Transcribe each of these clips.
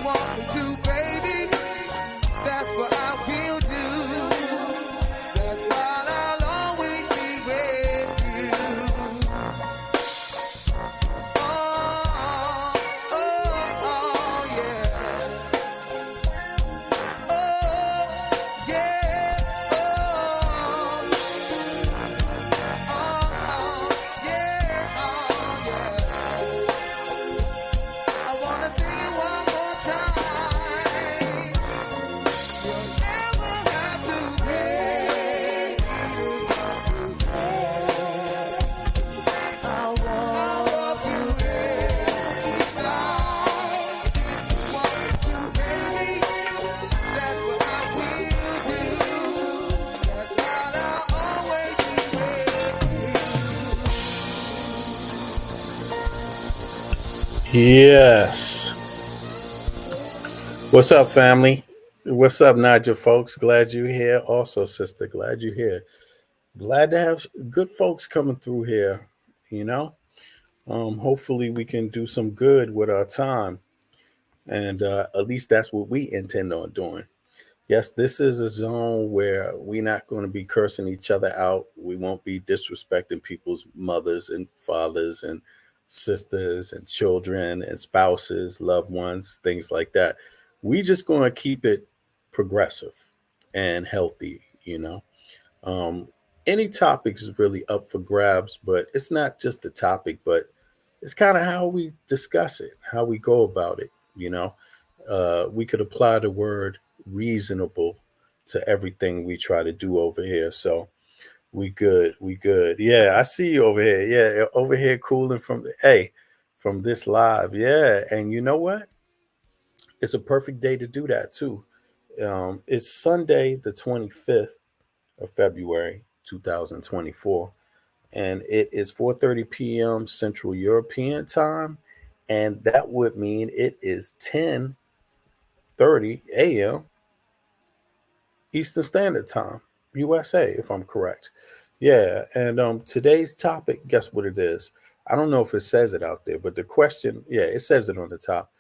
want me to, baby, that's what I will do. That's why I'll always be with you. Oh, oh, oh, yeah. Oh, yeah. Oh, yeah. Oh, yeah. I wanna see you one more time. You'll never have to pay to I want you ready to slide. Want me to, baby, that's what I will do. That's why I'll always be with you. Yes. What's up, family? What's up, Nigel folks? Glad you're here. Also, sister, glad you're here. Glad to have good folks coming through here, you know. Hopefully we can do some good with our time. And at least that's what we intend on doing. Yes, this is a zone where we're not going to be cursing each other out. We won't be disrespecting people's mothers and fathers and sisters and children and spouses, loved ones, things like that. We just going to keep it progressive and healthy, you know. Um, any topic is really up for grabs, but it's not just the topic, but it's kind of how we discuss it, how we go about it, you know. We could apply the word reasonable to everything we try to do over here. So we good, we good. Yeah, I see you over here. Yeah, over here cooling from this live. Yeah, and you know what? It's a perfect day to do that too. It's Sunday, the 25th of February, 2024, and it is 4:30 p.m. Central European time, and that would mean it is 10:30 a.m. Eastern Standard Time, USA, if I'm correct. Yeah, and today's topic, guess what it is? I don't know if it says it out there, but the question, yeah, it says it on the top.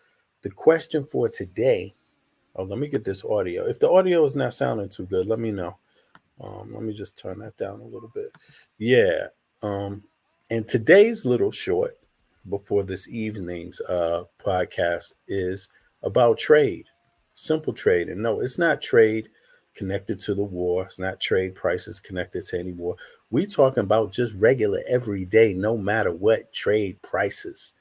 The question for today, oh, let me get this audio. If the audio is not sounding too good, let me know. Let me just turn that down a little bit. Yeah. And today's little short before this evening's podcast is about trade, simple trade. And no, it's not trade connected to the war. It's not trade prices connected to any war. We talking about just regular everyday, no matter what trade prices,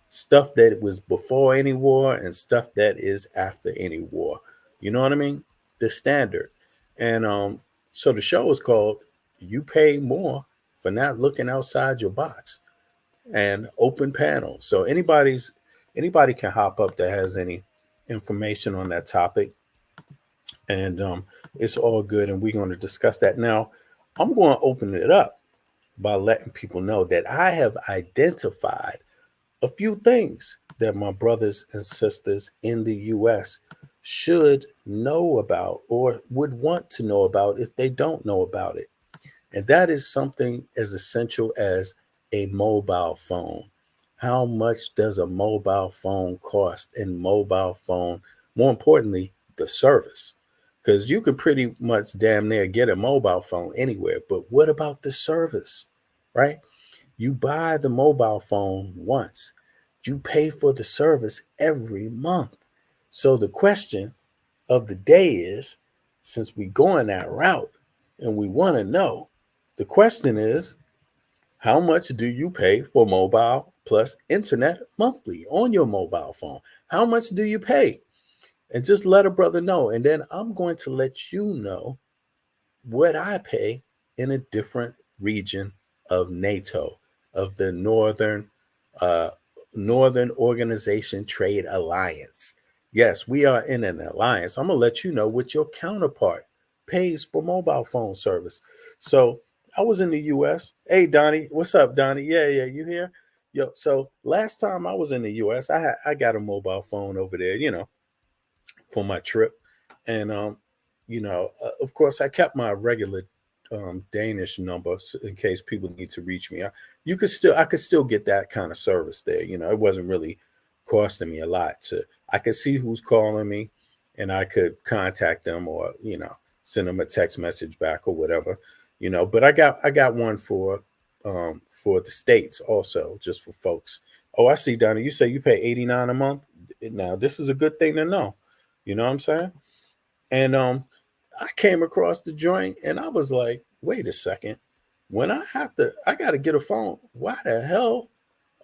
stuff that was before any war and stuff that is after any war. You know what I mean? The standard. And so the show is called "You Pay More for Not Looking Outside Your Box" and open panel. So anybody can hop up that has any information on that topic, and it's all good. And we're going to discuss that now. I'm going to open it up by letting people know that I have identified a few things that my brothers and sisters in the U.S. should know about or would want to know about if they don't know about it. And that is something as essential as a mobile phone. How much does a mobile phone cost? And mobile phone, more importantly, the service. Because you could pretty much damn near get a mobile phone anywhere. But what about the service, right? You buy the mobile phone once, you pay for the service every month. So the question of the day is, since we going that route and we want to know, the question is, how much do you pay for mobile plus internet monthly on your mobile phone? How much do you pay? And just let a brother know. And then I'm going to let you know what I pay in a different region of NATO, of the uh, Northern Organization Trade Alliance. Yes, we are in an alliance. I'm gonna let you know what your counterpart pays for mobile phone service. So I was in the U.S. Hey, Donnie, what's up, Donnie? Yeah, you here? Yo, so last time I was in the U.S., I got a mobile phone over there, for my trip, and of course, I kept my regular Danish number in case people need to reach me. I could still get that kind of service there. It wasn't really costing me a lot. I could see who's calling me, and I could contact them, or send them a text message back or whatever. But I got one for the states also, just for folks. Oh, I see, Donnie. You say you pay 89 a month. Now this is a good thing to know. You know what I'm saying? And I came across the joint, and I was like, wait a second. When I got to get a phone. Why the hell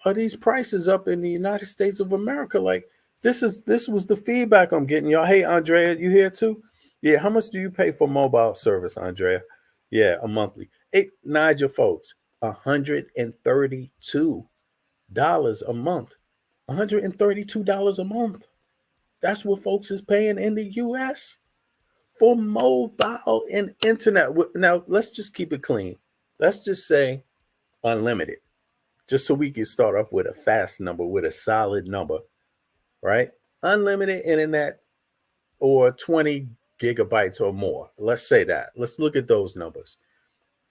are these prices up in the United States of America? Like, this was the feedback I'm getting, y'all. Hey, Andrea, you here too? Yeah, how much do you pay for mobile service, Andrea? Yeah, a monthly. Hey, Nigel, folks, $132 a month. $132 a month. That's what folks is paying in the US for mobile and internet. Now, let's just keep it clean. Let's just say unlimited, just so we can start off with a fast number, with a solid number, right? Unlimited internet, or 20 gigabytes or more. Let's say that. Let's look at those numbers.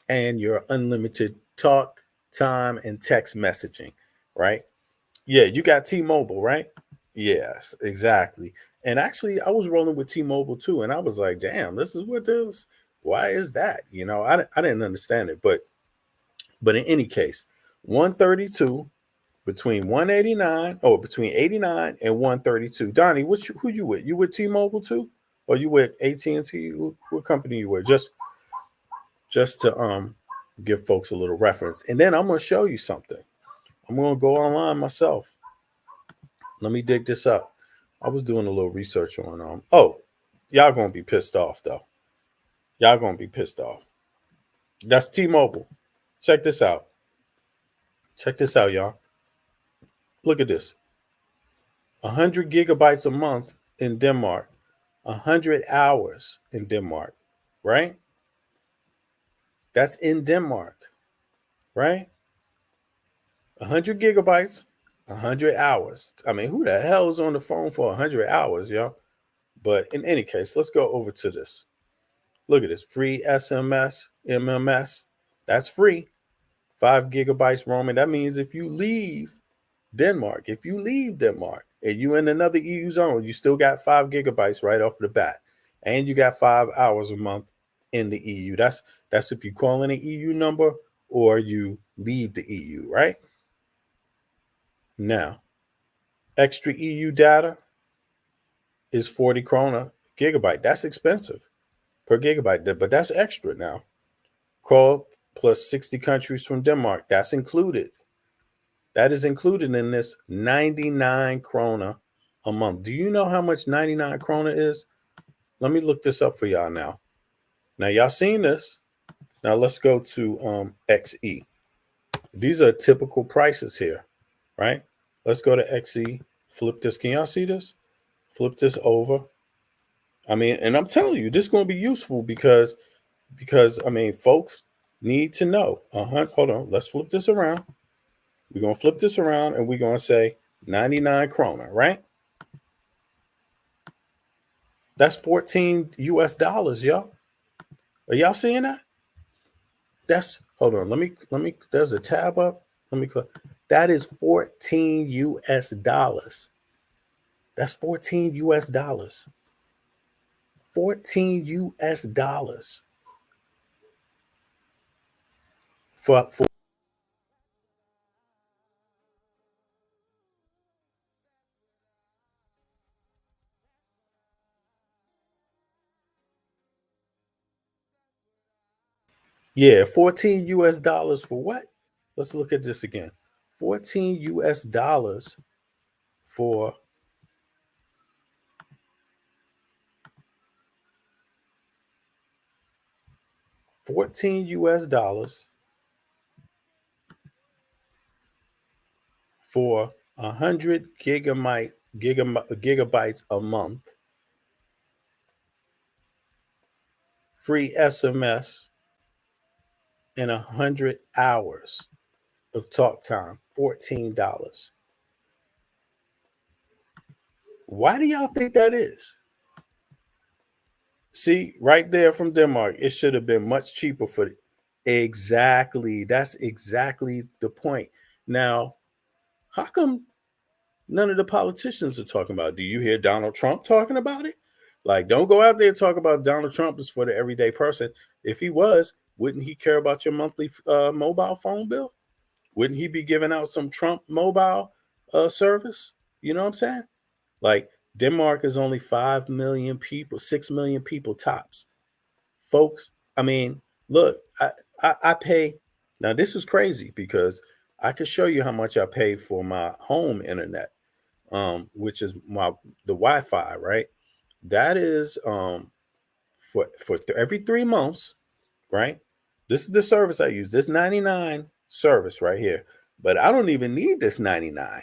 And your unlimited talk, time, and text messaging, right? Yeah, you got T-Mobile, right? Yes, exactly. And actually, I was rolling with T-Mobile too, and I was like, "Damn, this is what this. Why is that?" I didn't understand it, but in any case, 132 between 189 or between 89 and 132. Donnie, who you with? You with T-Mobile too, or you with AT&T? What company you with? Just to give folks a little reference, and then I'm gonna show you something. I'm gonna go online myself. Let me dig this up. I was doing a little research on oh, y'all gonna be pissed off though. Y'all gonna be pissed off. That's T-Mobile. Check this out. Check this out, y'all. Look at this. 100 gigabytes a month in Denmark. 100 hours in Denmark, right? That's in Denmark, right? 100 gigabytes, 100 hours. I mean, who the hell is on the phone for 100 hours, y'all? But in any case, let's go over to this. Look at this. Free SMS, MMS. That's free. 5 gigabytes roaming. That means if you leave Denmark, and you in another EU zone, you still got 5 gigabytes right off the bat. And you got 5 hours a month in the EU. That's if you call in an EU number or you leave the EU, right? Now, extra EU data is 40 krona gigabyte. That's expensive per gigabyte, but that's extra now. Call plus 60 countries from Denmark. That's included. That is included in this 99 krona a month. Do you know how much 99 krona is? Let me look this up for y'all now. Now, y'all seen this. Now, let's go to XE. These are typical prices here, right? Let's go to XE. Flip this. Can y'all see this? Flip this over. I mean, and I'm telling you, this is going to be useful because I mean, folks need to know. Hold on. Let's flip this around. We're going to flip this around and we're going to say 99 krona, right? That's 14 US dollars, y'all. Are y'all seeing that? Hold on. Let me, there's a tab up. Let me click. That is 14 US dollars. That's 14 US dollars. 14 US dollars. For Yeah, 14 US dollars for what? Let's look at this again. 14 US dollars for 14 US dollars for 100 gigabytes a month, free SMS, and 100 hours of talk time. $14. Why do y'all think that is? See, right there from Denmark, it should have been much cheaper for exactly. That's exactly the point. Now, how come None of the politicians are talking about it. Do you hear Donald Trump talking about it? Like, don't go out there and talk about Donald Trump is for the everyday person. If he was, wouldn't he care about your monthly mobile phone bill? Wouldn't he be giving out some Trump mobile service? You know what I'm saying? Like, Denmark is only 5 million people, 6 million people tops. Folks, I mean, look, I pay. Now, this is crazy because I can show you how much I pay for my home internet, which is the Wi-Fi, right? That is for every 3 months, right? This is the service I use. This 99 service right here. But I don't even need this 99.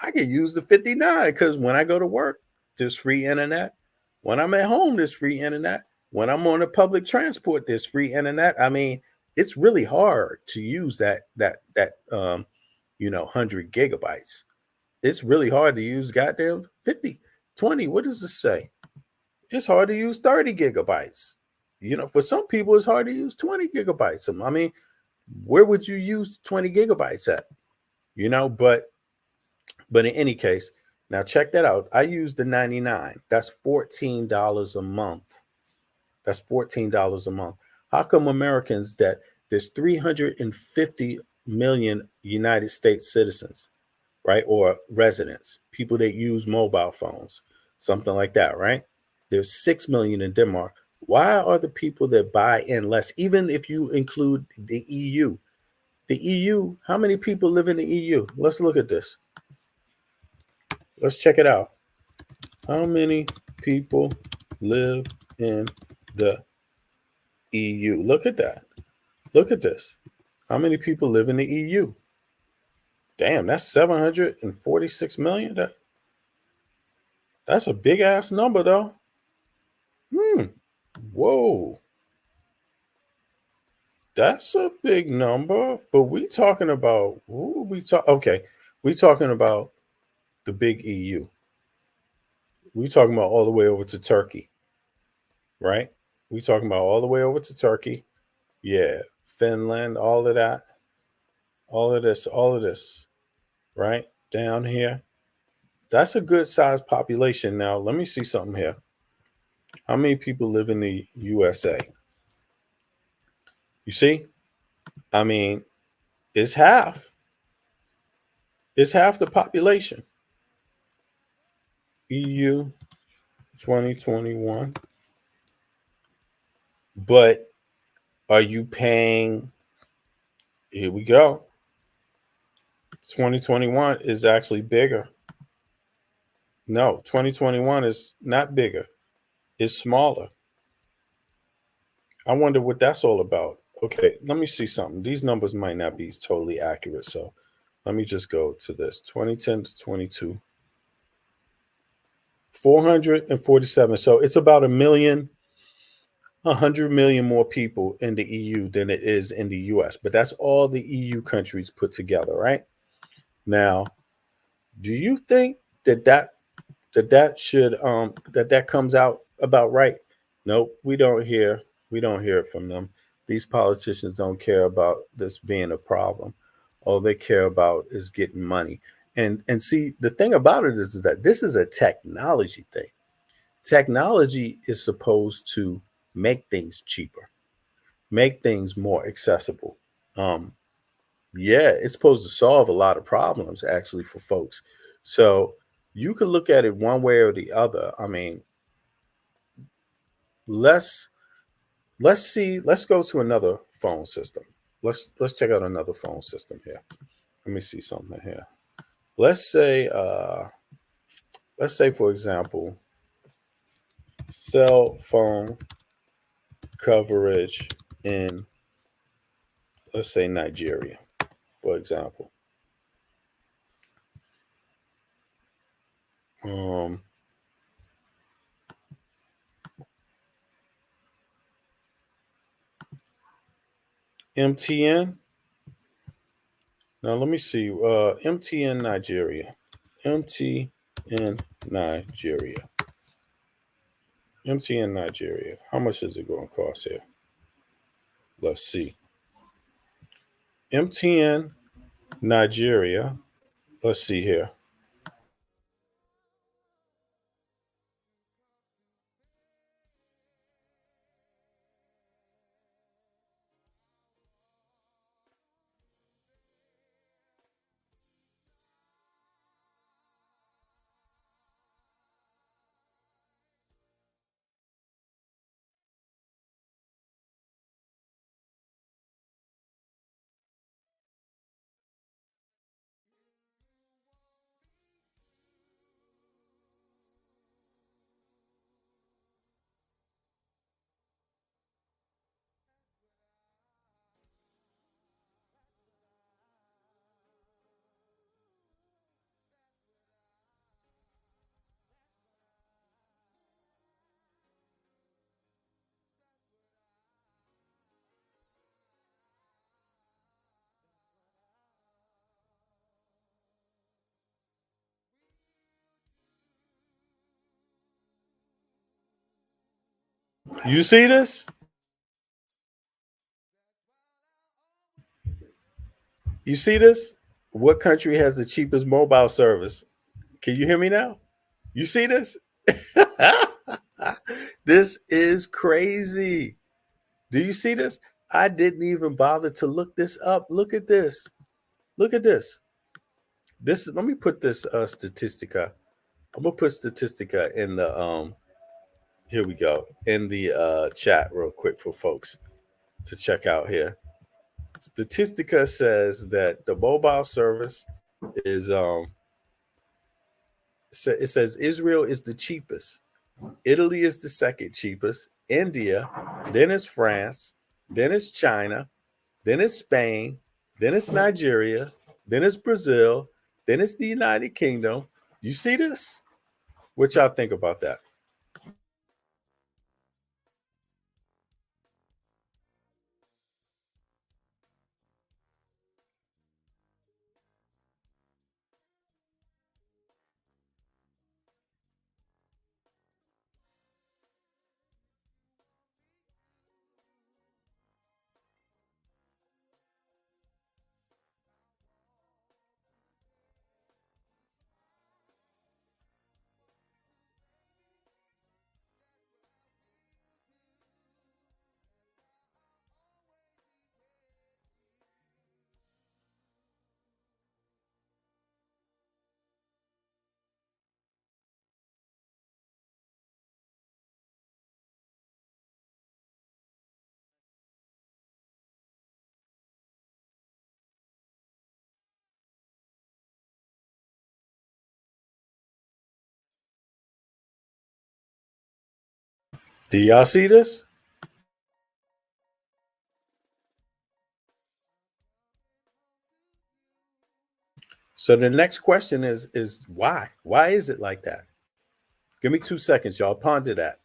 I can use the 59 because when I go to work, there's free internet. When I'm at home, there's free internet. When I'm on the public transport, there's free internet. I mean, it's really hard to use that 100 gigabytes. It's really hard to use goddamn 50, 20. What does this say? It's hard to use 30 gigabytes. For some people, it's hard to use 20 gigabytes. I mean, where would you use 20 gigabytes at? But in any case, now check that out. I use the 99. That's $14 a month. That's $14 a month. How come Americans there's 350 million United States citizens, right? Or residents, people that use mobile phones, something like that, right? There's 6 million in Denmark. Why are the people that buy in less, even if you include the EU? The EU, how many people live in the EU? Let's look at this. Let's check it out. How many people live in the EU? Look at that. Look at this. How many people live in the EU? Damn, that's 746 million. That's a big ass number, though. Whoa. That's a big number. But we talking about okay. We talking about the big EU. We talking about all the way over to Turkey, right? We talking about all the way over to Turkey. Yeah, Finland, all of that, all of this, right? Down here. That's a good sized population. Now, let me see something here. How many people live in the USA? You see? I mean, it's half. It's half the population. EU 2021. But are you paying? Here we go. 2021 is actually bigger. No, 2021 is not bigger. It's smaller. I wonder what that's all about. Okay, let me see something. These numbers might not be totally accurate. So let me just go to this 2010 to 22. 447. So it's about 100 million more people in the EU than it is in the US. But that's all the EU countries put together, right? Now, do you think that should that comes out about right? Nope, we don't hear it from them. These politicians don't care about this being a problem. All they care about is getting money. And see, the thing about it is that this is a technology thing. Technology is supposed to make things cheaper, make things more accessible. Um, yeah, it's supposed to solve a lot of problems actually for folks. So you could look at it one way or the other. I mean, let's let's go to another phone system. Let's check out another phone system here. Let me see something here. Let's say for example, cell phone coverage in, let's say, Nigeria, for example. Um, MTN. Now let me see. MTN Nigeria. MTN Nigeria. MTN Nigeria. How much is it going to cost here? Let's see. MTN Nigeria. Let's see here. You see this? You see this? What country has the cheapest mobile service? Can you hear me now? You see this? This is crazy. Do you see this? I didn't even bother to look this up. Look at this. Look at this. Let me put this statistica. I'm gonna put statistica in the here we go, in the chat real quick for folks to check out here. Statistica says that the mobile service is it says Israel is the cheapest. Italy is the second cheapest. India, then it's France, then it's China, then it's Spain, then it's Nigeria, then it's Brazil, then it's the United Kingdom. You see this? What y'all think about that? Do y'all see this? So the next question is why? Why is it like that? Give me 2 seconds, y'all. Ponder that.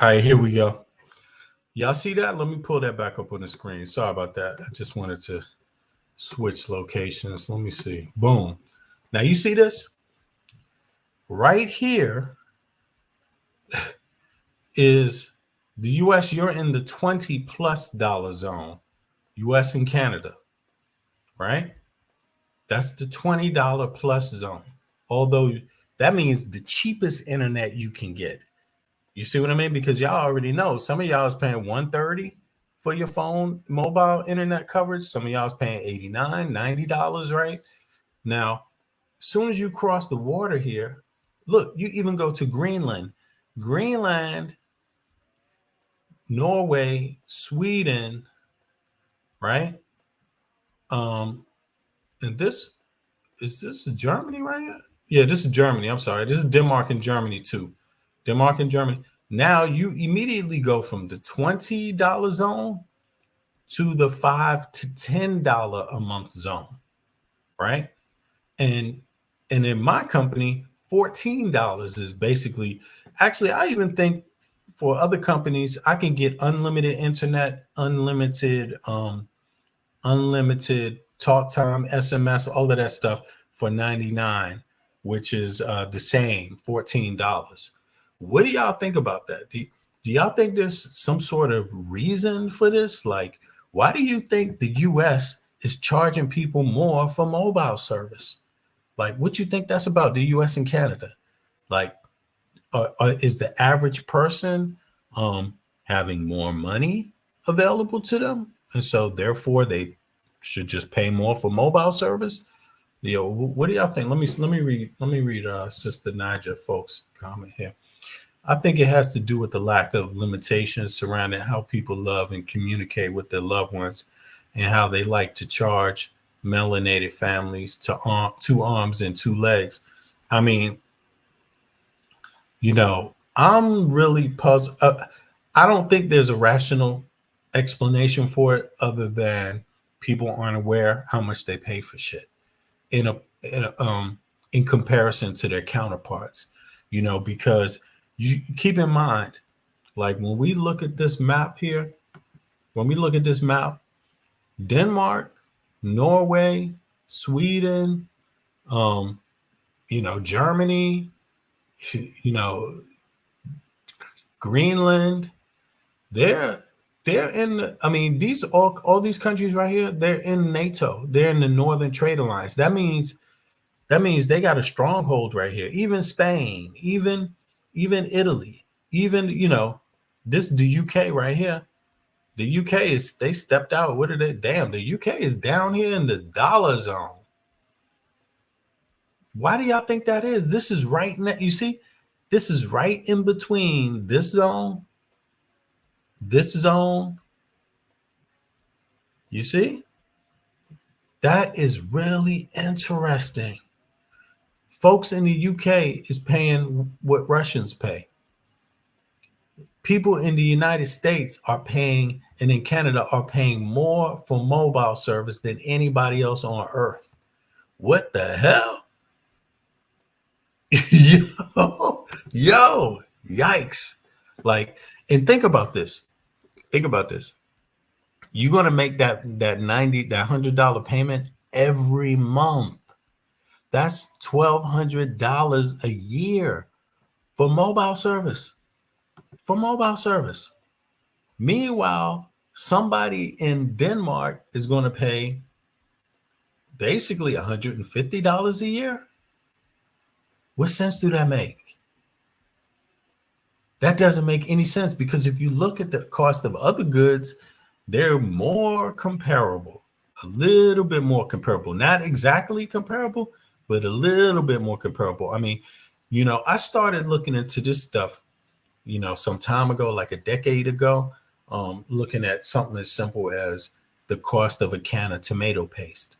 All right, here we go. Y'all see that? Let me pull that back up on the screen. Sorry about that. I just wanted to switch locations. Let me see. Boom. Now you see this? Right here is the US. You're in the $20+ zone. US and Canada, right? That's the $20+ zone. Although that means the cheapest internet you can get. You see what I mean? Because y'all already know some of y'all is paying $130 for your phone mobile internet coverage. Some of y'all is paying $89, $90, right? Now, as soon as you cross the water here, look, you even go to Greenland, Norway, Sweden, right? And this Germany right here? Yeah, this is Germany. I'm sorry. This is Denmark and Germany too. Denmark and Germany. Now you immediately go from the $20 zone to the $5 to $10 a month zone, right? And in my company, $14 is basically, actually, I even think for other companies, I can get unlimited internet, unlimited talk time, SMS, all of that stuff for 99, which is the same $14. What do y'all think about that? Do y'all think there's some sort of reason for this? Like, why do you think the US is charging people more for mobile service? Like, what you think that's about, the US and Canada? Like, is the average person having more money available to them, and so therefore they should just pay more for mobile service? What do y'all think? Let me read Sister Naja folks comment here. I think it has to do with the lack of limitations surrounding how people love and communicate with their loved ones, and how they like to charge melanated families to two arms and two legs. I mean, I'm really puzzled. I don't think there's a rational explanation for it other than people aren't aware how much they pay for shit in a in comparison to their counterparts. Because you keep in mind, like when we look at this map here, Denmark, Norway, Sweden, Germany, Greenland, they're in, I mean, these all these countries right here, they're in NATO. They're in the Northern Trade Alliance. That means they got a stronghold right here. Even Spain, even Italy, even this the UK right here. The UK they stepped out. What are they? Damn, the UK is down here in the dollar zone. Why do y'all think that is? This is right in that, you see, this is right in between this zone. You see? That is really interesting. Folks in the UK is paying what Russians pay. People in the United States are paying, and in Canada are paying more for mobile service than anybody else on earth. What the hell? yo, yikes. Like, and think about this. You're going to make that $100 payment every month. That's $1,200 a year for mobile service. Meanwhile, somebody in Denmark is going to pay basically $150 a year. What sense do that make? That doesn't make any sense, because if you look at the cost of other goods, they're more comparable, a little bit more comparable, not exactly comparable, but a little bit more comparable. I mean, I started looking into this stuff, some time ago, like a decade ago, looking at something as simple as the cost of a can of tomato paste.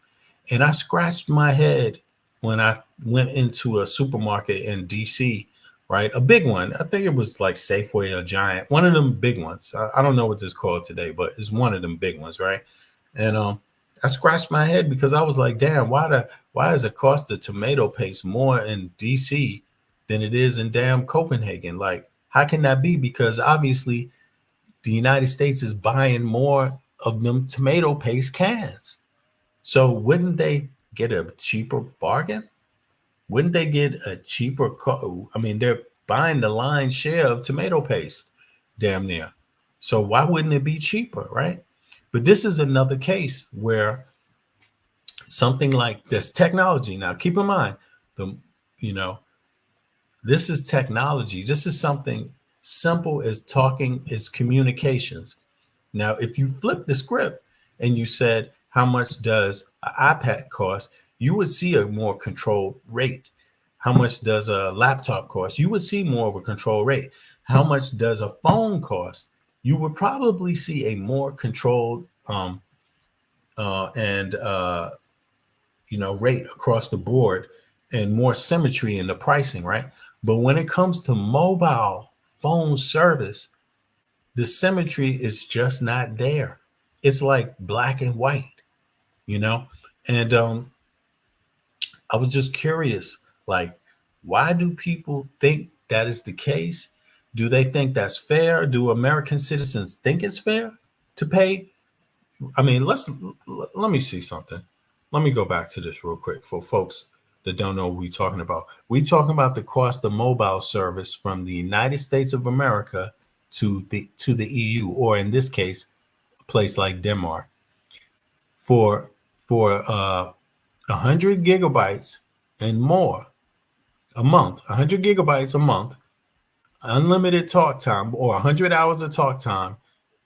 And I scratched my head when I went into a supermarket in DC, right? A big one. I think it was like Safeway or Giant, one of them big ones. I don't know what this is called today, but it's one of them big ones, right? And I scratched my head because I was like, damn, why is the cost of tomato paste more in DC than it is in damn Copenhagen? Like, how can that be? Because obviously the United States is buying more of them tomato paste cans. So wouldn't they get a cheaper bargain? Wouldn't they get a cheaper I mean, they're buying the lion's share of tomato paste, damn near. So why wouldn't it be cheaper, right? But this is another case where something like this technology. Now, keep in mind, this is technology. This is something simple as talking, is communications. Now, if you flip the script and you said, how much does an iPad cost? You would see a more controlled rate. How much does a laptop cost? You would see more of a control rate. How much does a phone cost? You would probably see a more controlled rate across the board, and more symmetry in the pricing, right? But when it comes to mobile phone service, the symmetry is just not there. It's like black and white, you know? And I was just curious, like, why do people think that is the case? Do they think that's fair? Do American citizens think it's fair to pay? I mean, let me see something. Let me go back to this real quick for folks that don't know what we're talking about. We're talking about the cost of mobile service from the United States of America to the EU, or in this case, a place like Denmark, for 100 gigabytes and more a month, 100 gigabytes a month, unlimited talk time, or 100 hours of talk time,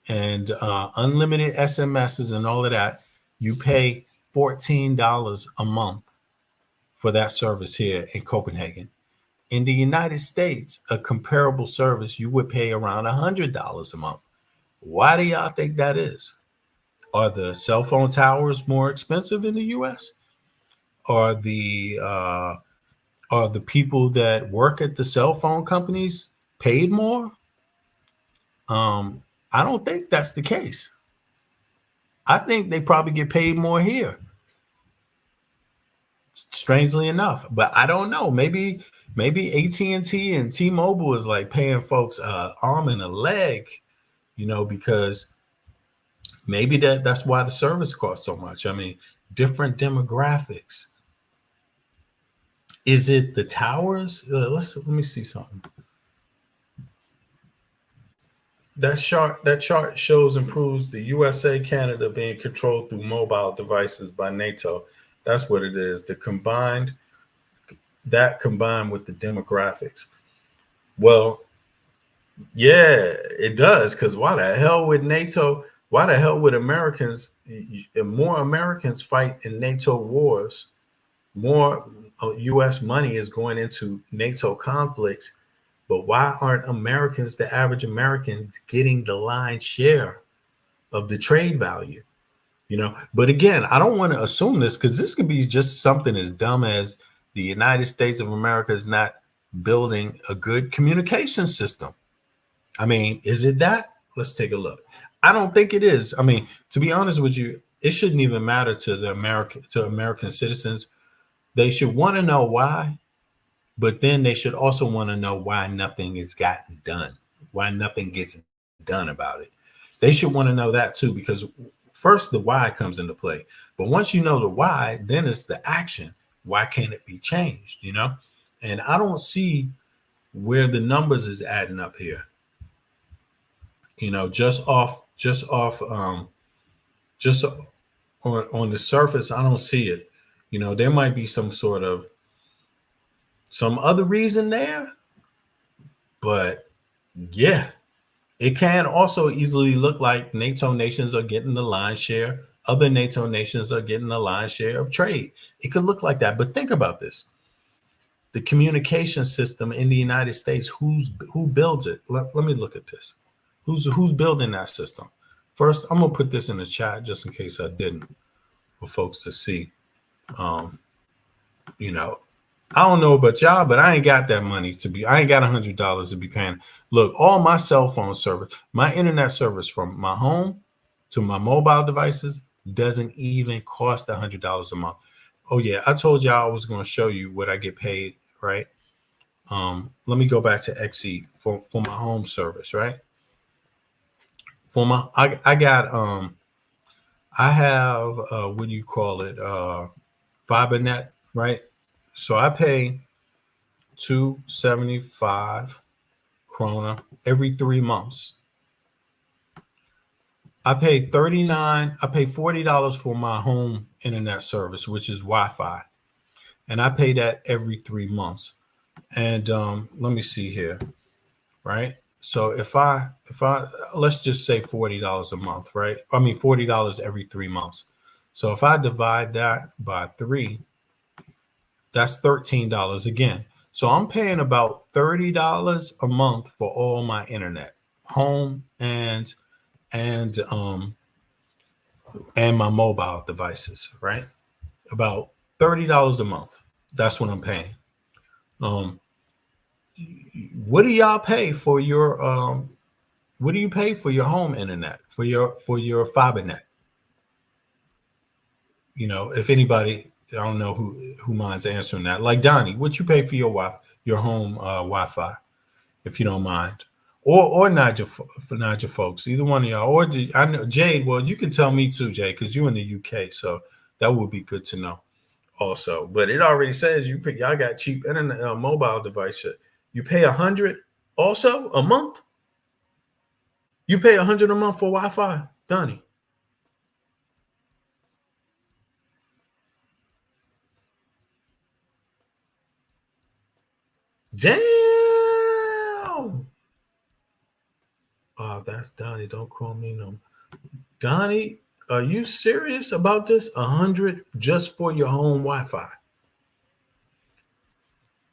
and unlimited SMSs and all of that. You pay $14 a month for that service here in Copenhagen. In the United States, a comparable service, you would pay around $100 a month. Why do y'all think that is? Are the cell phone towers more expensive in the U.S.? Are the people that work at the cell phone companies paid more? I don't think that's the case. I think they probably get paid more here, strangely enough. But I don't know. Maybe AT&T and T-Mobile is like paying folks arm and a leg, you know, because maybe that's why the service costs so much. I mean, different demographics. Is it the towers? Let me see something. That chart shows and proves the USA, Canada being controlled through mobile devices by NATO. That's what it is. Combined with the demographics. Well, yeah, it does. Because why the hell would NATO? Why the hell would Americans? More Americans fight in NATO wars. More U.S. money is going into NATO conflicts. But why aren't Americans, the average American, getting the lion's share of the trade value? You know, but again, I don't want to assume this, because this could be just something as dumb as the United States of America is not building a good communication system. I mean, is it that? Let's take a look. I don't think it is. I mean, to be honest with you, it shouldn't even matter to American citizens. They should want to know why. But then they should also want to know why nothing is gotten done, why nothing gets done about it. They should want to know that too, because first the why comes into play. But once you know the why, then it's the action. Why can't it be changed? You know, and I don't see where the numbers is adding up here. You know, just on the surface, I don't see it. You know, there might be some other reason there, but yeah, it can also easily look like NATO nations are getting the lion's share. Other NATO nations are getting the lion's share of trade. It could look like that, but think about this. The communication system in the United States, who builds it? Let me look at this. Who's building that system? First, I'm gonna put this in the chat just in case I didn't, for folks to see. You know, I don't know about y'all, but I ain't got that money I ain't got $100 to be paying. Look, all my cell phone service, my internet service from my home to my mobile devices doesn't even cost $100 a month. Oh yeah, I told y'all I was going to show you what I get paid, right? Let me go back to XE for my home service, right? For my, I got, I have, what do you call it? FiberNet, right? So I pay 275 krona every 3 months. I pay $40 for my home internet service, which is Wi-Fi. And I pay that every 3 months. And let me see here, right? So if I let's just say $40 a month, right? I mean $40 every 3 months. So if I divide that by 3, that's $13 again. So I'm paying about $30 a month for all my internet, home and my mobile devices, right? About $30 a month. That's what I'm paying. what do y'all pay for your what do you pay for your home internet, for your fiber net? You know, if anybody, I don't know who minds answering that. Like Donnie, what you pay for your home Wi-Fi, if you don't mind, or Nigel, for Nigel folks, either one of y'all, or I know Jade. Well, you can tell me too, Jade, because you're in the UK, so that would be good to know also. But it already says y'all got cheap internet mobile device. You pay 100 also a month. You pay 100 a month for Wi-Fi, Donnie. Damn. Oh, that's Donnie. Don't call me no. Donnie, are you serious about this? 100 just for your home Wi-Fi?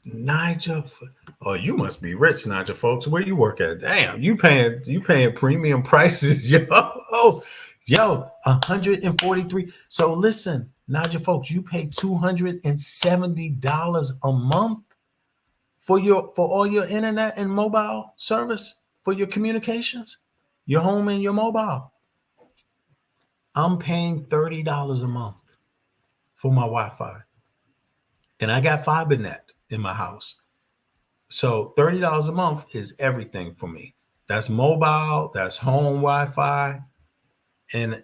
Nigel, oh, you must be rich, Nigel, folks. Where you work at? Damn, you paying premium prices, yo, 143. So listen, Nigel, folks, you pay $270 a month for all your internet and mobile service for your communications, your home and your mobile. I'm paying $30 a month for my Wi-Fi, and I got fiber net in my house. So $30 a month is everything for me. That's mobile, that's home Wi-Fi, and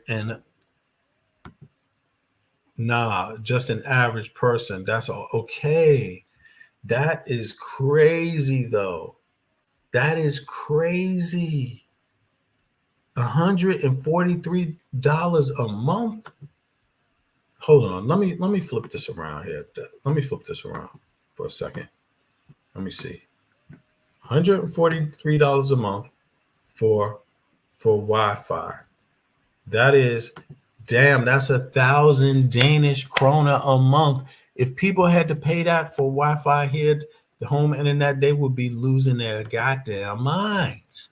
nah, just an average person. That's all okay. That is crazy though. That is crazy. $143 a month. Hold on. Let me flip this around here. Let me flip this around for a second. Let me see. $143 a month for Wi-Fi. That is, damn, that's 1,000 Danish krona a month. If people had to pay that for Wi-Fi here, the home internet, they would be losing their goddamn minds.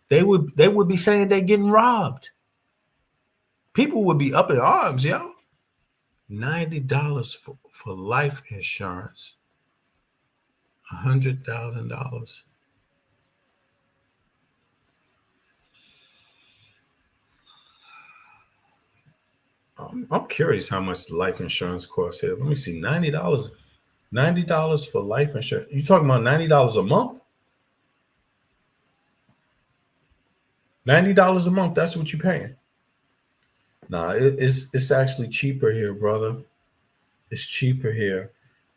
They would be saying they're getting robbed. People would be up in arms, yo. $90 for life insurance. $100,000. I'm curious how much life insurance costs here. Let me see. $90. $90 for life insurance. You talking about $90 a month? $90 a month. That's what you're paying. Nah, it's actually cheaper here, brother. It's cheaper here,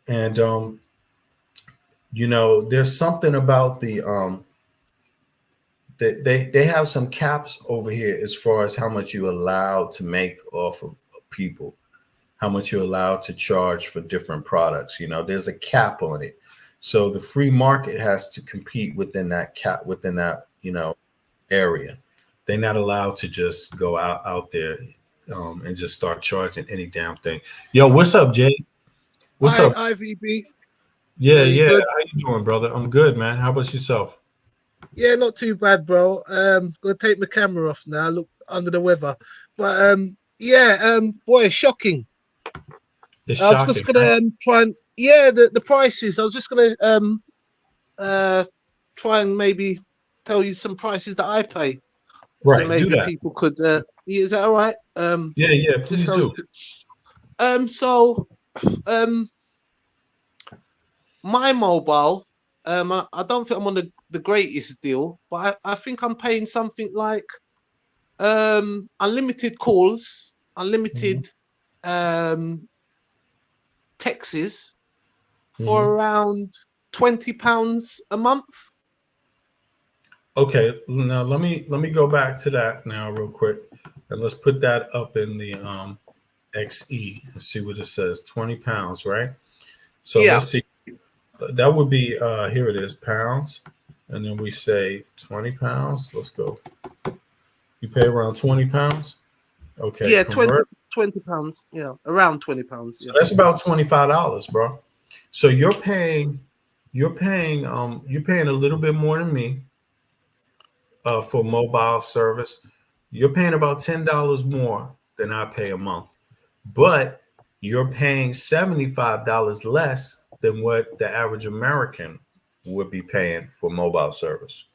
and there's something about the they have some caps over here as far as how much you're allowed to make off of people, how much you're allowed to charge for different products. There's a cap on it. So the free market has to compete within that cap, within that, area. They're not allowed to just go out there and just start charging any damn thing. Yo, what's up, Jay? What's Hi, up? IVB. Yeah, You yeah. good? How you doing, brother? I'm good, man. How about yourself? Yeah, not too bad, bro. Gonna take my camera off now. I look under the weather, but boy, shocking. It's I was just shocking, gonna right? try and the prices. I was just gonna try and maybe tell you some prices that I pay, so Right, do maybe that. people could. Is that all right? Yeah, yeah, Just please so do. so my mobile. I don't think I'm on the greatest deal, but I think I'm paying something like unlimited calls, Mhm, unlimited texts for mhm. around £20 a month. Okay, now let me go back to that now real quick, and let's put that up in the XE and see what it says. 20 pounds, right? So Yeah, let's see. That would be here it is, pounds, and then we say 20 pounds. Let's go. You pay around 20 pounds. Okay, yeah, 20 convert. £20. Yeah, around £20. So Yeah, that's about $25, bro. So you're paying a little bit more than me for mobile service. You're paying about $10 more than I pay a month, but you're paying $75 less than what the average American would be paying for mobile service.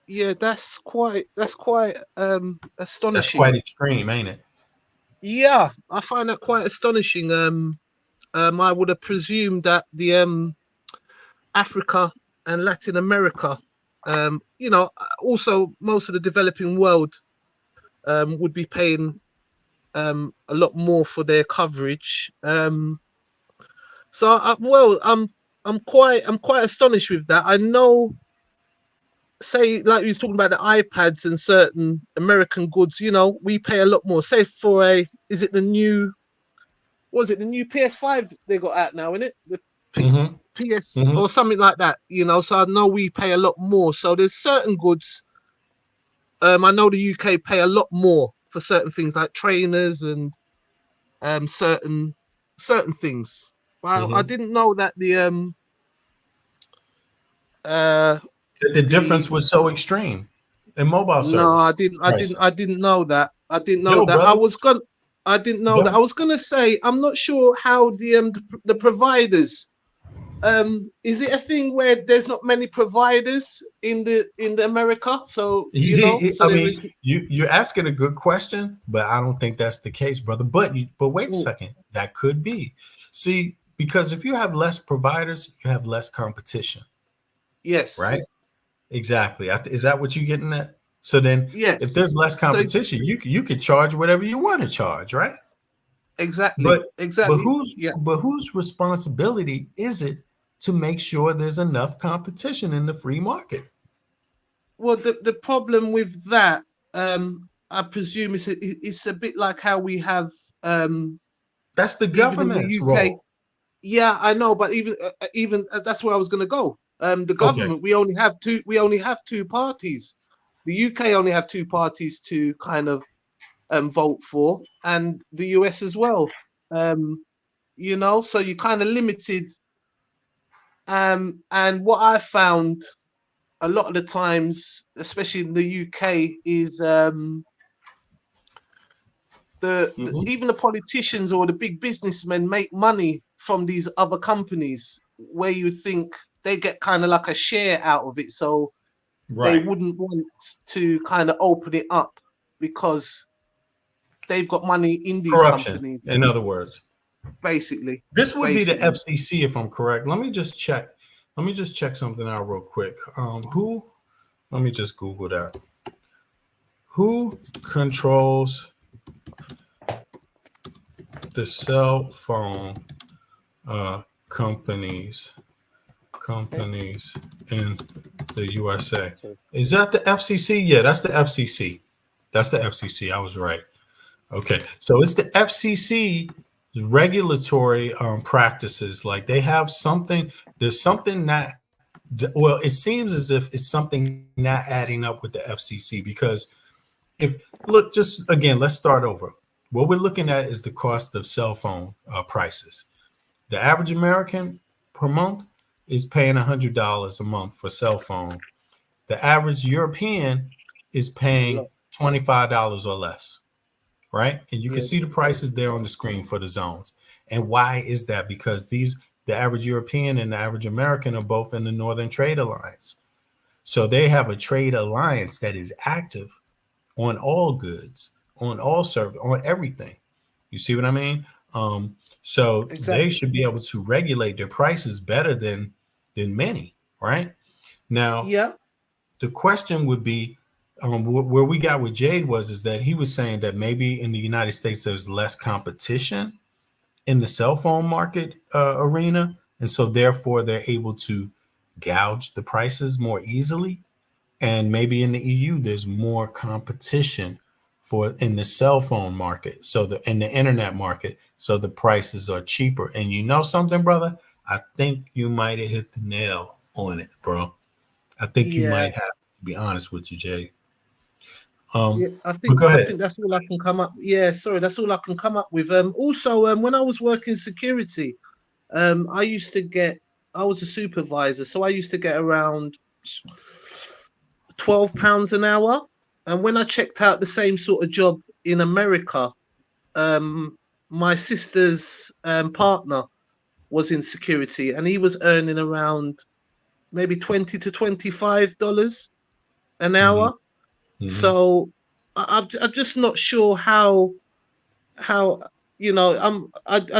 Yeah, that's quite That's astonishing. quite extreme, ain't it? Yeah, I find that quite astonishing. I would have presumed that the Africa and Latin America, also most of the developing world, would be paying a lot more for their coverage. I'm quite astonished with that. I know, say, like we was talking about the iPads and certain American goods, we pay a lot more. Say for is it the new PS5 they got out now, isn't it? The Mm-hmm. PS Mm-hmm. or something like that, so I know we pay a lot more. So there's certain goods, I know the UK pay a lot more for certain things like trainers and certain things. But I Mm-hmm. didn't know that the The difference was so extreme in mobile no, service pricing. I didn't know that. I didn't know Yo, that. brother, I didn't know that. I yo, was gonna say I'm not sure how the providers. Is it a thing where there's not many providers in the America? So so I there mean, is. you're asking a good question, but I don't think that's the case, brother. But wait a Mm, second, that could be. See, because if you have less providers, you have less competition, yes, right? Exactly. Is that what you're getting at? So then, if yes. there's less So competition, you could charge whatever you want to charge, right? exactly, But exactly. Yeah. whose responsibility is it to make sure there's enough competition in the free market? Well, the problem with that, I presume it's a bit like how we have That's the even in the government's UK. role. Yeah, I know, but even that's where I was going to go. The Okay. government, we only have two. We only have two parties. The UK only have two parties to kind of vote for, and the US as well. So you kind of limited. And what I found a lot of the times, especially in the UK, is Mhm. even the politicians or the big businessmen make money from these other companies where you think they get kind of like a share out of it, so they Right. wouldn't want to kind of open it up because they've got money in these Corruption, companies, in other words. basically. This would be the Basically, FCC, if I'm correct. Let me just check. Let me just check something out real quick. Who? Let me just Google that. Who controls the cell phone companies in the USA? so Is that the FCC? Yeah, that's the FCC. That's the FCC. I was right. Okay, so it's the FCC regulatory practices. Like they have something. There's something that. Well, it seems as if it's something not adding up with the FCC because if look, just again, let's start over. What we're looking at is the cost of cell phone prices. The average American per month is paying $100 a month for cell phone. The average European is it's a paying lot. $25 or less, right? And you can Yeah, see the prices there on the screen for the zones. And why is that? Because the average European and the average American are both in the Northern Trade Alliance. So they have a trade alliance that is active on all goods, on all service, on everything. You see what I mean? So they exactly. should be able to regulate their prices better than many, right? Now, Yeah, the question would be where we got with Jade was is that he was saying that maybe in the United States there's less competition in the cell phone market arena, and so therefore they're able to gouge the prices more easily. And maybe in the EU there's more competition for in the cell phone market, so in the internet market, so the prices are cheaper. And you know something, brother? I think you might have hit the nail on it, bro. I think you yeah, might have to be honest with you, Jay. yeah. But go I ahead. think that's all I can come up. Yeah, sorry, that's all I can come up with. Also, when I was working security, I used to get. I was a supervisor, so I used to get around £12 an hour. And when I checked out the same sort of job in America, my sister's partner was in security, and he was earning around maybe $20 to $25 an hour. So I'm just not sure how I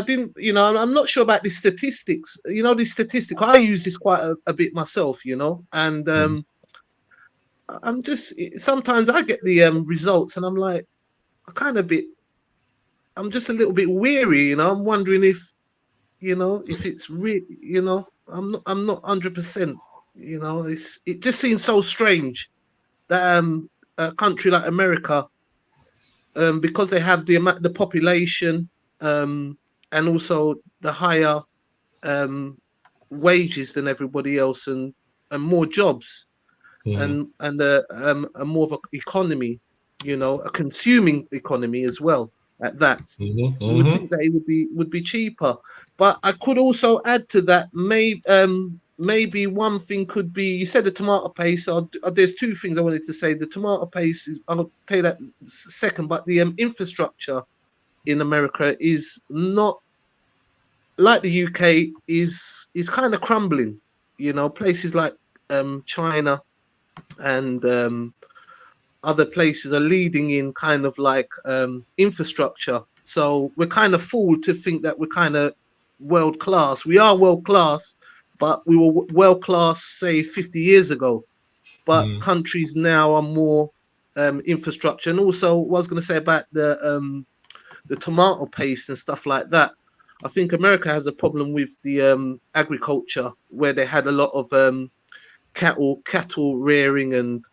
didn't I'm not sure about the statistics. These statistics, I use this quite a bit myself, and I'm just sometimes I get the results and I'm like I'm just a little bit weary, I'm wondering if it's real, I'm not 100%, it just seems so strange that a country like America, because they have the population, and also the higher wages than everybody else, and more jobs, and a more of an economy, a consuming economy as well. At that, you would think that it would be cheaper, but I could also add to that. Maybe one thing could be, you said the tomato paste. There's two things I wanted to say. The tomato paste is, I'll tell you that second, but the infrastructure in America is not like the UK, is kind of crumbling. Places like China and other places are leading in kind of like infrastructure. So we're kind of fooled to think that we're kind of world class. We are world class, but we were world class, say, 50 years ago. But countries now are more infrastructure. And also, what I was going to say about the tomato paste and stuff like that. I think America has a problem with the agriculture, where they had a lot of cattle rearing, and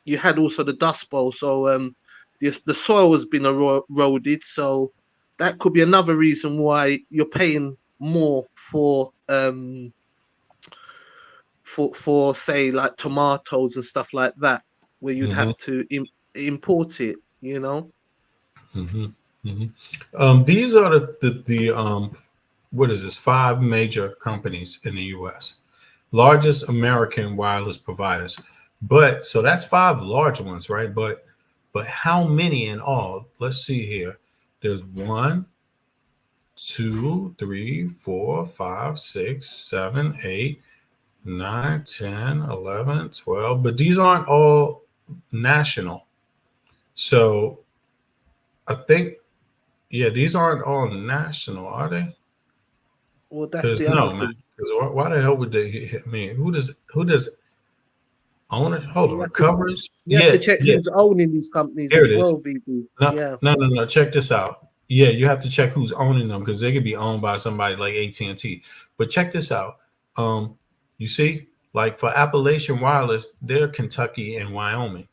you had also the Dust Bowl. So the soil has been eroded. So that could be another reason why you're paying more for say, like tomatoes and stuff like that, where you'd have to import it. These are the what is this? 5 major companies in the U.S. largest American wireless providers. But so that's 5 large ones, right? But how many in all? Let's see here. There's 1, 2, 3, 4, 5, 6, 7, 8, 9, 10, 11, 12. But these aren't all national. So I think, yeah, these aren't all national, are they? Well, that's the other thing. Because why the hell would they? I mean, who does own it? Hold on, coverage. You have to check who's owning these companies as well, VB. No. Check this out. Yeah, you have to check who's owning them, because they could be owned by somebody like AT&T. But check this out. You see, like for Appalachian Wireless, they're Kentucky and Wyoming,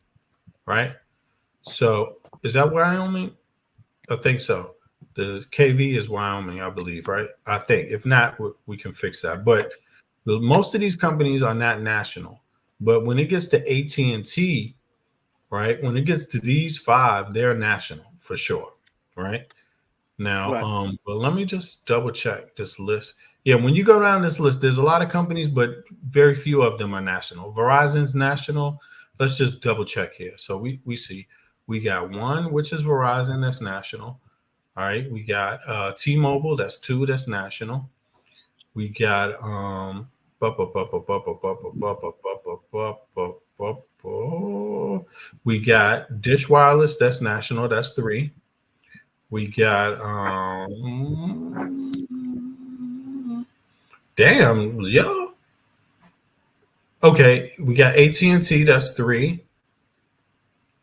right? So is that Wyoming? I think so. The KV is Wyoming, I believe, right? I think. If not, we can fix that. But most of these companies are not national. But when it gets to AT&T, right? When it gets to these 5, they're national for sure, right? Now, right. But let me just double check this list. Yeah, when you go down this list, there's a lot of companies, but very few of them are national. Verizon's national. Let's just double check here. So we see we got 1, which is Verizon, that's national. All right, we got T-Mobile, that's 2, that's national. We got we got Dish Wireless, that's national, that's 3. We got damn, yo. Okay, we got AT&T, that's 3.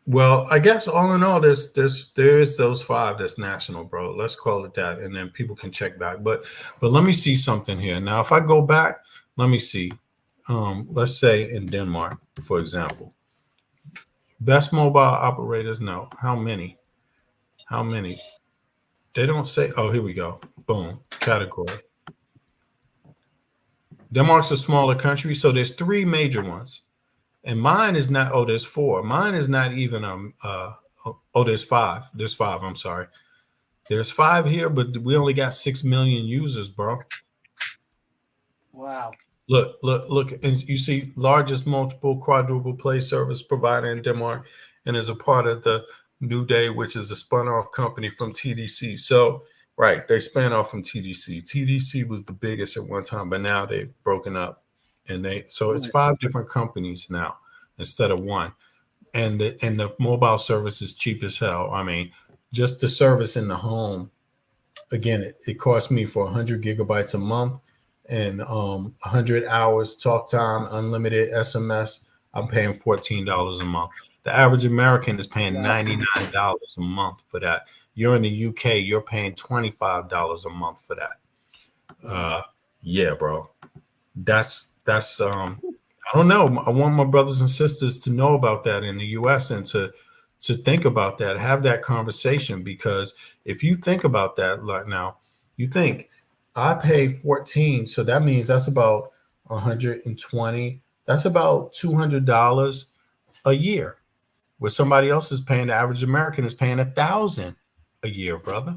Well, I guess all in all, there's those 5 that's national, bro. Let's call it that, and then people can check back. But let me see something here. Now, if I go back, let me see. Let's say in Denmark, for example, best mobile operators. No, how many? They don't say. Oh, here we go. Boom, category. Denmark's a smaller country, so there's 3 major ones. And mine is not, there's 4. Mine is not even, there's 5. There's 5, I'm sorry. There's 5 here, but we only got 6 million users, bro. Wow. Look. And you see largest multiple quadruple play service provider in Denmark, and is a part of the New Day, which is a spun-off company from TDC. So, right, they spun off from TDC. TDC was the biggest at one time, but now they've broken up. and so it's Right. 5 different companies now instead of one. And the mobile service is cheap as hell. I mean, just the service in the home, again, it costs me for 100 gigabytes a month and 100 hours talk time, unlimited SMS. I'm paying $14 a month. The average American is paying Wow. $99 a month for that. You're in the UK, you're paying $25 a month for that. Yeah, bro. That's I don't know. I want my brothers and sisters to know about that in the US and to think about that, have that conversation, because if you think about that like now, you think I pay 14, so that means that's about 120. That's about $200 a year. Where somebody else is paying, the average American is paying 1,000 a year, brother.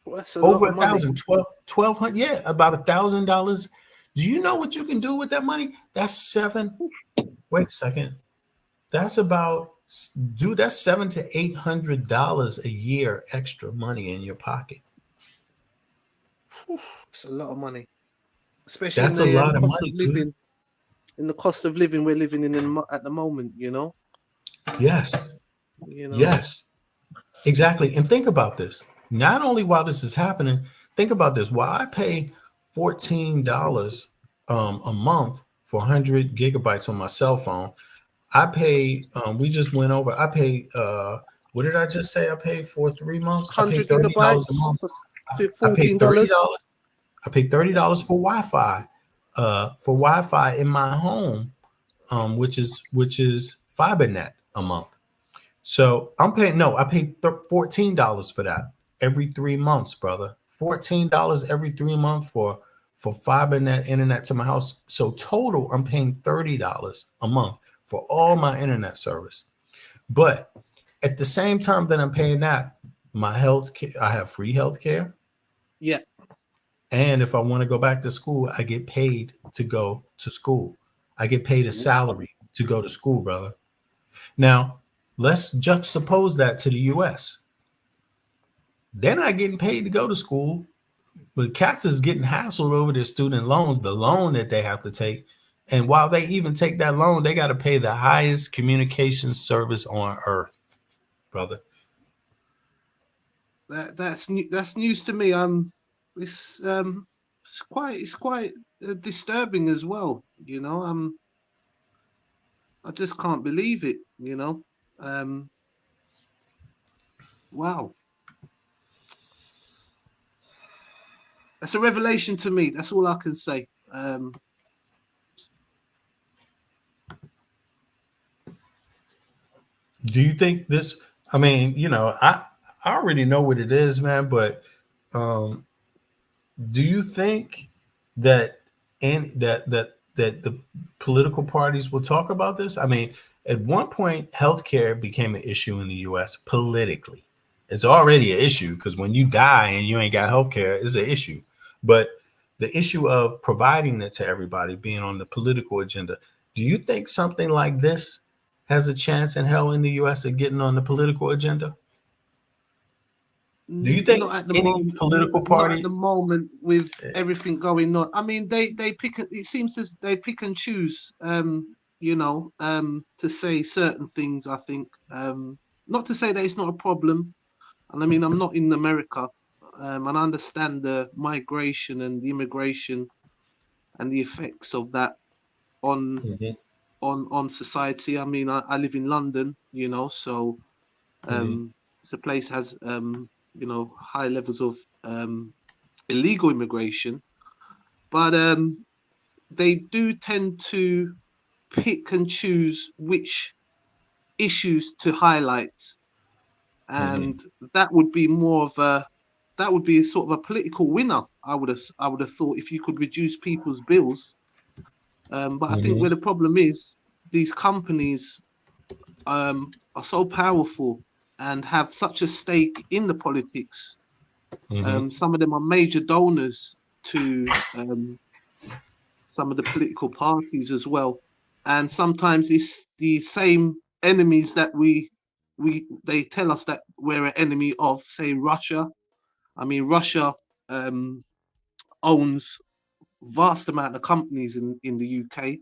Well, that's a lot Over of money. 1,000, 1,200, yeah, about $1,000. Do you know what you can do with that money? That's seven. Wait a second. That's about, dude, that's $700 to $800 a year extra money in your pocket. It's a lot of money, especially in That's a the lot of cost of money, dude. living. In the cost of living we're living in at the moment, Yes, yes, exactly. And think about this. Not only while this is happening, think about this. While I pay $14 a month for 100 gigabytes on my cell phone, I pay, we just went over, I pay, what did I just say? I paid for 3 months. I pay 100 $30 a gigabytes month. for I paid $30. $14. I paid $30 for Wi-Fi, in my home, which is FiberNet a month. So I'm paying, no, I paid $14 for that every 3 months, brother. $14 every 3 months for FiberNet internet to my house. So total, I'm paying $30 a month for all my internet service. But at the same time that I'm paying that, my health care, I have free health care. Yeah. And if I want to go back to school, I get paid to go to school. I get paid a salary to go to school, brother. Now, let's juxtapose that to the US. They're not getting paid to go to school, but cats is getting hassled over their student loans, the loan that they have to take. And while they even take that loan, they got to pay the highest communication service on earth, brother. That's news to me. It's quite disturbing as well. I just can't believe it. Wow, that's a revelation to me. That's all I can say. Do you think this? I mean, I already know what it is, man. But do you think that that the political parties will talk about this? I mean, at one point, healthcare became an issue in the U.S. politically. It's already an issue because when you die and you ain't got healthcare, it's an issue. But the issue of providing it to everybody being on the political agenda. Do you think something like this has a chance in hell in the U.S. of getting on the political agenda? Do you think Not at the any moment. political Not at party? the moment with everything going on. I mean, they pick. It seems as they pick and choose. To say certain things. I think. Not to say that it's not a problem. And I mean, I'm not in America, and I understand the migration and the immigration and the effects of that on Mhm, on society. I mean, I live in London, so mhm, it's a place has high levels of illegal immigration, but they do tend to pick and choose which issues to highlight, mhm, and that would be sort of a political winner. I would have thought if you could reduce people's bills, but I think mhm, where the problem is, these companies are so powerful and have such a stake in the politics. mhm, Some of them are major donors to some of the political parties as well, and sometimes it's the same enemies that they tell us that we're an enemy of. Say Russia. I mean, Russia owns vast amount of companies in the UK.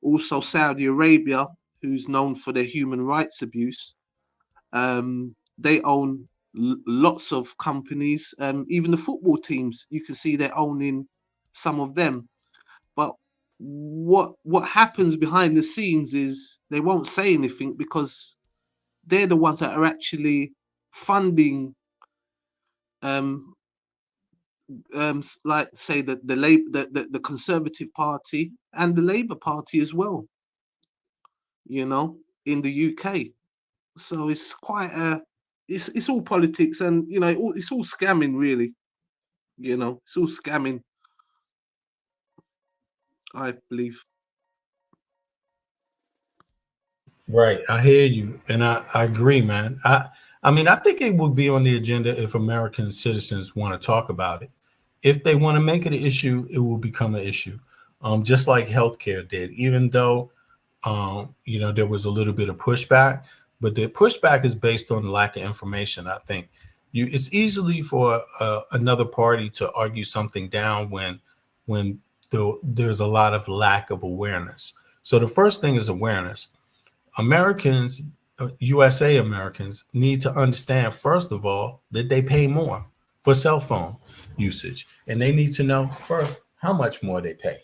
Also Saudi Arabia, who's known for their human rights abuse. They own lots of companies. Even the football teams, you can see they're owning some of them. But what happens behind the scenes is they won't say anything because they're the ones that are actually funding um like say the Conservative Party and the Labour Party as well, in the UK. So it's quite it's all politics, and it's all scamming really. It's all scamming, I believe. Right. I hear you. And I agree, man. I mean, I think it would be on the agenda if American citizens want to talk about it. If they want to make it an issue, it will become an issue. Just like healthcare did, even though there was a little bit of pushback, but the pushback is based on lack of information. I think it's easily for another party to argue something down when there's a lot of lack of awareness. So the first thing is awareness. Americans, USA Americans, need to understand, first of all, that they pay more for cell phone usage. And they need to know first how much more they pay.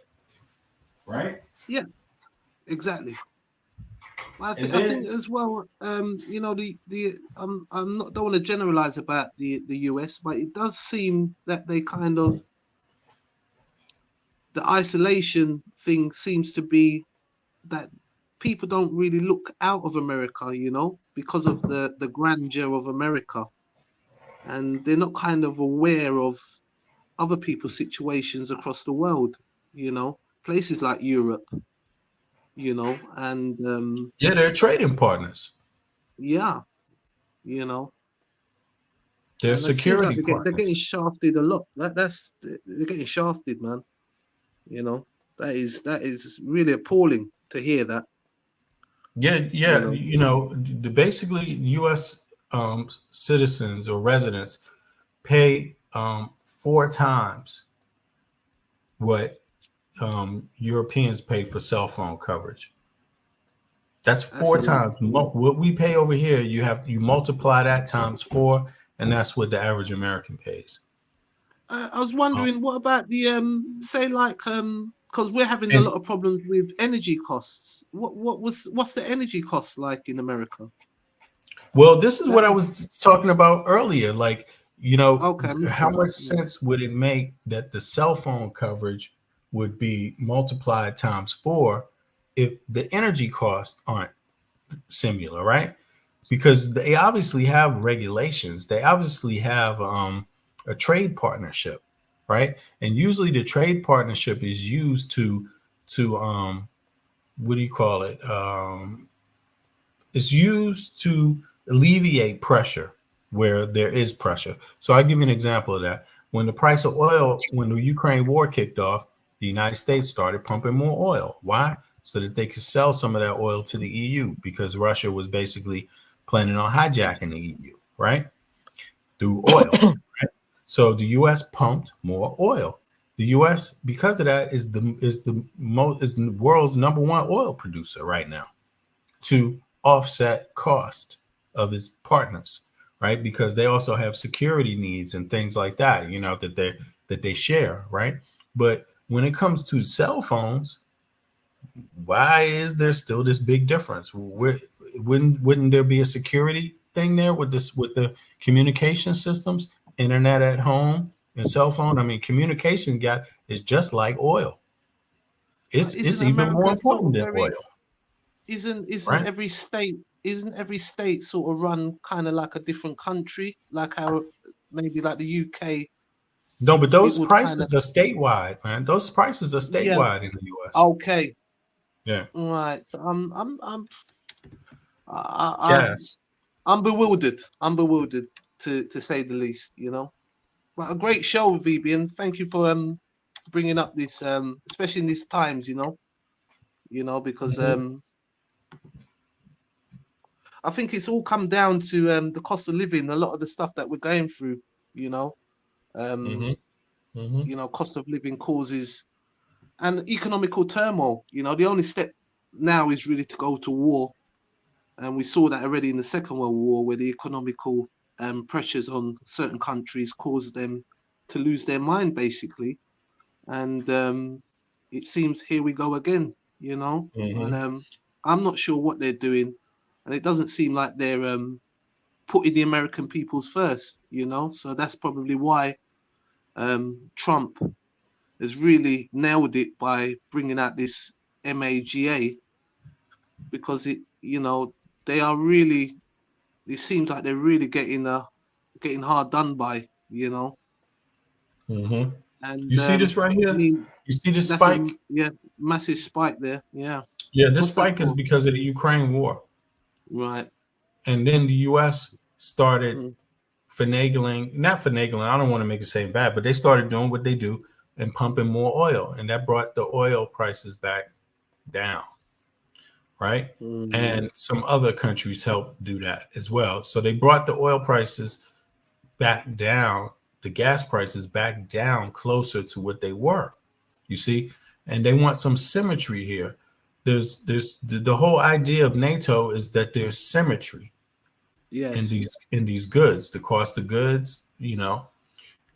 Right? Yeah, exactly. And I think then, as well. I'm not, don't want to generalize about the US, but it does seem that they kind of, the isolation thing seems to be that people don't really look out of America, because of the grandeur of America, and they're not kind of aware of other people's situations across the world, places like Europe, and yeah, they're trading partners. yeah, you know, They're and it seems like security they're getting partners. shafted a lot. They're getting shafted, man. You know, that is really appalling to hear that. Yeah, You yeah. know, Basically, U.S. Citizens or residents pay 4 times what Europeans pay for cell phone coverage. That's that's four a lot. times what we pay over here. You multiply that times 4, and that's what the average American pays. I was Um, wondering, what about the say like because we're having a and lot of problems with energy costs. What's the energy costs like in America? well, this is what That I is was talking about earlier. Like, okay. I missed how that. much Yeah. sense would it make that the cell phone coverage would be multiplied times 4 if the energy costs aren't similar, right? Because they obviously have regulations. They obviously have a trade partnership, right? And usually the trade partnership is used to what do you call it? It's used to alleviate pressure where there is pressure. So I'll give you an example of that. When the price of oil, when the Ukraine war kicked off, the United States started pumping more oil. Why? So that they could sell some of that oil to the EU, because Russia was basically planning on hijacking the EU, right? Through oil. So the U.S. pumped more oil. The U.S. because of that is the world's number one oil producer right now, to offset cost of its partners, right? Because they also have security needs and things like that, that they share, right? But when it comes to cell phones, why is there still this big difference? Wouldn't there be a security thing there with the communication systems, internet at home and cell phone? I mean, communication got is just like oil. But It's isn't even more America sort important of than very oil, isn't right? every state sort of run kind of like a different country, like how maybe like the UK, No, but it those would kind of, prices are statewide, man. Those prices are yeah, statewide in the U.S. okay, Yeah. right. So I'm Gas. I'm bewildered. I'm bewildered to say the least. But a great show, Vivian. Thank you for bringing up this especially in these times. Because Hmm. I think it's all come down to the cost of living. A lot of the stuff that we're going through. You know, um, Hmm. Hmm. cost of living causes. and economical turmoil. You know, the only step now is really to go to war, and we saw that already in the Second World War, where the economical pressures on certain countries caused them to lose their mind, basically. And it seems here we go again. You know, and I'm not sure what they're doing, and it doesn't seem like they're putting the American peoples first. You know, so that's probably why Trump has really nailed it by bringing out this MAGA, because it, you know, they are really. It seems like they're really getting hard done by, you know. And You see this right I here? mean, You see this that's spike? massive spike there. Yeah. Yeah, this What's that spike is for? because of the Ukraine war. Right. And then the US started Mm. not finagling, I don't want to make it seem bad, but they started doing what they do and pumping more oil. And that brought the oil prices back down. Right. And some other countries helped do that as well. So they brought the oil prices back down, the gas prices back down closer to what they were. You see, and they want some symmetry here. There's the whole idea of NATO is that there's symmetry in Yes. these goods, the cost of goods, you know.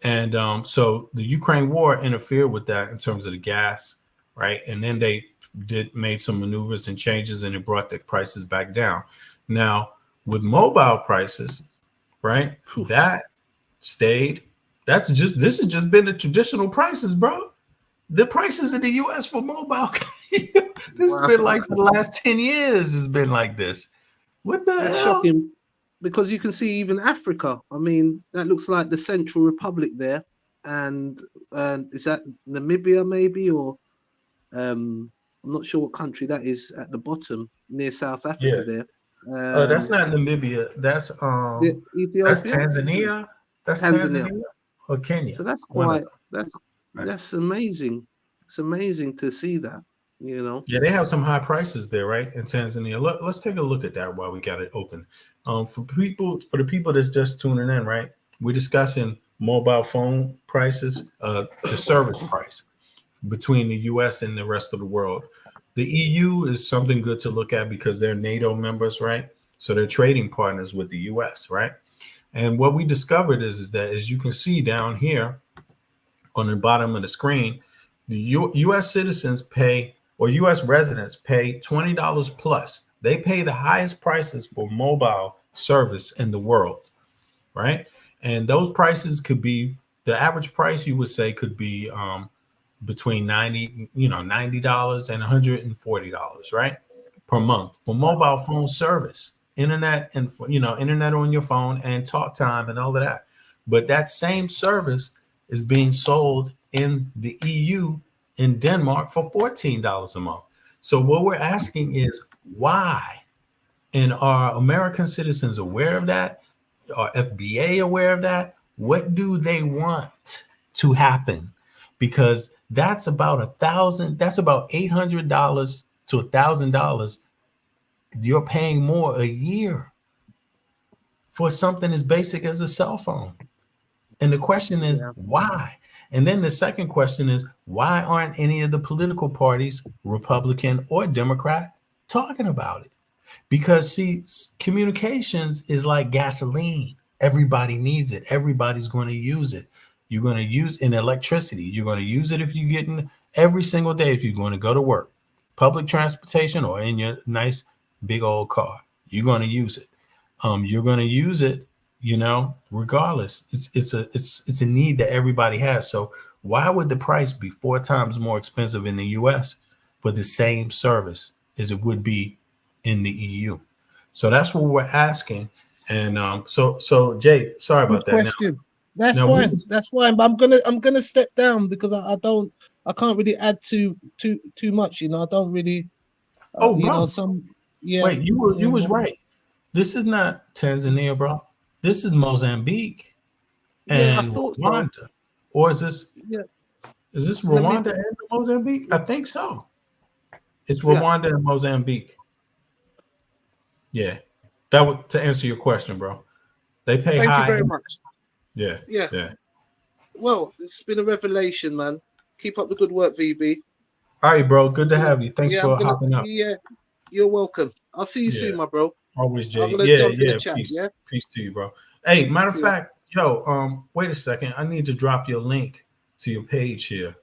And so the Ukraine war interfered with that in terms of the gas, right? And then they made some maneuvers and changes, and it brought the prices back down. Now with mobile prices, right? Whew. That stayed. This has just been the traditional prices, bro. The prices in the US for mobile, this has been like for the last 10 years, it's been like this. What the That's hell? shocking, because you can see even Africa. I mean, that looks like the Central Republic there, and is that Namibia maybe, or I'm not sure what country that is at the bottom near South Africa there. That's not Namibia. That's Is it Ethiopia? Tanzania. That's Tanzania. Tanzania or Kenya. So that's One of quite them. that's amazing. It's amazing to see that, you know. Yeah, they have some high prices there, right? In Tanzania. Let's take a look at that while we got it open. For the people that's just tuning in, right? We're discussing mobile phone prices, the service price between the US and the rest of the world. The EU is something good to look at because they're NATO members, right? So they're trading partners with the US, right? And what we discovered is that, as you can see down here on the bottom of the screen, the US citizens pay, or US residents pay $20 plus. They pay the highest prices for mobile service in the world, right? And those prices could be, the average price you would say could be between $90 and $140, right, per month for mobile phone service, internet, and internet on your phone and talk time and all of that. But that same service is being sold in the EU in Denmark for $14 a month. So what we're asking is why? And are American citizens aware of that? Are FBA aware of that? What do they want to happen? Because that's about that's about $800 to $1,000. You're paying more a year for something as basic as a cell phone. And the question is, why? And then the second question is, why aren't any of the political parties, Republican or Democrat, talking about it? Because, see, communications is like gasoline. Everybody needs it. Everybody's going to use it. You're going to use in electricity. You're going to use it if you're getting every single day, if you're going to go to work, public transportation, or in your nice big old car. You're going to use it. You're going to use it, regardless. It's a need that everybody has. So why would the price be 4 times more expensive in the US for the same service as it would be in the EU? So that's what we're asking. And so Jay, sorry about that. Question. That's fine. That's fine. But I'm gonna step down because I can't really add too much. I don't really. Bro. Yeah. Wait, you was right. This is not Tanzania, bro. This is Mozambique and I thought Rwanda. so. Or is this? Yeah. Is this Rwanda and Mozambique? I think so. It's Rwanda and Mozambique. Yeah, that would to answer your question, bro. They pay high. Thank you very much. Yeah. Well, it's been a revelation, man. Keep up the good work, VB. All right, bro. Good to have you. Thanks Yeah, I'm for gonna. hopping up. Yeah, you're welcome. I'll see you Yeah, soon, my bro. always, I'm Jay. gonna Yeah, jump in the yeah. chat. Peace, Yeah. peace to you, bro. Hey, matter of See ya. fact, yo, wait a second. I need to drop your link to your page here.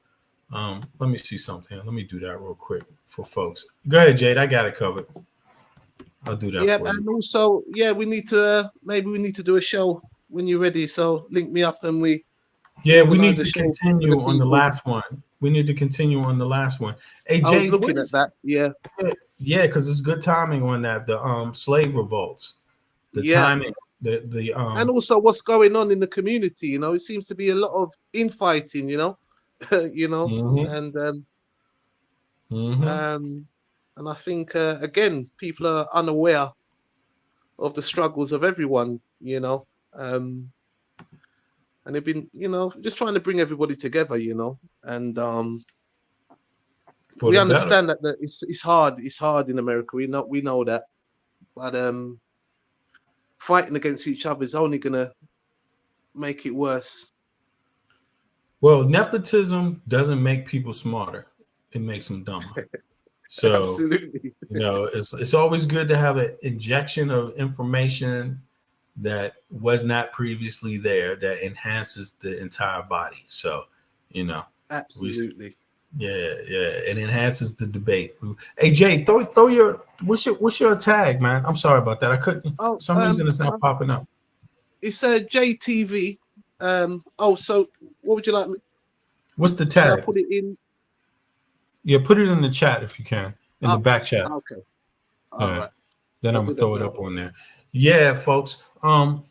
Let me see something. Let me do that real quick for folks. Go ahead, Jade. I got it covered. I'll do that Yeah, for you. and also, yeah, we need to maybe we need to do a show when you're ready. So link me up and we Yeah, we need organize a to show for the continue on the people. last one. We need to continue on the last one. Hey, I was Jade, what looking at is that. Yeah, yeah, because it's good timing on that. The slave revolts. The yeah, timing. The and also what's going on in the community. You know, it seems to be a lot of infighting. You know, you know, hmm and hmm um, and I think again, people are unaware of the struggles of everyone. You know, um, and they've been, you know, just trying to bring everybody together. You know, and for we the better. understand that, it's hard. It's hard in America. We know that, but fighting against each other is only gonna make it worse. Well, nepotism doesn't make people smarter. It makes them dumber. So, Absolutely, it's always good to have an injection of information that was not previously there that enhances the entire body. So, you know, we absolutely. yeah, yeah, it enhances the debate. Hey Jay, throw your what's your tag, man? I'm sorry about that. I couldn't Oh, for some reason it's not popping up. it's a JTV. Oh, so what would you like me? What's the Shall I tag? put it in? Yeah, put it in the chat if you can, in the Oh, back chat. okay. All Yeah. right. Then I'll I'm do gonna that throw it now. up on there. Yeah, folks.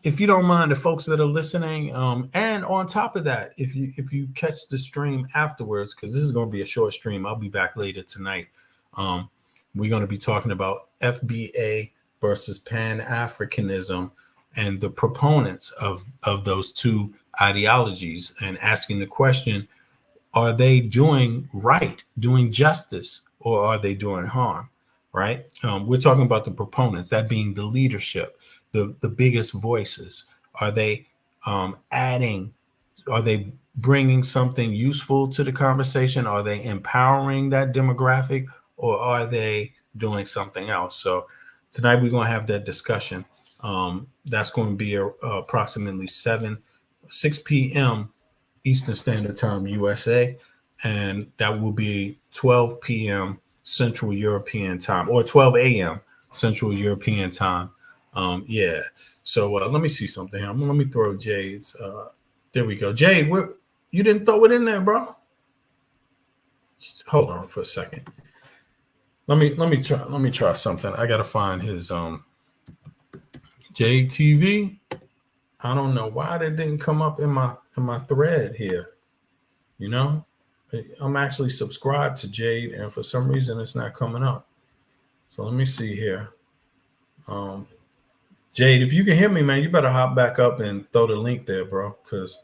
If you don't mind, the folks that are listening, and on top of that, if you catch the stream afterwards, because this is gonna be a short stream, I'll be back later tonight. Um, we're gonna be talking about FBA versus Pan Africanism and the proponents of those two ideologies, and asking the question: are they doing right, doing justice, or are they doing harm? Right? We're talking about the proponents, that being the leadership, the biggest voices. Are they adding? Are they bringing something useful to the conversation? Are they empowering that demographic, or are they doing something else? So tonight we're going to have that discussion. That's going to be approximately 6 p.m. Eastern Standard Time, USA, and that will be 12 p.m. Central European Time, or 12 a.m. Central European Time. Yeah. So let me see something here. Let me throw Jade's. There we go. Jade, you didn't throw it in there, bro. Hold on for a second. Let me try something. I gotta find his JTV. I don't know why that didn't come up in my thread here. You know, I'm actually subscribed to Jade, and for some reason, it's not coming up. So let me see here. Um, Jade, if you can hear me, man, you better hop back up and throw the link there, bro, because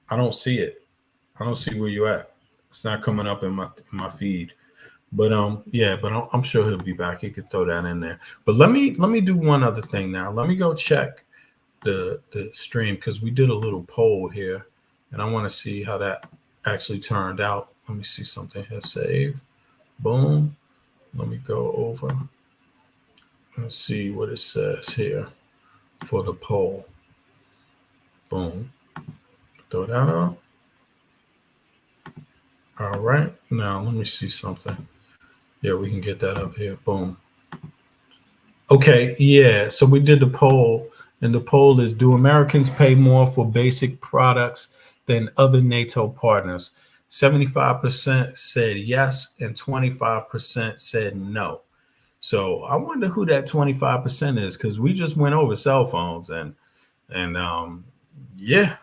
I don't see it. I don't see where you at. It's not coming up in my feed. But yeah, but I'm sure he'll be back. He could throw that in there. But let me do one other thing now. Let me go check the stream, because we did a little poll here, and I want to see how that actually turned out. Let me see something here. Save. Boom. Let me go over and see what it says here for the poll. Boom. Throw that up. All right. Now let me see something. Yeah, we can get that up here. Boom. Okay. Yeah. So we did the poll, and the poll is: do Americans pay more for basic products than other NATO partners? 75% said yes, and 25% said no. So I wonder who that 25% is, because we just went over cell phones, and yeah,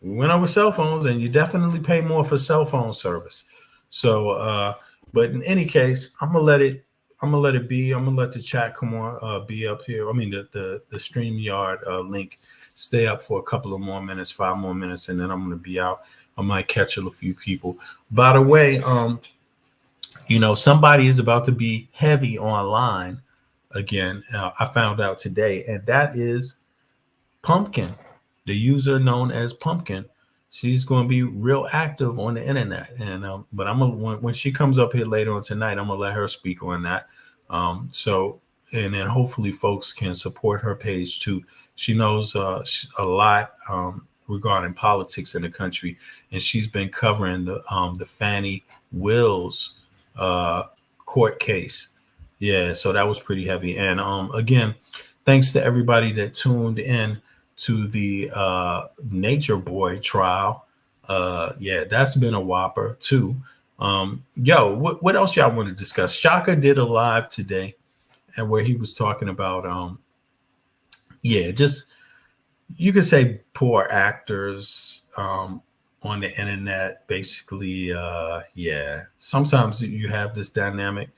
we went over cell phones, and you definitely pay more for cell phone service. So but in any case, I'm gonna let it be. I'm gonna let the chat come on, be up here. I mean the StreamYard link stay up for a couple of more minutes, 5 more minutes, and then I'm gonna be out. I might catch a few people. By the way, somebody is about to be heavy online again. I found out today, and that is Pumpkin, the user known as Pumpkin. she's going to be real active on the internet. And but I'm gonna when she comes up here later on tonight, I'm gonna let her speak on that. So and then hopefully folks can support her page too. She knows a lot regarding politics in the country, and she's been covering the Fannie Wills uh, court case. Yeah, so that was pretty heavy. And again, thanks to everybody that tuned in to the Nature Boy trial. Yeah, that's been a whopper too. Yo, what else y'all want to discuss? Shaka did a live today, and where he was talking about, yeah, just you could say poor actors on the internet. Basically, yeah, sometimes you have this dynamic,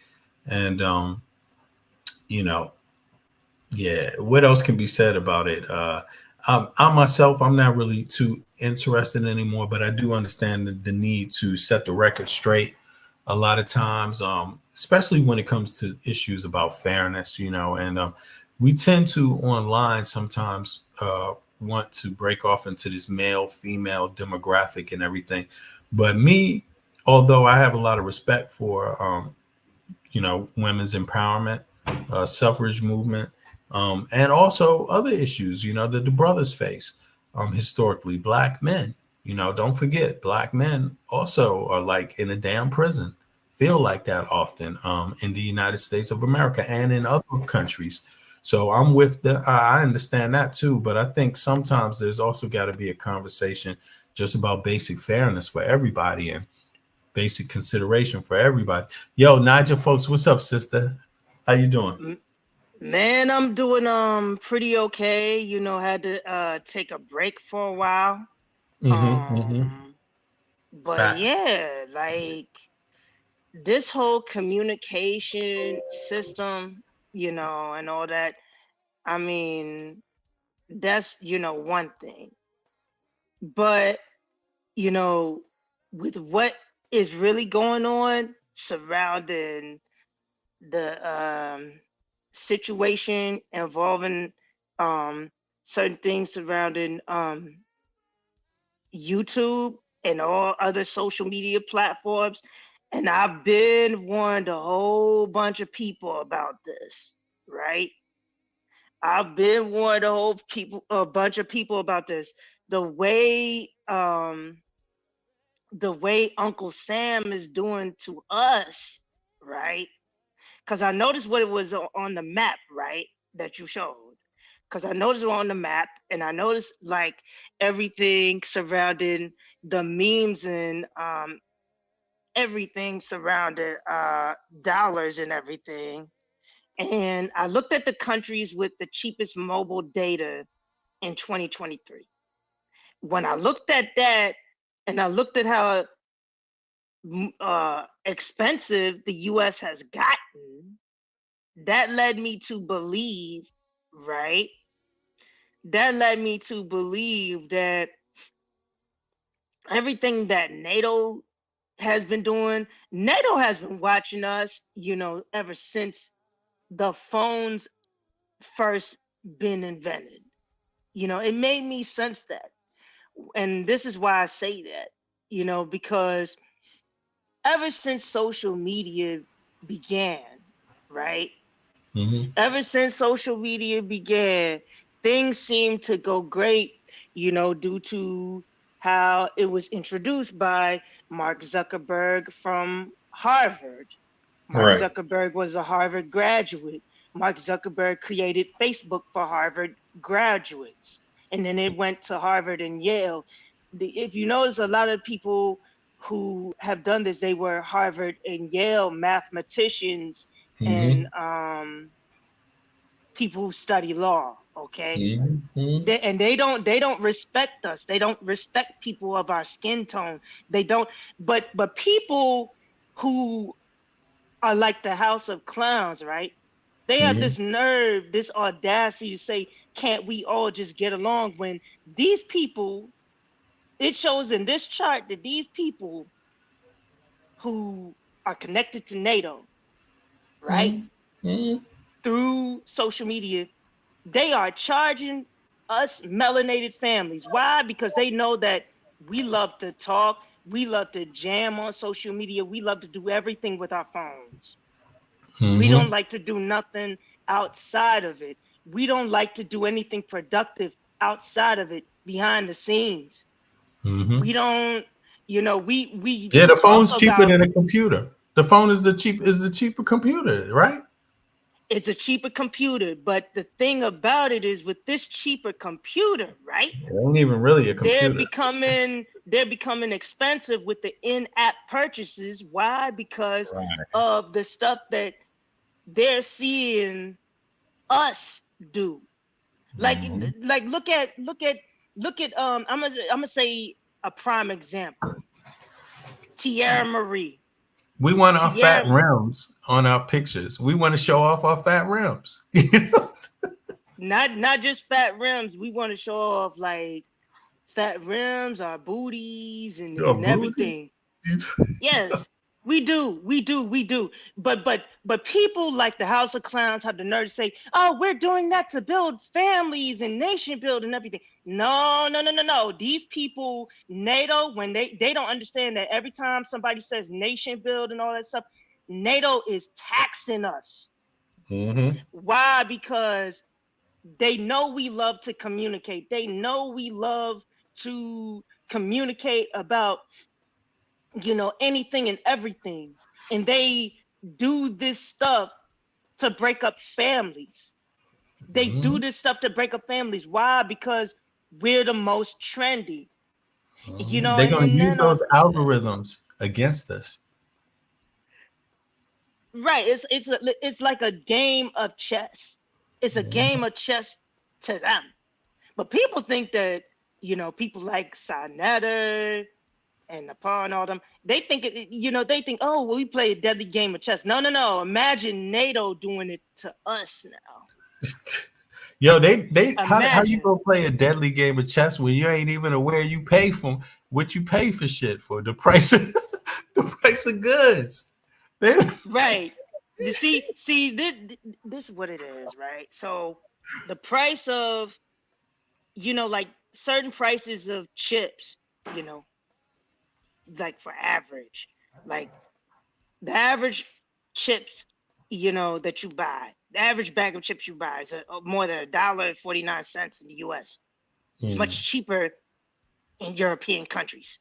and you know, yeah, what else can be said about it? I myself, I'm not really too interested anymore, but I do understand the need to set the record straight a lot of times, especially when it comes to issues about fairness, and we tend to online sometimes want to break off into this male female demographic and everything. But me, although I have a lot of respect for women's empowerment, suffrage movement, and also other issues, that the brothers face. Historically, black men, don't forget, black men also are like in a damn prison, feel like that often in the United States of America and in other countries. So I'm with I understand that too, but I think sometimes there's also got to be a conversation just about basic fairness for everybody and basic consideration for everybody. Yo, Nigel, folks, what's up, sister? How you doing? Man, I'm doing pretty okay. Had to take a break for a while. But Facts. yeah, like this whole communication system, and all that. I mean, that's one thing. But with what is really going on surrounding the situation involving certain things surrounding YouTube and all other social media platforms. And I've been warned a whole bunch of people about this, right? I've been warned a bunch of people about this. The way Uncle Sam is doing to us, right? Because I noticed what it was on the map, right? That you showed. Because I noticed it on the map, and I noticed like everything surrounding the memes and everything surrounding dollars and everything. And I looked at the countries with the cheapest mobile data in 2023. When I looked at that, and I looked at how expensive the US has gotten, that led me to believe, right? That led me to believe that everything that NATO has been doing, NATO has been watching us, ever since the phones first been invented. It made me sense that. And this is why I say that, because ever since social media began, right? Ever since social media began, things seem to go great, due to how it was introduced by Mark Zuckerberg from Harvard. Mark Right. Zuckerberg was a Harvard graduate. Mark Zuckerberg created Facebook for Harvard graduates, and then it went to Harvard and Yale. If you notice, a lot of people who have done this, they were Harvard and Yale mathematicians and people who study law. Okay, and they don't respect us. They don't respect people of our skin tone. They don't. But people who are like the House of Clowns, right? They have this nerve, this audacity to say, can't we all just get along, when these people, it shows in this chart that these people who are connected to NATO, right, through social media, they are charging us melanated families. Why? Because they know that We love to talk. We love to jam on social media. We love to do everything with our phones. We Mm-hmm. don't like to do nothing outside of it. We don't like to do anything productive outside of it, behind the scenes. Mm-hmm. We don't, we Yeah, the talk phone's cheaper about than a computer. The phone is the cheaper computer, right? it's a cheaper computer, but the thing about it is with this cheaper computer, right? It ain't even really a They're computer. becoming expensive with the in-app purchases. Why? Because Right. of the stuff that they're seeing us do. Like Mhm. like look at I'm gonna say a prime example. Tierra Marie. We want our fat Tierra, rims on our pictures. We want to show off our fat rims. You know? not just fat rims. We want to show off like fat rims, our booties, Your and booty. everything. Yes, we do. But people like the House of Clowns have the nerve to say, "Oh, we're doing that to build families and nation build and everything." No, no, no, no, no. These people, NATO, when they don't understand that every time somebody says nation build and all that stuff, NATO is taxing us. Mm-hmm. Why? Because they know we love to communicate. They know we love to communicate about anything and everything, and they do this stuff to break up families. They do Mm-hmm. this stuff to break up families. Why? Because we're the most trendy, Mm-hmm. They're and, gonna and use then those algorithms against us. right, it's like a game of chess. It's a Mhm. game of chess to them. But people think that people like Sinetta and Nepal and all them, they think they think, oh, well, we play a deadly game of chess. No, no, no. Imagine NATO doing it to us now. Yo, they how you Imagine. gonna play a deadly game of chess when you ain't even aware you pay for what you pay for shit for the price of the price of goods. They- Right. You see, this is what it is, right? So the price of, like certain prices of chips, you know, like for average, like the average chips, that you buy, the average bag of chips you buy is more than $1.49 in the US. It's Hmm. much cheaper in European countries,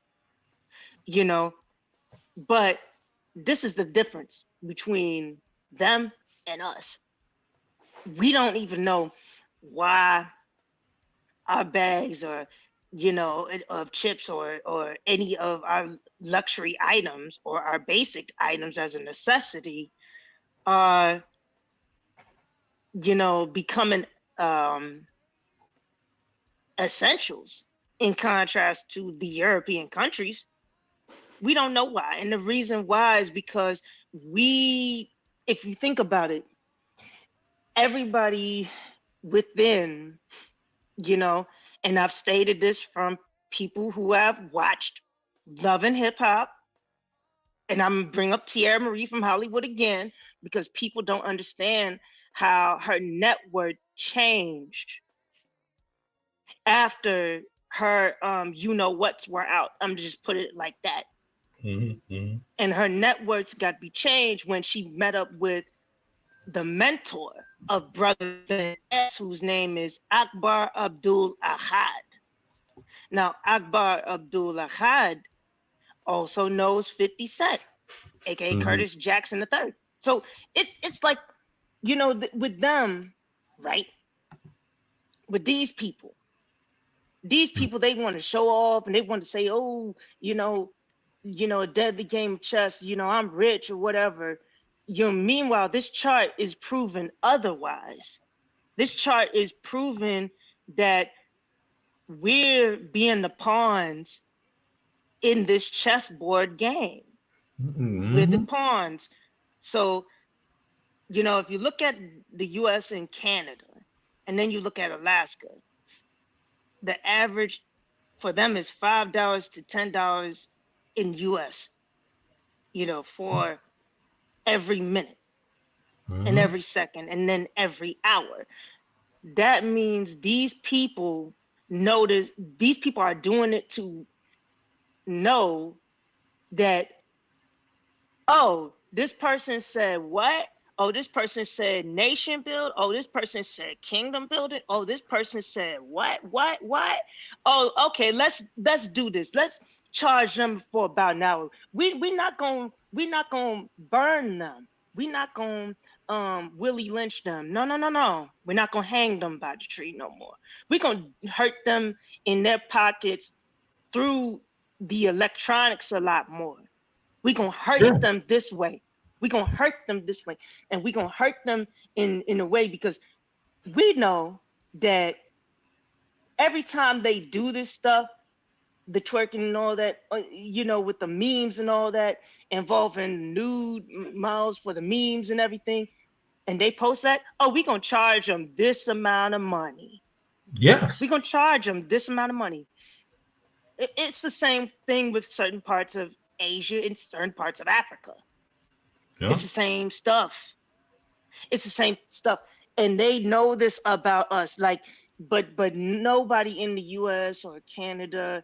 you know, but this is the difference between them and us. We don't even know why our bags or of chips or any of our luxury items or our basic items as a necessity are becoming um essentials in contrast to the European countries. We don't know why. And the reason why is because if you think about it, everybody within, you know, and I've stated this from people who have watched Love and Hip Hop, and I'm gonna bring up Tierra Marie from Hollywood again because people don't understand how her net worth changed after her whats were out. I'm just put it like that. Mm-hmm. And her net worths got to be changed when she met up with the mentor of Brother S, whose name is Akbar Abdul Ahad. Now, Akbar Abdul Ahad also knows 50 Cent, aka Mm-hmm. Curtis Jackson III. So it's like, with them, right? With these people, they want to show off and they want to say, oh, a deadly game of chess, I'm rich or whatever. Meanwhile, this chart is proven otherwise. This chart is proven that we're being the pawns in this chessboard game. We're the Mm-hmm. pawns. So, if you look at the US and Canada, and then you look at Alaska, the average for them is $5 to $10 in US, for every minute and Mm-hmm. every second and then every hour. That means these people are doing it to know that, oh, this person said what? Oh, this person said nation build. Oh, this person said kingdom building. Oh, this person said what? Oh, okay, let's do this. Let's charge them for about an hour. We not gonna burn them. We not gonna Willie Lynch them. No. We're not gonna hang them by the tree no more. We're gonna hurt them in their pockets through the electronics a lot more. We're gonna hurt Yeah. them this way. We're gonna hurt them this way. And we're gonna hurt them in a way because we know that every time they do this stuff, the twerking and all that, with the memes and all that, involving nude models for the memes and everything, and they post that, oh, we're gonna charge them this amount of money. Yes. We're gonna charge them this amount of money. It's the same thing with certain parts of Asia and certain parts of Africa. Yeah. It's the same stuff. It's the same stuff. And they know this about us. Like, but nobody in the US or Canada,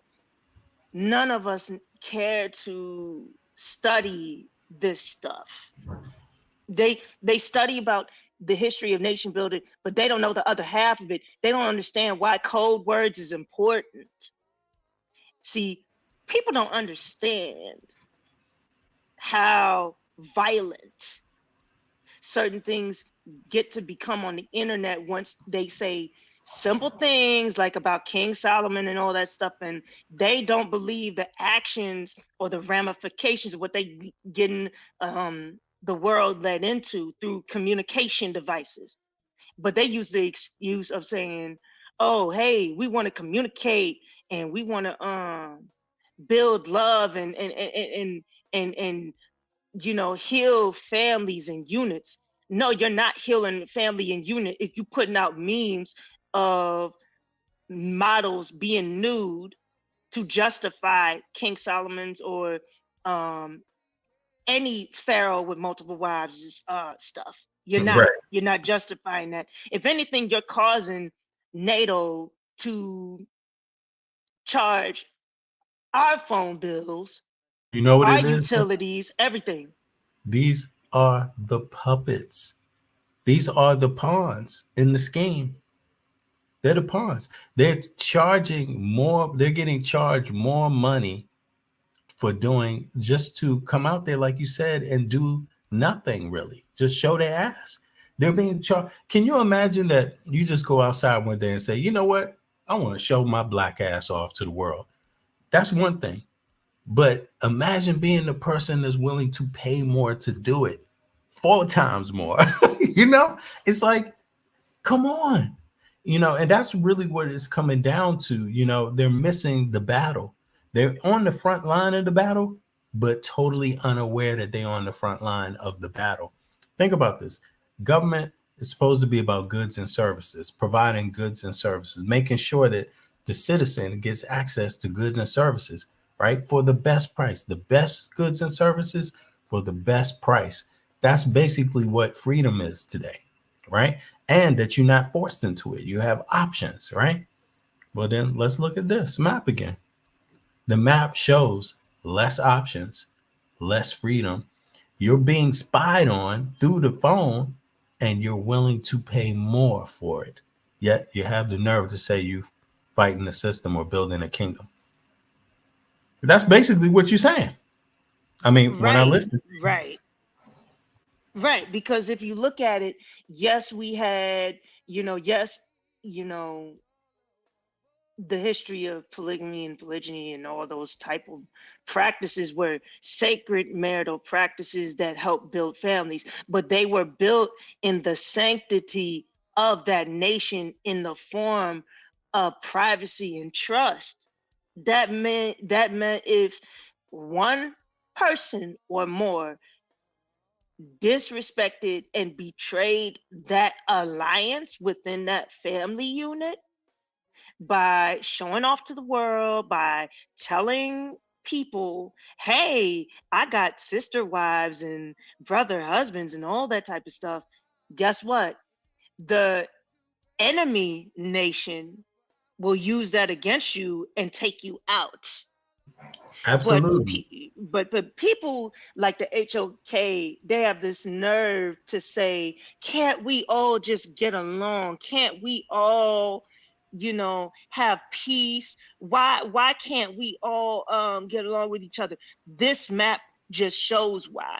none of us care to study this stuff. They study about the history of nation building, but they don't know the other half of it. They don't understand why code words is important. See, people don't understand how violent certain things get to become on the internet once they say simple things like about King Solomon and all that stuff, and they don't believe the actions or the ramifications of what they getting the world led into through communication devices. But they use the excuse of saying, oh, hey, we want to communicate and we want to build love and heal families and units. No, you're not healing family and unit if you're putting out memes of models being nude to justify King Solomon's or any pharaoh with multiple wives stuff. You're Right. not justifying that. If anything, you're causing NATO to charge our phone bills, You know what our it is? utilities, everything. These are the puppets. These are the pawns in the scheme. They're the pawns. They're charging more. They're getting charged more money for doing just to come out there, like you said, and do nothing really. Just show their ass. They're being charged. Can you imagine that you just go outside one day and say, you know what? I want to show my black ass off to the world. That's one thing. But imagine being the person that's willing to pay more to do it, 4 times more. It's like, come on. And that's really what it's coming down to. They're missing the battle. They're on the front line of the battle, but totally unaware that they're on the front line of the battle. Think about this. Government is supposed to be about goods and services, providing goods and services, making sure that the citizen gets access to goods and services, right? For the best price, the best goods and services for the best price. That's basically what freedom is today, right? And that you're not forced into it. You have options, right? Well, then let's look at this map again. The map shows less options, less freedom. You're being spied on through the phone, and you're willing to pay more for it. Yet you have the nerve to say you fighting the system or building a kingdom. That's basically what you're saying. I mean, when I Right, listen, right. Because if you look at it, yes, we had, yes, the history of polygamy and polygyny and all those type of practices were sacred marital practices that help build families, but they were built in the sanctity of that nation in the form of privacy and trust. That meant if one person or more disrespected and betrayed that alliance within that family unit by showing off to the world, by telling people, hey, I got sister wives and brother husbands and all that type of stuff, guess what? The enemy nation will use that against you and take you out. Absolutely. But people like the HOK, they have this nerve to say, can't we all just get along? Can't we all, have peace? Why can't we all get along with each other? This map just shows why.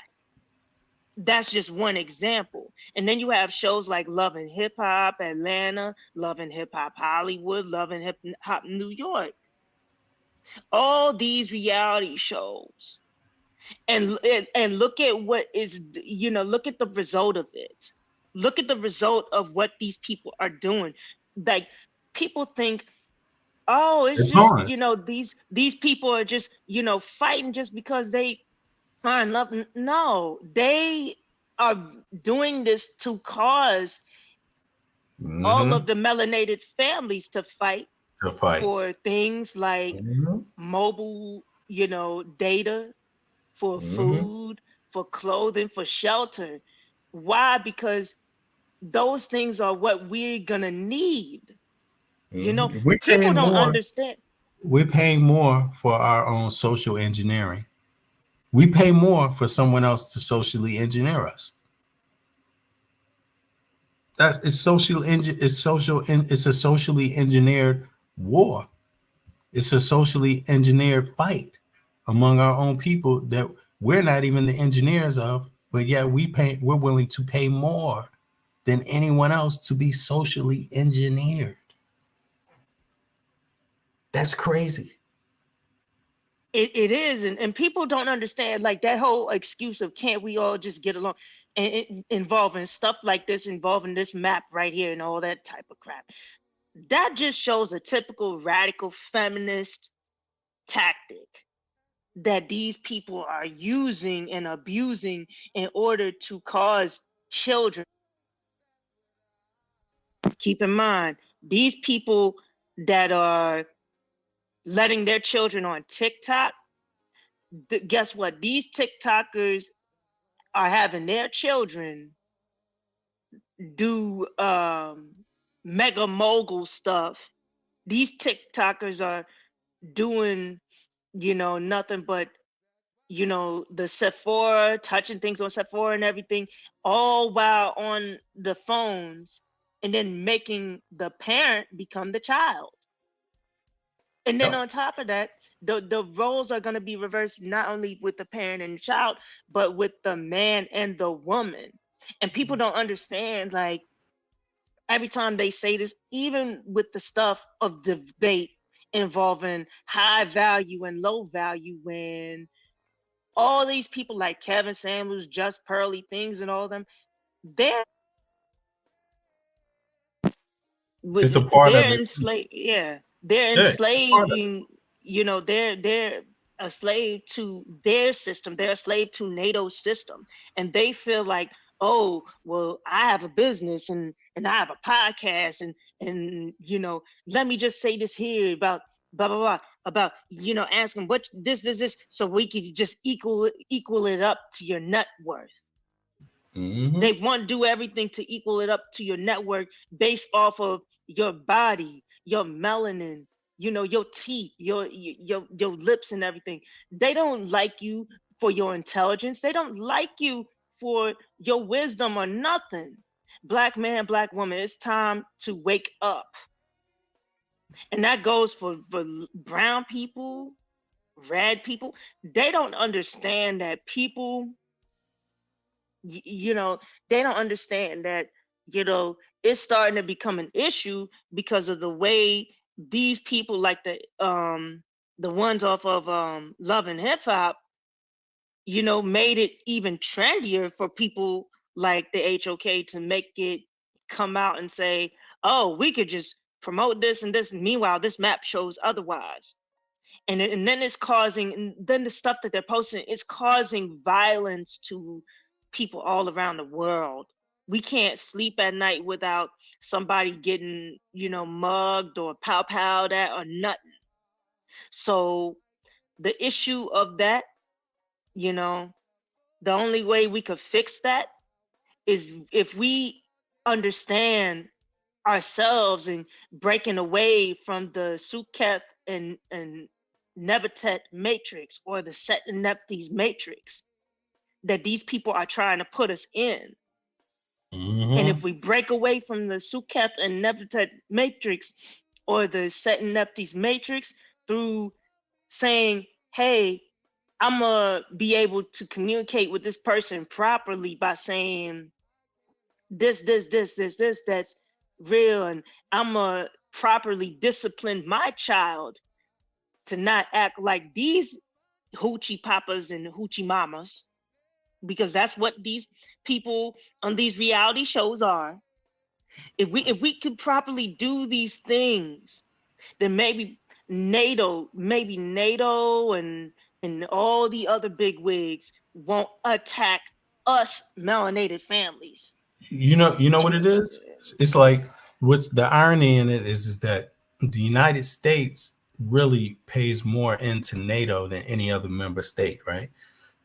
That's just one example. And then you have shows like Love and Hip Hop Atlanta, Love and Hip Hop Hollywood, Love and Hip Hop New York. All these reality shows. And look at what is, look at the result of it. Look at the result of what these people are doing. Like, people think, oh, it's It's just, hard. these people are just, fighting just because they are in love. No, they are doing this to cause all of the melanated families to fight To fight. for things like mobile, data, for food, for clothing, for shelter. Why? Because those things are what we're gonna need. We're People paying don't more. understand. We're paying more for our own social engineering. We pay more for someone else to socially engineer us. It's a socially engineered war. It's a socially engineered fight among our own people that we're not even the engineers of, but yet we're willing to pay more than anyone else to be socially engineered. That's crazy. It is, and people don't understand, like, that whole excuse of can't we all just get along, and involving stuff like this, involving this map right here and all that type of crap. That just shows a typical radical feminist tactic that these people are using and abusing in order to cause children. Keep in mind, these people that are letting their children on TikTok, guess what? These TikTokers are having their children do mega mogul stuff. These TikTokers are doing, nothing but, the Sephora, touching things on Sephora and everything, all while on the phones, and then making the parent become the child. And then on top of that, the roles are going to be reversed, not only with the parent and the child, but with the man and the woman. And people don't understand, like, every time they say this, even with the stuff of debate involving high value and low value, when all these people like Kevin Samuels, Just Pearly Things, and all of them, they're It's a part of it. enslaved. Yeah, they're Yeah, enslaving. They're a slave to their system. They're a slave to NATO's system, and they feel like, oh, well, I have a business and I have a podcast, and let me just say this here about blah blah blah, about asking what this, so we could just equal it up to your net worth. They want to do everything to equal it up to your network based off of your body, your melanin, your teeth, your lips and everything. They don't like you for your intelligence. They don't like you for your wisdom or nothing. Black man, black woman, it's time to wake up. And that goes for brown people, red people. They don't understand that people, they don't understand that, it's starting to become an issue because of the way these people, like the ones off of Love and Hip Hop, made it even trendier for people like the HOK to make it come out and say, oh, we could just promote this and this. Meanwhile, this map shows otherwise. And then it's causing, and then the stuff that they're posting is causing violence to people all around the world. We can't sleep at night without somebody getting, mugged or pow-powed at or nothing. So the issue of that, the only way we could fix that is if we understand ourselves and breaking away from the Suketh and Nebutet matrix or the Set and Neptes matrix that these people are trying to put us in. And if we break away from the Sukheth and Nebutet matrix or the Set and Neptes matrix through saying, hey, I'm going to be able to communicate with this person properly by saying this, that's real. And I'm going to properly discipline my child to not act like these hoochie papas and hoochie mamas, because that's what these people on these reality shows are. If we could properly do these things, then maybe NATO and all the other big wigs won't attack us melanated families. You know what it is? It's like, what the irony in it is that the United States really pays more into NATO than any other member state, right?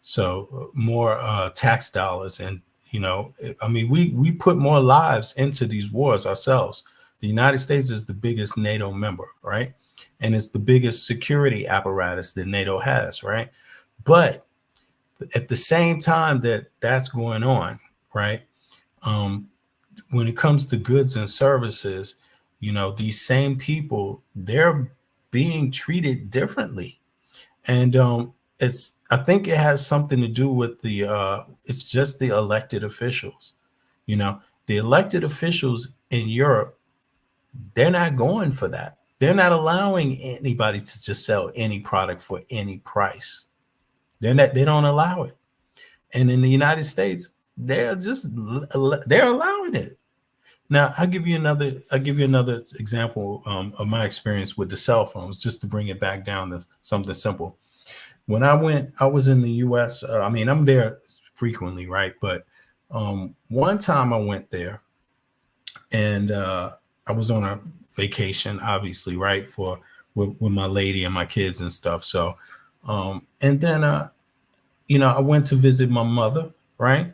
So more tax dollars, and I mean, we put more lives into these wars ourselves. The United States is the biggest NATO member, right? And it's the biggest security apparatus that NATO has, right? But at the same time that that's going on, right? When it comes to goods and services, these same people, they're being treated differently. And I think it has something to do with it's just the elected officials. The elected officials in Europe, they're not going for that. They're not allowing anybody to just sell any product for any price. They don't allow it. And in the United States, they're allowing it. Now, I'll give you another example of my experience with the cell phones, just to bring it back down to something simple. When I was in the U.S. I mean, I'm there frequently, right? But one time I went there, and I was on a vacation, obviously, right, with my lady and my kids and stuff. So, and then I went to visit my mother, right?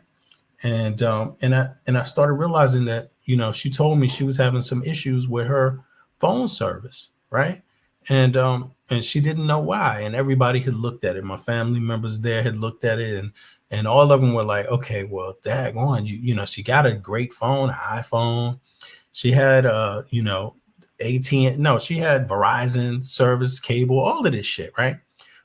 And I started realizing that, she told me she was having some issues with her phone service, right? And she didn't know why. And everybody had looked at it. My family members there had looked at it, and all of them were like, okay, well, daggone, she got a great phone, iPhone. She had she had Verizon service, cable, all of this shit, right?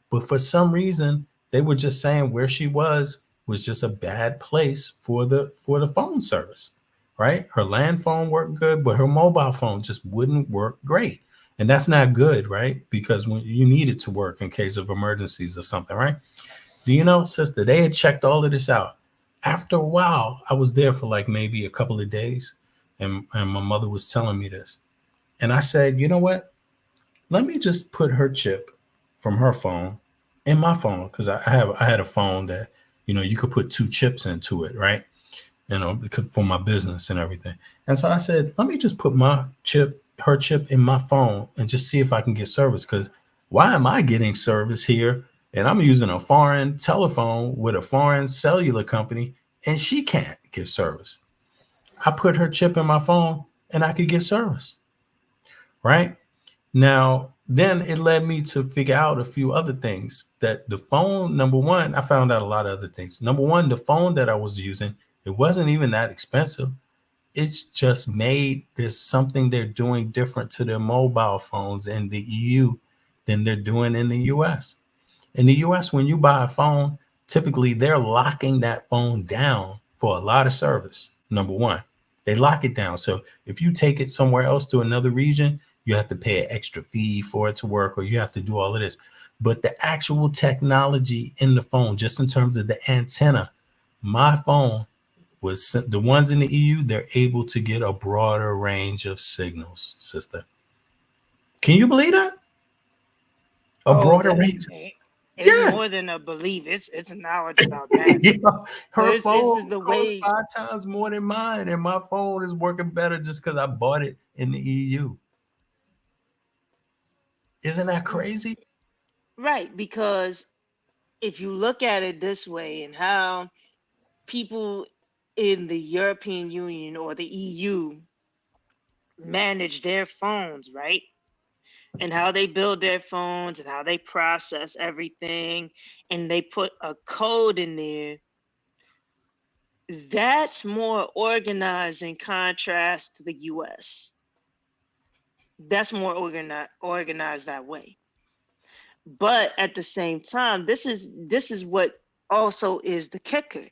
But for some reason, they were just saying where she was just a bad place for the phone service, right? Her land phone worked good, but her mobile phone just wouldn't work great. And that's not good, right? Because when you need it to work in case of emergencies or something, right? Do you know, sister, they had checked all of this out. After a while, I was there for like maybe a couple of days, and my mother was telling me this. And I said, you know what? Let me just put her chip from her phone in my phone, because I had a phone that, you could put 2 chips into it, right? Because for my business and everything. And so I said, let me just put her chip in my phone and just see if I can get service. Because why am I getting service here? And I'm using a foreign telephone with a foreign cellular company, and she can't get service. I put her chip in my phone and I could get service, right? Now, then it led me to figure out a few other things. That the phone, number one, I found out a lot of other things. Number one, the phone that I was using, it wasn't even that expensive. It's just there's something they're doing different to their mobile phones in the EU than they're doing in the US. In the US, when you buy a phone, typically they're locking that phone down for a lot of service. Number one, they lock it down. So if you take it somewhere else to another region, you have to pay an extra fee for it to work, or you have to do all of this. But the actual technology in the phone, just in terms of the antenna, my phone was the ones in the EU, they're able to get a broader range of signals, sister. Can you believe that? A broader range. It's more than a belief. It's a knowledge about that. Her phone costs 5 times more than mine, and my phone is working better just because I bought it in the EU. Isn't that crazy? Right, because if you look at it this way, and how people in the European Union or the EU manage their phones, right? and how they build their phones and how they process everything, and they put a code in there, that's more organized in contrast to the US. That's more organized that way. But at the same time, this is what also is the kicker,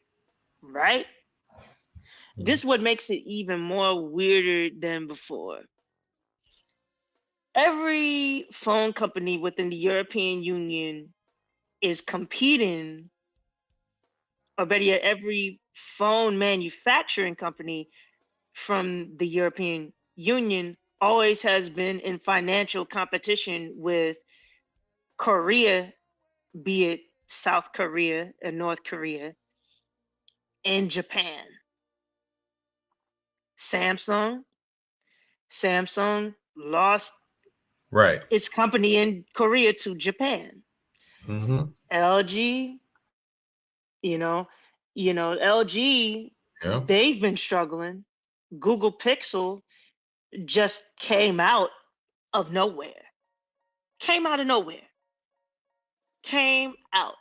right? This is what makes it even more weirder than before. Every phone company within the European Union is competing, or better yet, every phone manufacturing company from the European Union always has been in financial competition with Korea, be it South Korea and North Korea, and Japan. Samsung lost Right. its company in Korea to Japan. Mm-hmm. LG, you know, LG, Yeah. they've been struggling. Google Pixel just came out of nowhere. Came out of nowhere. Came out.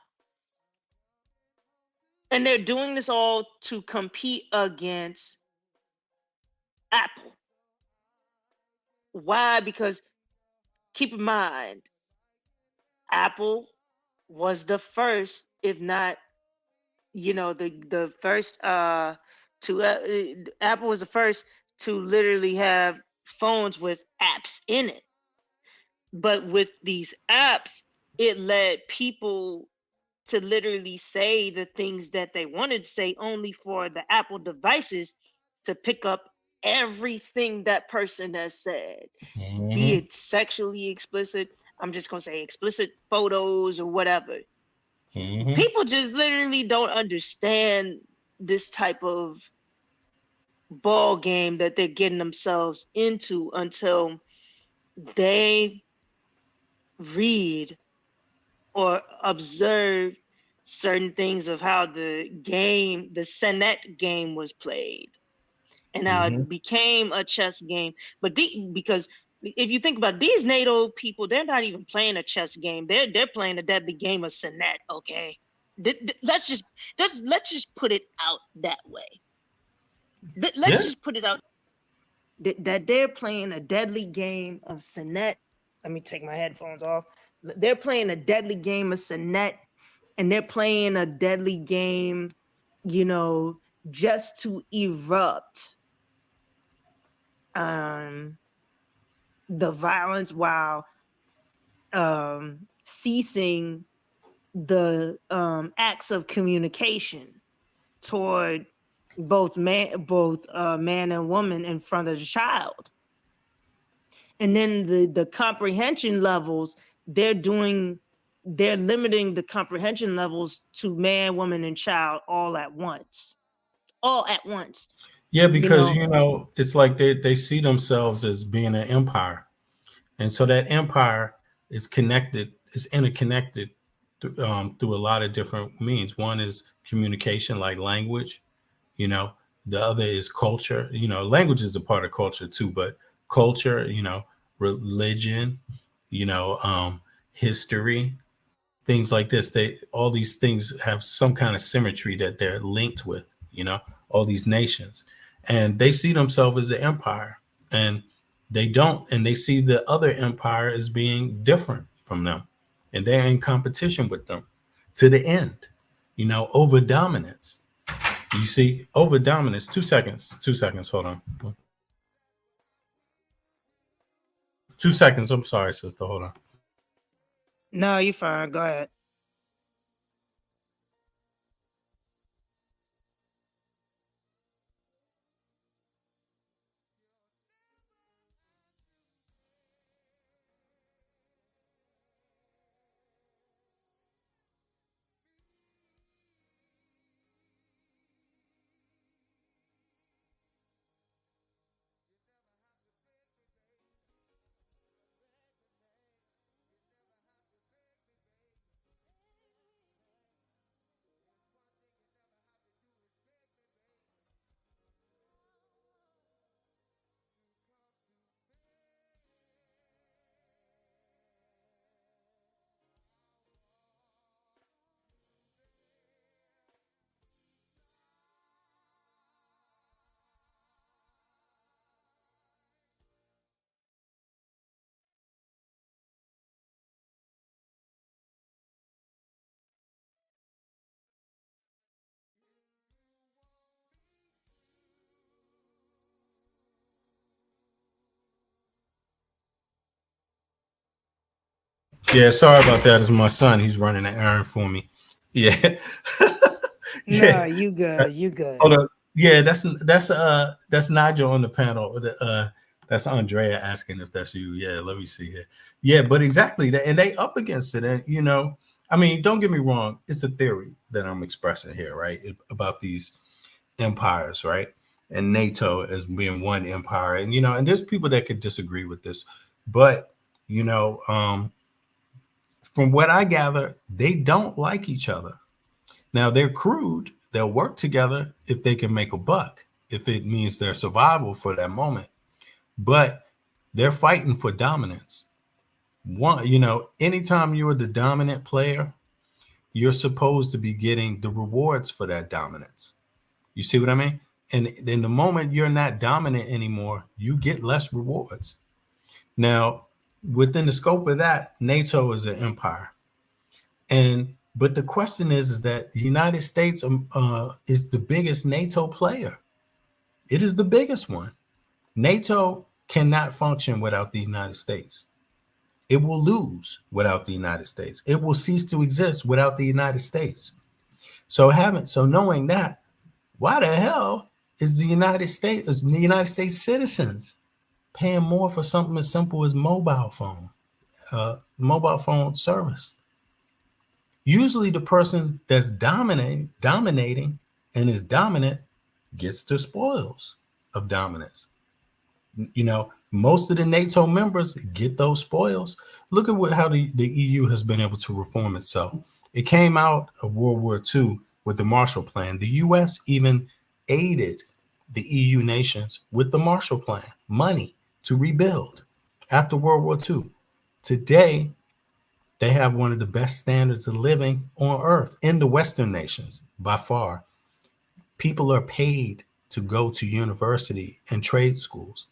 And they're doing this all to compete against Apple. Why? Because keep in mind, Apple was the first, if not, the first to Apple was the first to literally have phones with apps in it. But with these apps, it led people to literally say the things that they wanted to say only for the Apple devices to pick up everything that person has said, be Mm-hmm. it sexually explicit. I'm just going to say explicit photos or whatever. Mm-hmm. People just literally don't understand this type of ball game that they're getting themselves into until they read or observe certain things of how the Senet game was played and how Mm-hmm. it became a chess game. But because if you think about these NATO people, they're not even playing a chess game. They're playing a deadly game of Senet. Okay, let's just put it out that way. Let's Yeah. just put it out that they're playing a deadly game of Senet. Let me take my headphones off. They're playing a deadly game of Senet, and they're playing a deadly game, just to erupt the violence while ceasing the acts of communication toward both man and woman in front of the child. And then the comprehension levels, they're limiting the comprehension levels to man, woman, and child all at once. Yeah, You because know, it's like they see themselves as being an empire, and so that empire is interconnected through a lot of different means. One is communication, like language. You know, the other is culture. Language is a part of culture too, but culture, religion, history, things like this. All these things have some kind of symmetry that they're linked with. All these nations, and they see themselves as an empire, and they don't, and they see the other empire as being different from them, and they're in competition with them to the end. Over dominance. You see, over dominance. 2 seconds. 2 seconds. Hold on. 2 seconds. I'm sorry, sister. Hold on. no, you're fine. Go ahead. Yeah, sorry about that. It's my son. He's running an errand for me. Yeah. No, Yeah. you good. You good. Hold up. Yeah, that's Nigel on the panel. That's Andrea asking if that's you. Yeah, let me see here. Yeah, but exactly that, and they up against it. And I mean, don't get me wrong. It's a theory that I'm expressing here, right? About these empires, right? And NATO as being one empire, and and there's people that could disagree with this, but you know, um, from what I gather, they don't like each other. Now they're crude. They'll work together if they can make a buck, if it means their survival for that moment. But they're fighting for dominance. Anytime you're the dominant player, you're supposed to be getting the rewards for that dominance. You see what I mean? And in the moment you're not dominant anymore, you get less rewards. Now, within the scope of that, NATO is an empire. But the question is that the United States is the biggest NATO player. It is the biggest one. NATO cannot function without the United States. It will lose without the United States. It will cease to exist without the United States. So knowing that, why the hell is the United States citizens paying more for something as simple as mobile phone service? Usually the person that's dominating and is dominant gets the spoils of dominance. Most of the NATO members get those spoils. Look at how the EU has been able to reform itself. It came out of World War II with the Marshall Plan. The US even aided the EU nations with the Marshall Plan, money to rebuild after World War II. Today, they have one of the best standards of living on earth in the Western nations by far. People are paid to go to university and trade schools.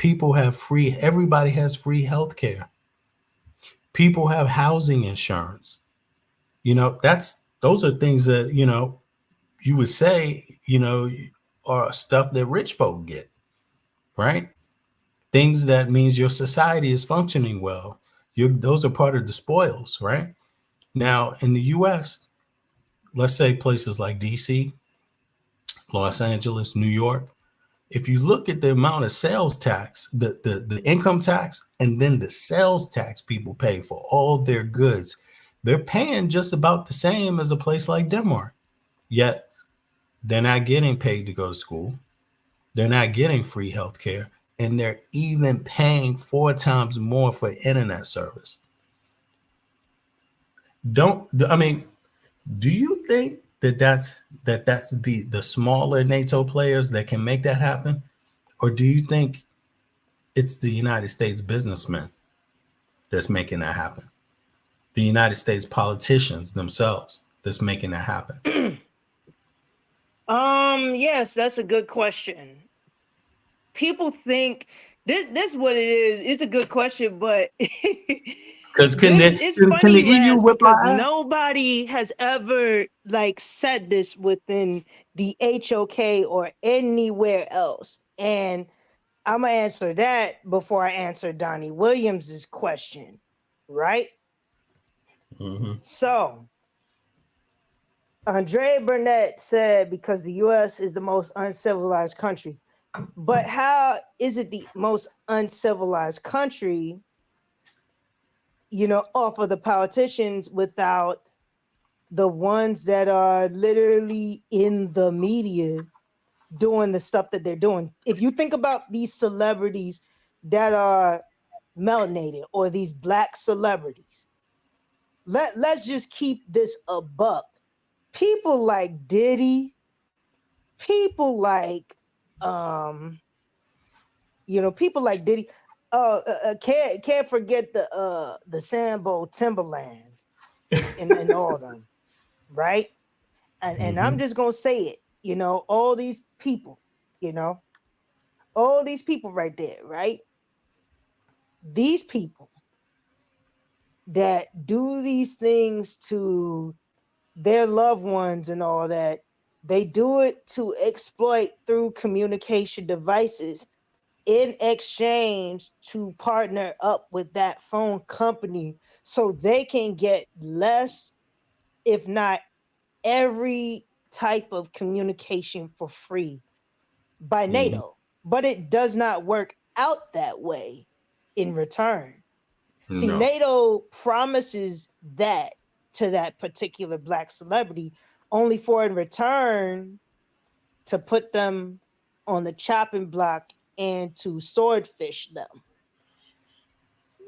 Everybody has free health care. People have housing insurance. Those are things that, you would say, are stuff that rich folk get, right? Things that means your society is functioning well. Those are part of the spoils, right? Now, in the US, let's say places like DC, Los Angeles, New York, if you look at the amount of sales tax, the income tax, and then the sales tax people pay for all their goods, they're paying just about the same as a place like Denmark. Yet they're not getting paid to go to school. They're not getting free health care. And they're even paying 4 times more for internet service. Do you think that's the smaller NATO players that can make that happen? Or do you think it's the United States businessmen that's making that happen? The United States politicians themselves that's making that happen? Yes, that's a good question. People think this is what it is. It's a good question, but Because it's can funny the you EU ask whip because our ass? nobody has ever said this within the HOK or anywhere else. And I'm gonna answer that before I answer Donnie Williams's question, right? Mm-hmm. So Andrea Burnett said because the US is the most uncivilized country. But how is it the most uncivilized country, off of the politicians without the ones that are literally in the media doing the stuff that they're doing? If you think about these celebrities that are melanated or these black celebrities, let's just keep this a buck. People like Diddy, people like people like Diddy. Can't forget the Sambo Timberland and all of them, right? And I'm just gonna say it, all these people, all these people right there, right? These people that do these things to their loved ones and all that, they do it to exploit through communication devices in exchange to partner up with that phone company so they can get less, if not every type of communication for free by NATO. But it does not work out that way in return. See, No. NATO promises that to that particular Black celebrity only for in return to put them on the chopping block and to swordfish them.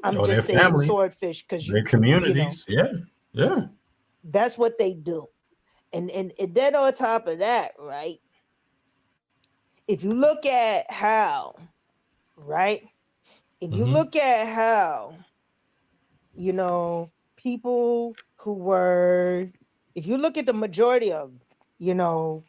I'm Or their just saying family, swordfish because their you know, communities. Yeah. that's what they do. And then on top of that, right? If you look at how, right? If you look at how, you know, people who were, if you look at the majority of, you know,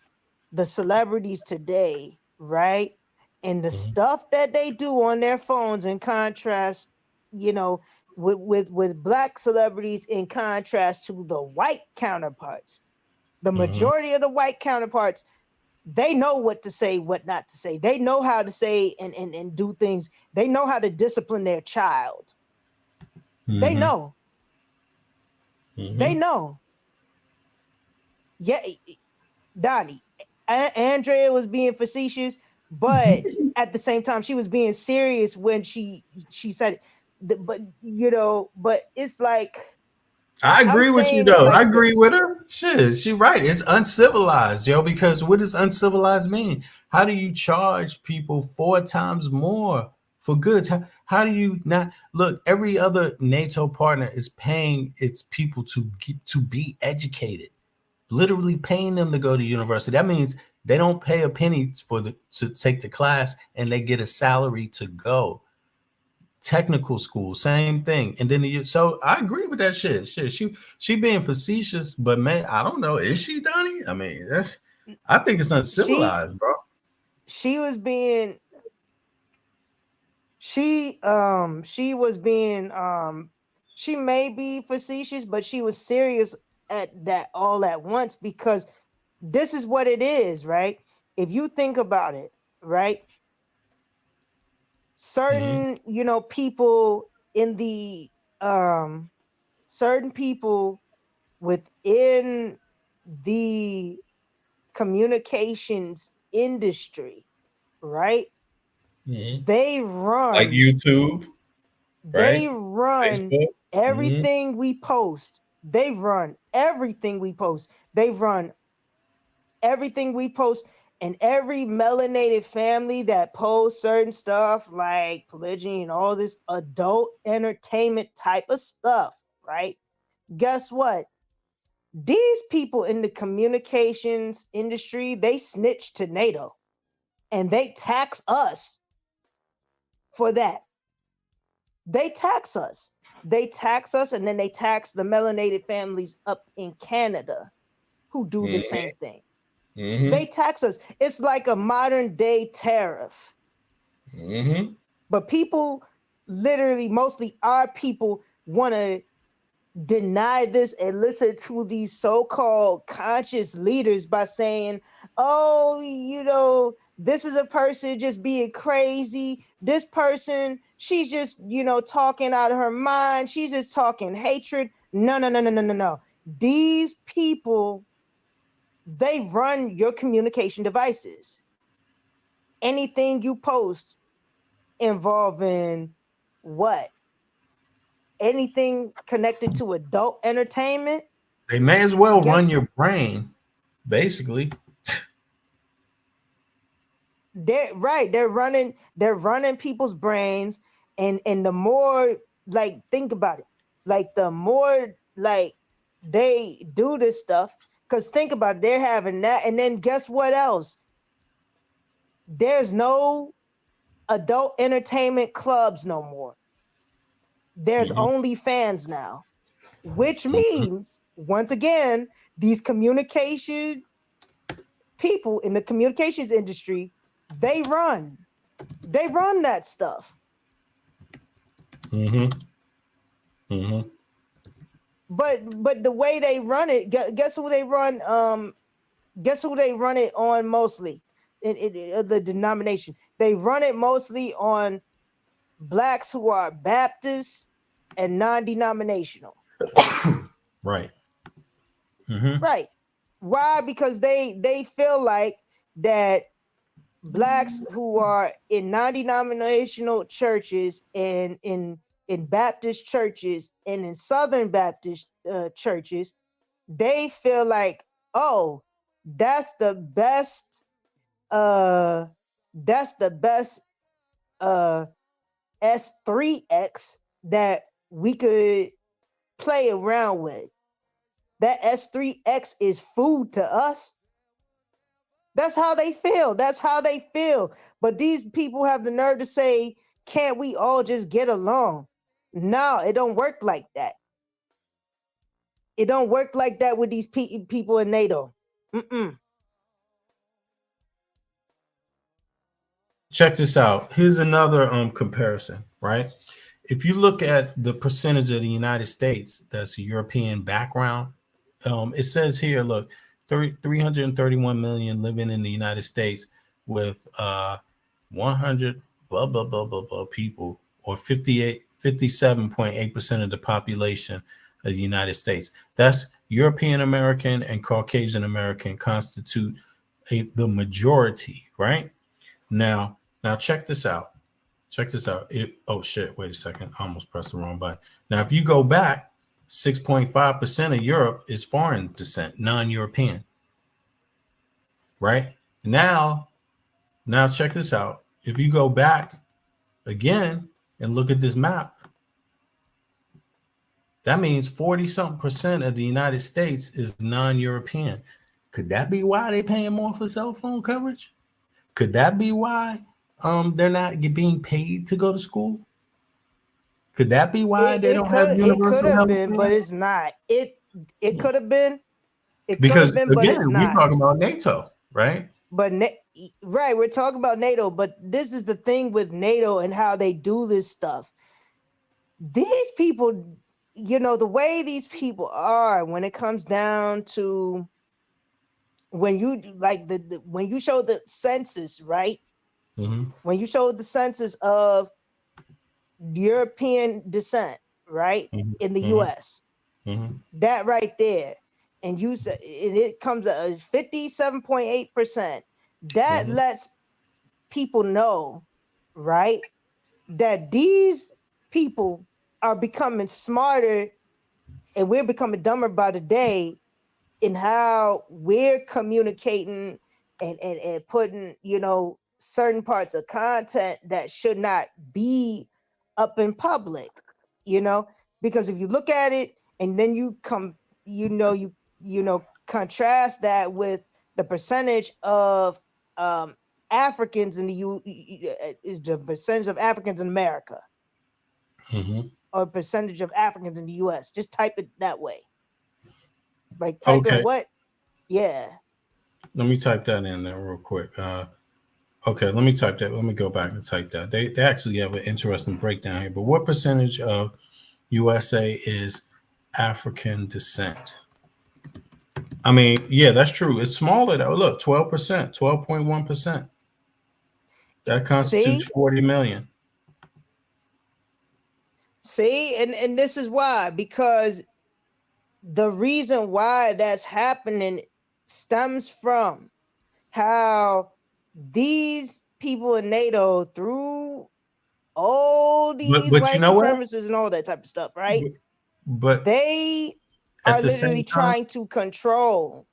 the celebrities today, right? And the stuff that they do on their phones in contrast, you know, with Black celebrities in contrast to the white counterparts. The majority of the white counterparts, they know what to say, what not to say. They know how to say and do things. They know how to discipline their child. They know. They know. Yeah, Donnie, Andrea was being facetious, but at the same time, she was being serious when she said it. But you know, but it's like I I'm agree with you saying it though. I like agree this. with her. Shit, she right. It's uncivilized, yo. Because what does uncivilized mean? How do you charge people 4 times more for goods? How do you not look? Every other NATO partner is paying its people to be educated, literally paying them to go to university. That means they don't pay a penny to take the class, and they get a salary to go. Technical school, same thing. And then so I agree with that shit. She being facetious, but man, I don't know. Is she, Donnie? I mean, I think it's She uncivilized, bro. she was being she was being she may be facetious, but she was serious at that all at once because this is what it is, right? If you think about it, right? Certain, you know, people in the certain people within the communications industry, right? They Like run YouTube, right? Facebook. everything we post. They run everything we post. They run everything we post, and every melanated family that posts certain stuff like polygyny and all this adult entertainment type of stuff, right? Guess what? These people in the communications industry, they snitch to NATO and they tax us for that. They tax us. They tax us, and then they tax the melanated families up in Canada who do the same thing. They tax us. It's like a modern day tariff. But people, literally, mostly our people, want to deny this and listen to these so-called conscious leaders by saying, oh, you know, this is a person just being crazy. This person, she's just, you know, talking out of her mind. She's just talking hatred. No. These people, they run your communication devices. Anything you post involving what? Anything connected to adult entertainment? They may as well run your brain, basically. They're right. They're running people's brains, and the more, like, think about it. Like, the more like they do this stuff, because think about it, they're having that, and then guess what else? There's no adult entertainment clubs no more. There's only fans now, which means, once again, these communication people in the communications industry, they run that stuff. But the way they run it, guess who they run? Guess who they run it on mostly? the denomination. They run it mostly on blacks who are Baptists and non-denominational. Right. Mm-hmm. Right. Why? Because they feel like that blacks who are in non-denominational churches and in Baptist churches and in Southern Baptist churches, they feel like, oh, that's the best S3X that we could play around with. That S3X is food to us. That's how they feel. That's how they feel. But these people have the nerve to say, can't we all just get along? No, it don't work like that. It don't work like that with these people in NATO. Mm-mm. Check this out. Here's another comparison, right? If you look at the percentage of the United States that's European background, it says here, look, 331 million living in the United States with 100 blah blah blah blah blah people, or 57.8% of the population of the United States. That's European American and Caucasian American constitute the majority, right? Now check this out. Check this out. Oh shit, wait a second. I almost pressed the wrong button. Now, if you go back, 6.5% of Europe is foreign descent, non-European. Right? Now check this out. If you go back again and look at this map, that means 40-something% of the United States is non-European. Could that be why they're paying more for cell phone coverage? Could that be why they're not being paid to go to school? Could that be why they don't have universal It could have health been, care? but it's not. It could have been. It could Because have been, but it's again, we're not. talking about NATO, right? But right, we're talking about NATO, but this is the thing with NATO and how they do this stuff. These people, the way these people are when it comes down to when you like when you show the census, right? Mm-hmm. When you show the census of European descent, right, Mm-hmm. in the Mm-hmm. US, Mm-hmm. that right there, and you said it comes at 57.8%. That Mm-hmm. lets people know, right, that these people are becoming smarter and we're becoming dumber by the day in how we're communicating and putting, certain parts of content that should not be up in public, because if you look at it and then you contrast that with the percentage of Africans in the percentage of Africans in America, Mm-hmm. or percentage of Africans in the US. Just type it that way. Like type in what? Yeah. Let me type that in there real quick. Okay, let me type that. Let me go back and type that. They actually have an interesting breakdown here. But what percentage of USA is African descent? I mean, yeah, that's true. It's smaller though. Look, 12%, 12.1%. That constitutes 40 million. See, and this is why, because the reason why that's happening stems from how these people in NATO, through all these But white you know what? supremacists and all that type of stuff, right? But they at are the literally same time, trying to control.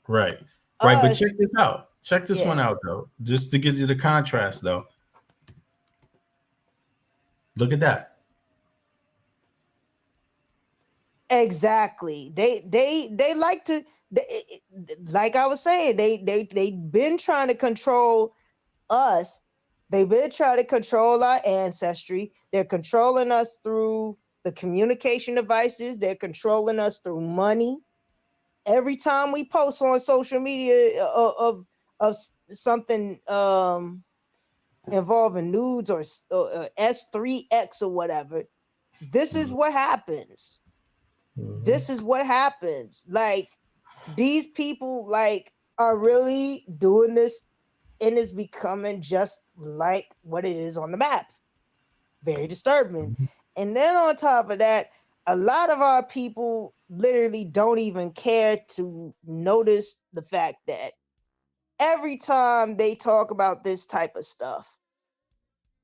Right. Us. But check this out. Check this one Yeah. out though. Just to give you the contrast though. Look at that. Exactly. They like to, like I was saying, they've been trying to control us. They've been trying to control our ancestry. They're controlling us through the communication devices. They're controlling us through money. Every time we post on social media of something involving nudes or S3X or whatever, this is what happens. Mm-hmm. This is what happens. Like, these people are really doing this and it's becoming just like what it is on the map. Very disturbing. And then on top of that, a lot of our people literally don't even care to notice the fact that every time they talk about this type of stuff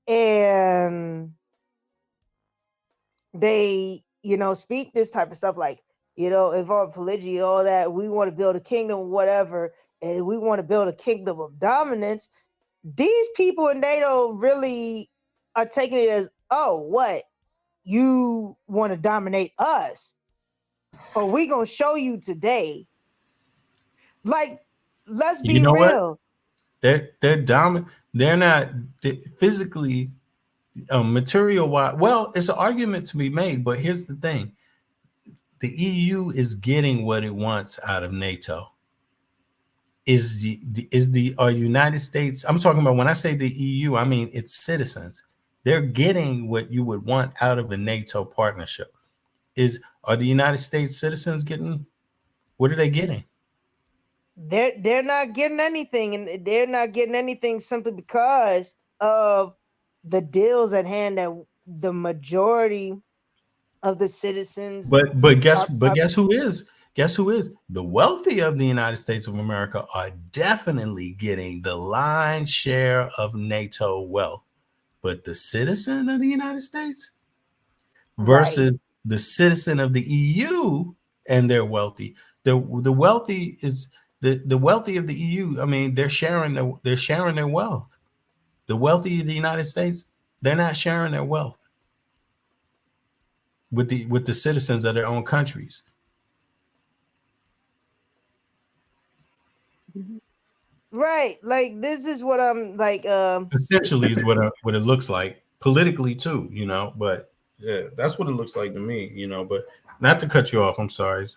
and they, speak this type of stuff like, if our polygyny, all that, we want to build a kingdom, whatever, and we want to build a kingdom of dominance, these people in NATO really are taking it as, oh, what? You want to dominate us? Or we gonna show you today. Like, let's be real. What? They're dominant. They're not physically, material wise. Well, it's an argument to be made, but here's the thing: the EU is getting what it wants out of NATO. Is the United States? I'm talking about when I say the EU, I mean its citizens. They're getting what you would want out of a NATO partnership. Are the United States citizens getting? What are they getting? They're not getting anything, and they're not getting anything simply because of the deals at hand that the majority of the citizens. But guess who is? Guess who is? The wealthy of the United States of America are definitely getting the lion's share of NATO wealth. But the citizen of the United States versus the citizen of the EU, and they're wealthy. The wealthy is the wealthy of the EU. I mean, they're sharing their wealth. The wealthy of the United States, they're not sharing their wealth with the citizens of their own countries. Right, like this is what I'm like. Essentially, is what it looks like politically too, But yeah, that's what it looks like to me, But not to cut you off, I'm sorry.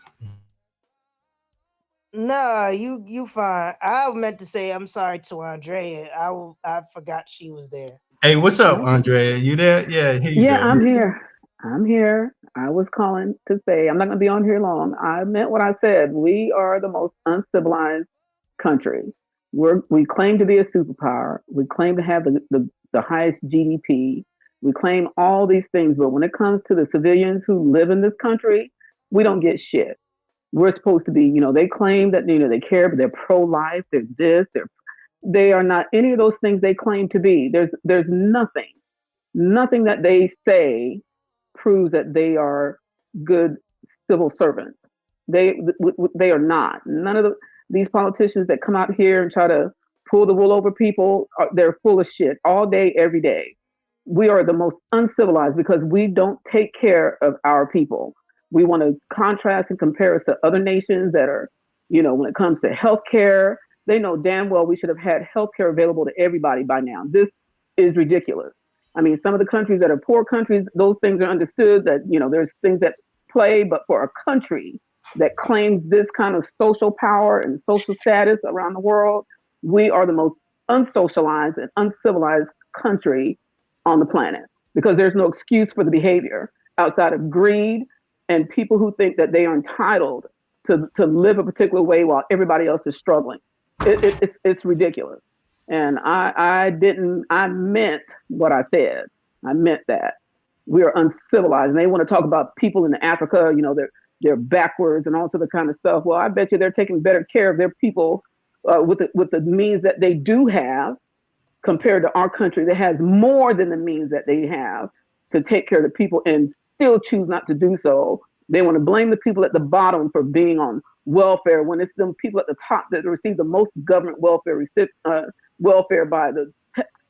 No, you fine. I meant to say I'm sorry to Andrea. I forgot she was there. Hey, what's up, Andrea? You there? Yeah, here you go. I'm here. I'm here. I was calling to say I'm not going to be on here long. I meant what I said. We are the most uncivilized country. We claim to be a superpower. We claim to have the highest GDP. We claim all these things, but when it comes to the civilians who live in this country, we don't get shit. We're supposed to be, they claim that, they care, but they're pro-life, they're this, they are not any of those things they claim to be. There's nothing that they say proves that they are good civil servants. They are not. None of these politicians that come out here and try to pull the wool over people, they're full of shit all day, every day. We are the most uncivilized because we don't take care of our people. We want to contrast and compare us to other nations that are, when it comes to healthcare, they know damn well we should have had healthcare available to everybody by now. This is ridiculous. I mean, some of the countries that are poor countries, those things are understood that, there's things that play, but for a country that claims this kind of social power and social status around the world, we are the most unsocialized and uncivilized country on the planet because there's no excuse for the behavior outside of greed and people who think that they are entitled to live a particular way while everybody else is struggling. It's ridiculous. And I meant what I said. I meant that. We are uncivilized. And they want to talk about people in Africa, they're backwards and all sorts of kind of stuff. Well, I bet you they're taking better care of their people with the means that they do have compared to our country that has more than the means that they have to take care of the people and still choose not to do so. They want to blame the people at the bottom for being on welfare when it's them people at the top that receive the most government welfare by the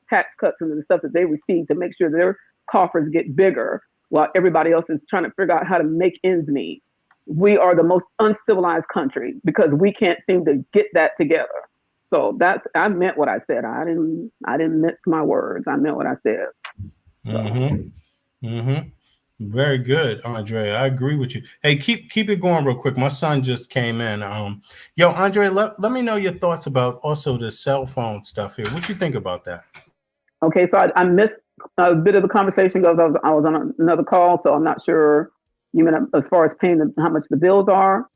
tax cuts and the stuff that they receive to make sure their coffers get bigger while everybody else is trying to figure out how to make ends meet. We are the most uncivilized country because we can't seem to get that together. So I meant what I said. I didn't mince my words. I meant what I said. Very good, Andrea. I agree with you. Hey, keep it going real quick. My son just came in. Andrea, let me know your thoughts about also the cell phone stuff here. What you think about that? Okay, so I missed a bit of the conversation because I was on another call, so I'm not sure. You mean as far as paying how much the bills are?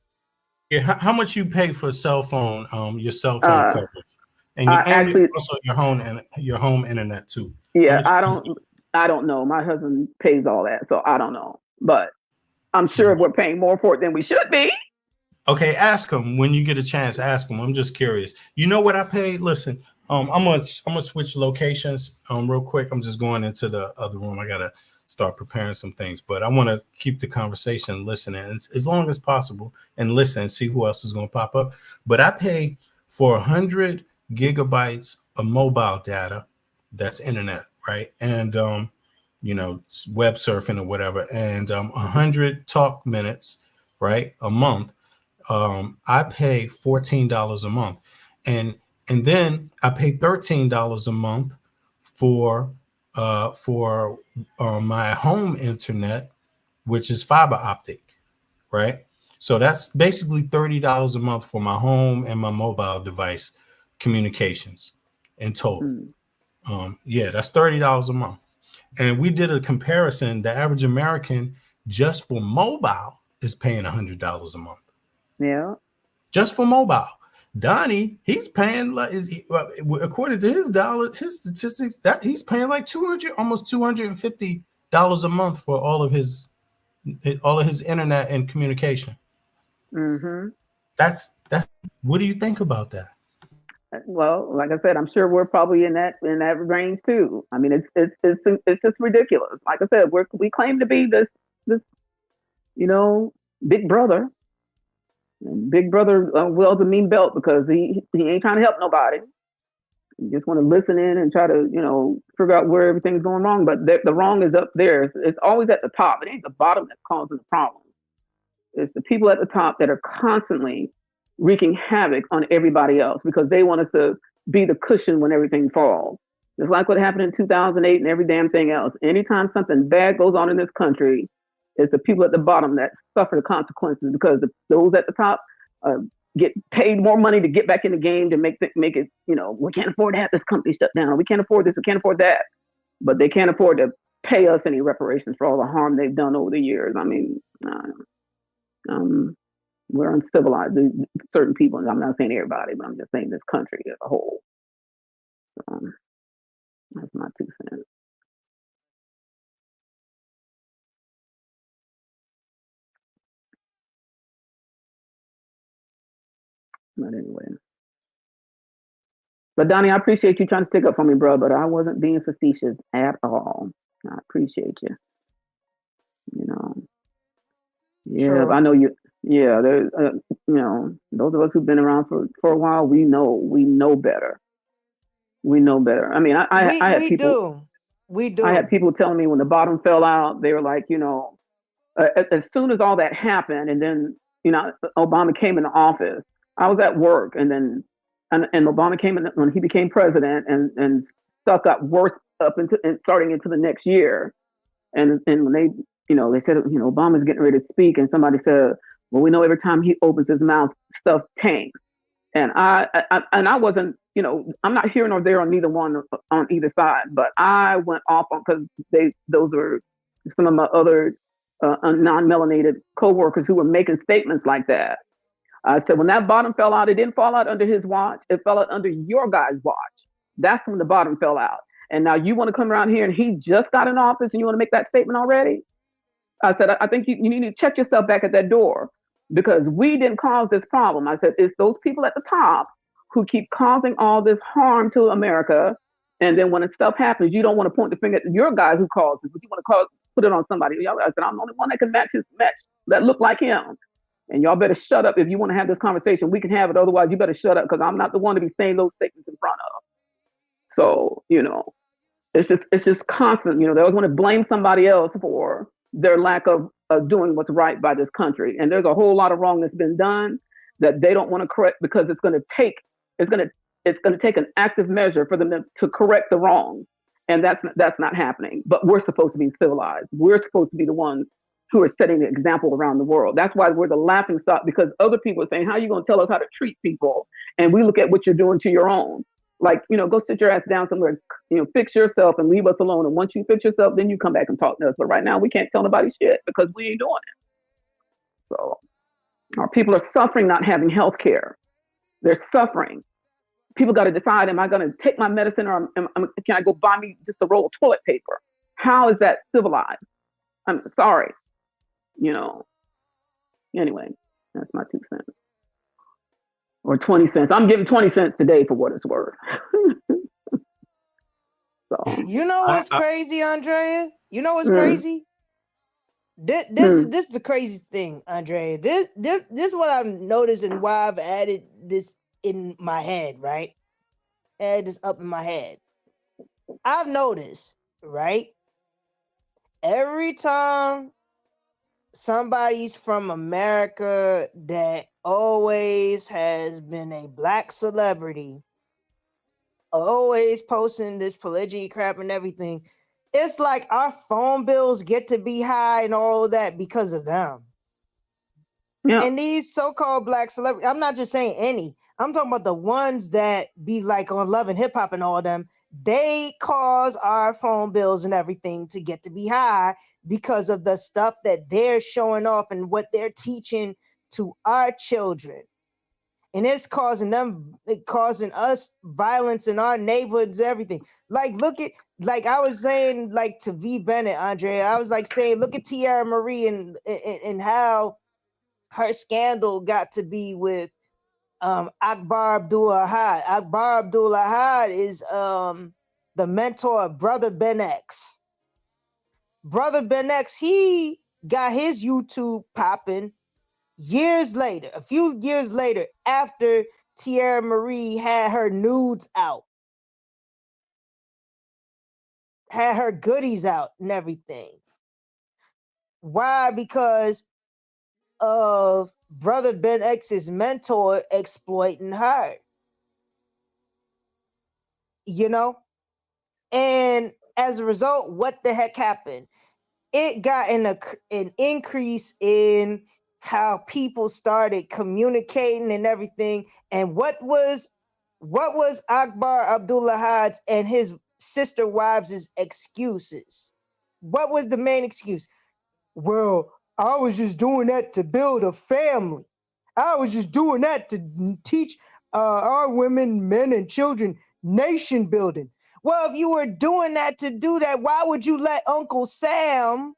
Yeah, how much you pay for cell phone, your cell phone coverage? And I you actually, also your home internet too. yeah, I'm I don't know. My husband pays all that, so I don't know. But I'm sure we're paying more for it than we should be. Okay, ask him when you get a chance. Ask him. I'm just curious. You know what I paid? Listen, I'm gonna switch locations real quick. I'm just going into the other room. I gotta start preparing some things, but I want to keep the conversation listening as long as possible and listen and see who else is gonna pop up. But I pay for 100 gigabytes of mobile data. That's internet, right? And web surfing or whatever, and 100 talk minutes, right, a month. I pay $14 a month, and then I pay $13 a month for my home internet, which is fiber optic, right? So that's basically $30 a month for my home and my mobile device communications in total. Yeah, that's $30 a month. And we did a comparison. The average American just for mobile is paying $100 a month. Yeah. Just for mobile. Donnie, he's paying like, according to his statistics, that he's paying like almost $250 a month for all of his internet and communication. Mm-hmm. That's what do you think about that? Well, like I said, I'm sure we're probably in that range too. I mean, it's just ridiculous. Like I said, we claim to be this big brother. And big brother wields a mean belt because he ain't trying to help nobody. You just want to listen in and try to figure out where everything's going wrong. But the wrong is up there. It's always at the top. It ain't the bottom that's causing the problem. It's the people at the top that are constantly wreaking havoc on everybody else because they want us to be the cushion when everything falls. It's like what happened in 2008 and every damn thing else. Anytime something bad goes on in this country, it's the people at the bottom that suffer the consequences because those at the top get paid more money to get back in the game to make it, we can't afford to have this company shut down. We can't afford this. We can't afford that. But they can't afford to pay us any reparations for all the harm they've done over the years. I mean, we're uncivilized. Certain people, and I'm not saying everybody, but I'm just saying this country as a whole. That's my 2 cents. But anyway. But Donnie, I appreciate you trying to stick up for me, bro, but I wasn't being facetious at all. I appreciate you. Yeah, True. I know you. Yeah, there's, those of us who've been around for a while, we know better. We know better. I mean, I had people. We do. I had people telling me when the bottom fell out, they were like, as soon as all that happened, and then Obama came into office, I was at work, and then and Obama came in when he became president, and stuff got worse up into and starting into the next year, and when they said Obama's getting ready to speak, and somebody said, well, we know every time he opens his mouth, stuff tanks, and I wasn't, I'm not here nor there on either side, but I went off on because those were some of my other non-melanated coworkers who were making statements like that. I said, when that bottom fell out, it didn't fall out under his watch. It fell out under your guy's watch. That's when the bottom fell out. And now you want to come around here and he just got in office and you want to make that statement already? I said, I think you need to check yourself back at that door because we didn't cause this problem. I said, it's those people at the top who keep causing all this harm to America. And then when stuff happens, you don't want to point the finger at your guy who caused it, but you want to put it on somebody. I said, I'm the only one that can match that look like him. And y'all better shut up if you want to have this conversation. We can have it. Otherwise, you better shut up because I'm not the one to be saying those statements in front of. So, it's just constant. They always want to blame somebody else for their lack of doing what's right by this country. And there's a whole lot of wrong that's been done that they don't want to correct because it's going to take an active measure for them to correct the wrong. And that's not happening. But we're supposed to be civilized. We're supposed to be the ones who are setting the example around the world. That's why we're the laughing stock because other people are saying, how are you going to tell us how to treat people? And we look at what you're doing to your own. Like, go sit your ass down somewhere, fix yourself and leave us alone. And once you fix yourself, then you come back and talk to us. But right now we can't tell nobody shit because we ain't doing it. So our people are suffering not having health care. They're suffering people got to decide, am I going to take my medicine, or can I go buy me just a roll of toilet paper? How is that civilized? I'm sorry, you know. Anyway, that's my 2 cents. Or 20 cents. I'm giving 20 cents today for what it's worth. So, you know what's crazy, Andrea? You know what's crazy? This is the craziest thing, Andrea. This is what I've noticed and why I've added this in my head, right? Add this up in my head. I've noticed, right? Every time somebody's from America that always has been a black celebrity, always posting this polygyny crap and everything, it's like our phone bills get to be high and all of that because of them. Yeah. And these so-called black celebrities, I'm not just saying any, I'm talking about the ones that be like on Love and Hip Hop and all of them, they cause our phone bills and everything to get to be high because of the stuff that they're showing off and what they're teaching to our children. And it's causing us violence in our neighborhoods, everything. Like, look at, like I was saying, like to V. Bennett, Andrea, I was like saying, look at Tiara Marie and how her scandal got to be with Akbar Abdul-Ahad. Akbar Abdul-Ahad is the mentor of Brother Ben X. Brother Ben X, he got his YouTube popping years later, a few years later, after Tiara Marie had her nudes out, had her goodies out and everything. Why? Because of Brother Ben X's mentor exploiting her. You know? And as a result, what the heck happened? It got an increase in how people started communicating and everything. And what was Akbar Abdul-Ahad's and his sister wives' excuses? What was the main excuse? Well, I was just doing that to build a family. I was just doing that to teach our women, men, and children nation building. Well, if you were doing that to do that, why would you let Uncle Sam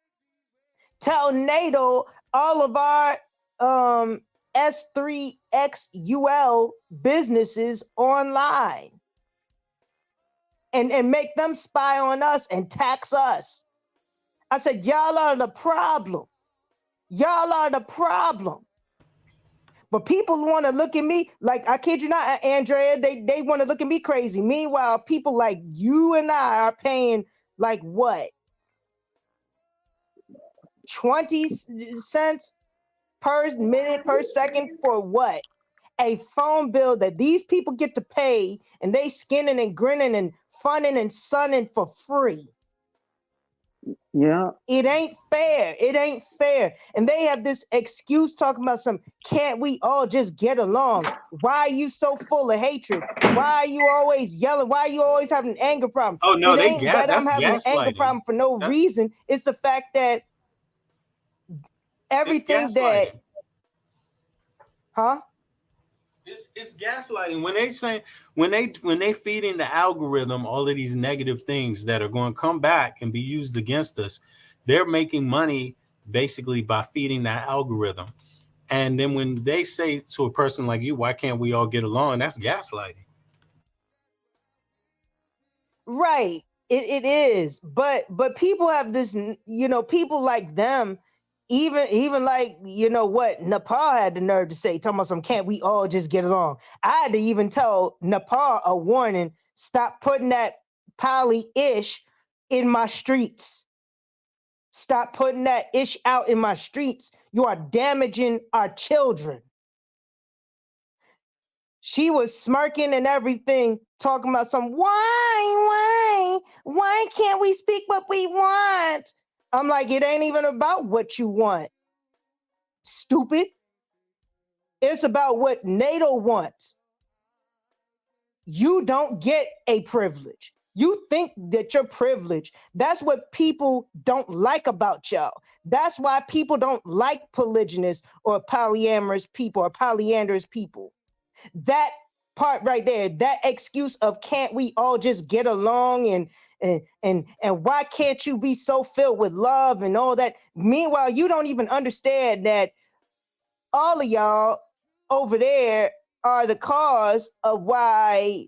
tell NATO all of our S3XUL businesses online and make them spy on us and tax us? I said, y'all are the problem. Y'all are the problem. But people want to look at me like, I kid you not, Andrea, they want to look at me crazy. Meanwhile, people like you and I are paying like what? 20 cents per minute, per second for what? A phone bill that these people get to pay, and they skinning and grinning and funning and sunning for free. Yeah. It ain't fair. It ain't fair. And they have this excuse talking about can't we all just get along? Why are you so full of hatred? Why are you always yelling? Why are you always having an anger problem? Oh, no, it ain't that I'm having an anger gaslighting. problem for no reason. It's the fact that everything that, It's gaslighting when they feed in the algorithm all of these negative things that are going to come back and be used against us. They're making money basically by feeding that algorithm. And then when they say to a person like you, why can't we all get along? That's gaslighting. Right. It is. But people have this, people like them, even like, what Nepal had the nerve to say, talking about can't we all just get along? I had to even tell Nepal a warning, stop putting that poly-ish in my streets. Stop putting that ish out in my streets. You are damaging our children. She was smirking and everything, talking about why can't we speak what we want? I'm like, it ain't even about what you want, stupid. It's about what NATO wants. You don't get a privilege. You think that you're privileged. That's what people don't like about y'all. That's why people don't like polygynous or polyamorous people or polyandrous people. That part right there, that excuse of can't we all just get along and why can't you be so filled with love and all that? Meanwhile, you don't even understand that all of y'all over there are the cause of why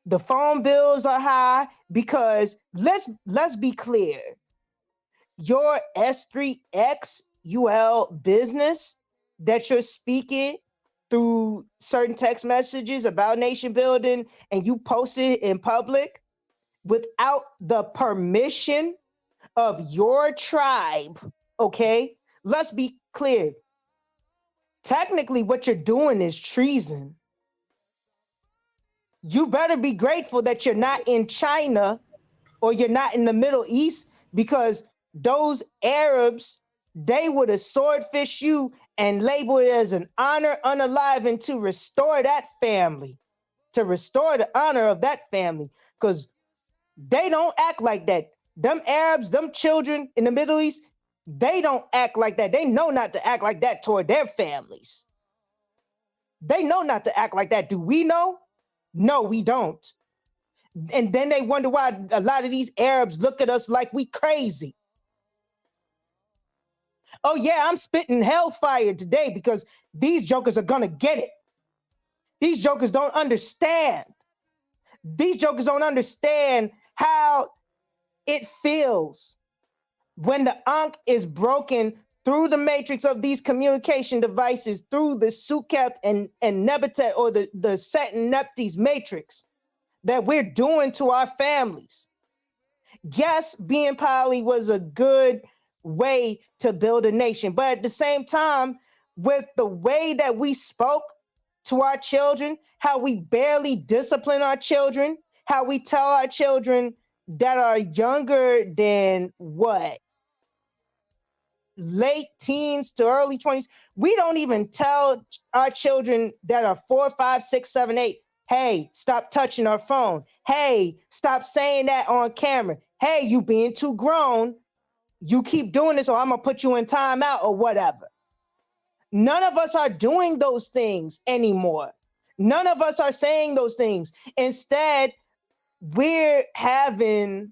the phone bills are high, because let's be clear. Your S3XUL business that you're speaking through certain text messages about nation building and you post it in public without the permission of your tribe, okay? Let's be clear. Technically, what you're doing is treason. You better be grateful that you're not in China or you're not in the Middle East, because those Arabs, they would have swordfished you and labeled it as an honor unalive to restore that family, to restore the honor of that family, because they don't act like that. Them Arabs, them children in the Middle East, they don't act like that. They know not to act like that toward their families. They know not to act like that. Do we know? No, we don't. And then they wonder why a lot of these Arabs look at us like we crazy. Oh yeah, I'm spitting hellfire today because these jokers are gonna get it. These jokers don't understand. These jokers don't understand how it feels when the Ankh is broken through the matrix of these communication devices, through the Sukketh and Nebutet, or the Set and Neptes matrix that we're doing to our families. Yes, being poly was a good way to build a nation, but at the same time, with the way that we spoke to our children, how we barely discipline our children, how we tell our children that are younger than what? Late teens to early 20s. We don't even tell our children that are 4, 5, 6, 7, 8, hey, stop touching our phone. Hey, stop saying that on camera. Hey, you being too grown. You keep doing this or I'm gonna put you in timeout or whatever. None of us are doing those things anymore. None of us are saying those things. Instead, we're having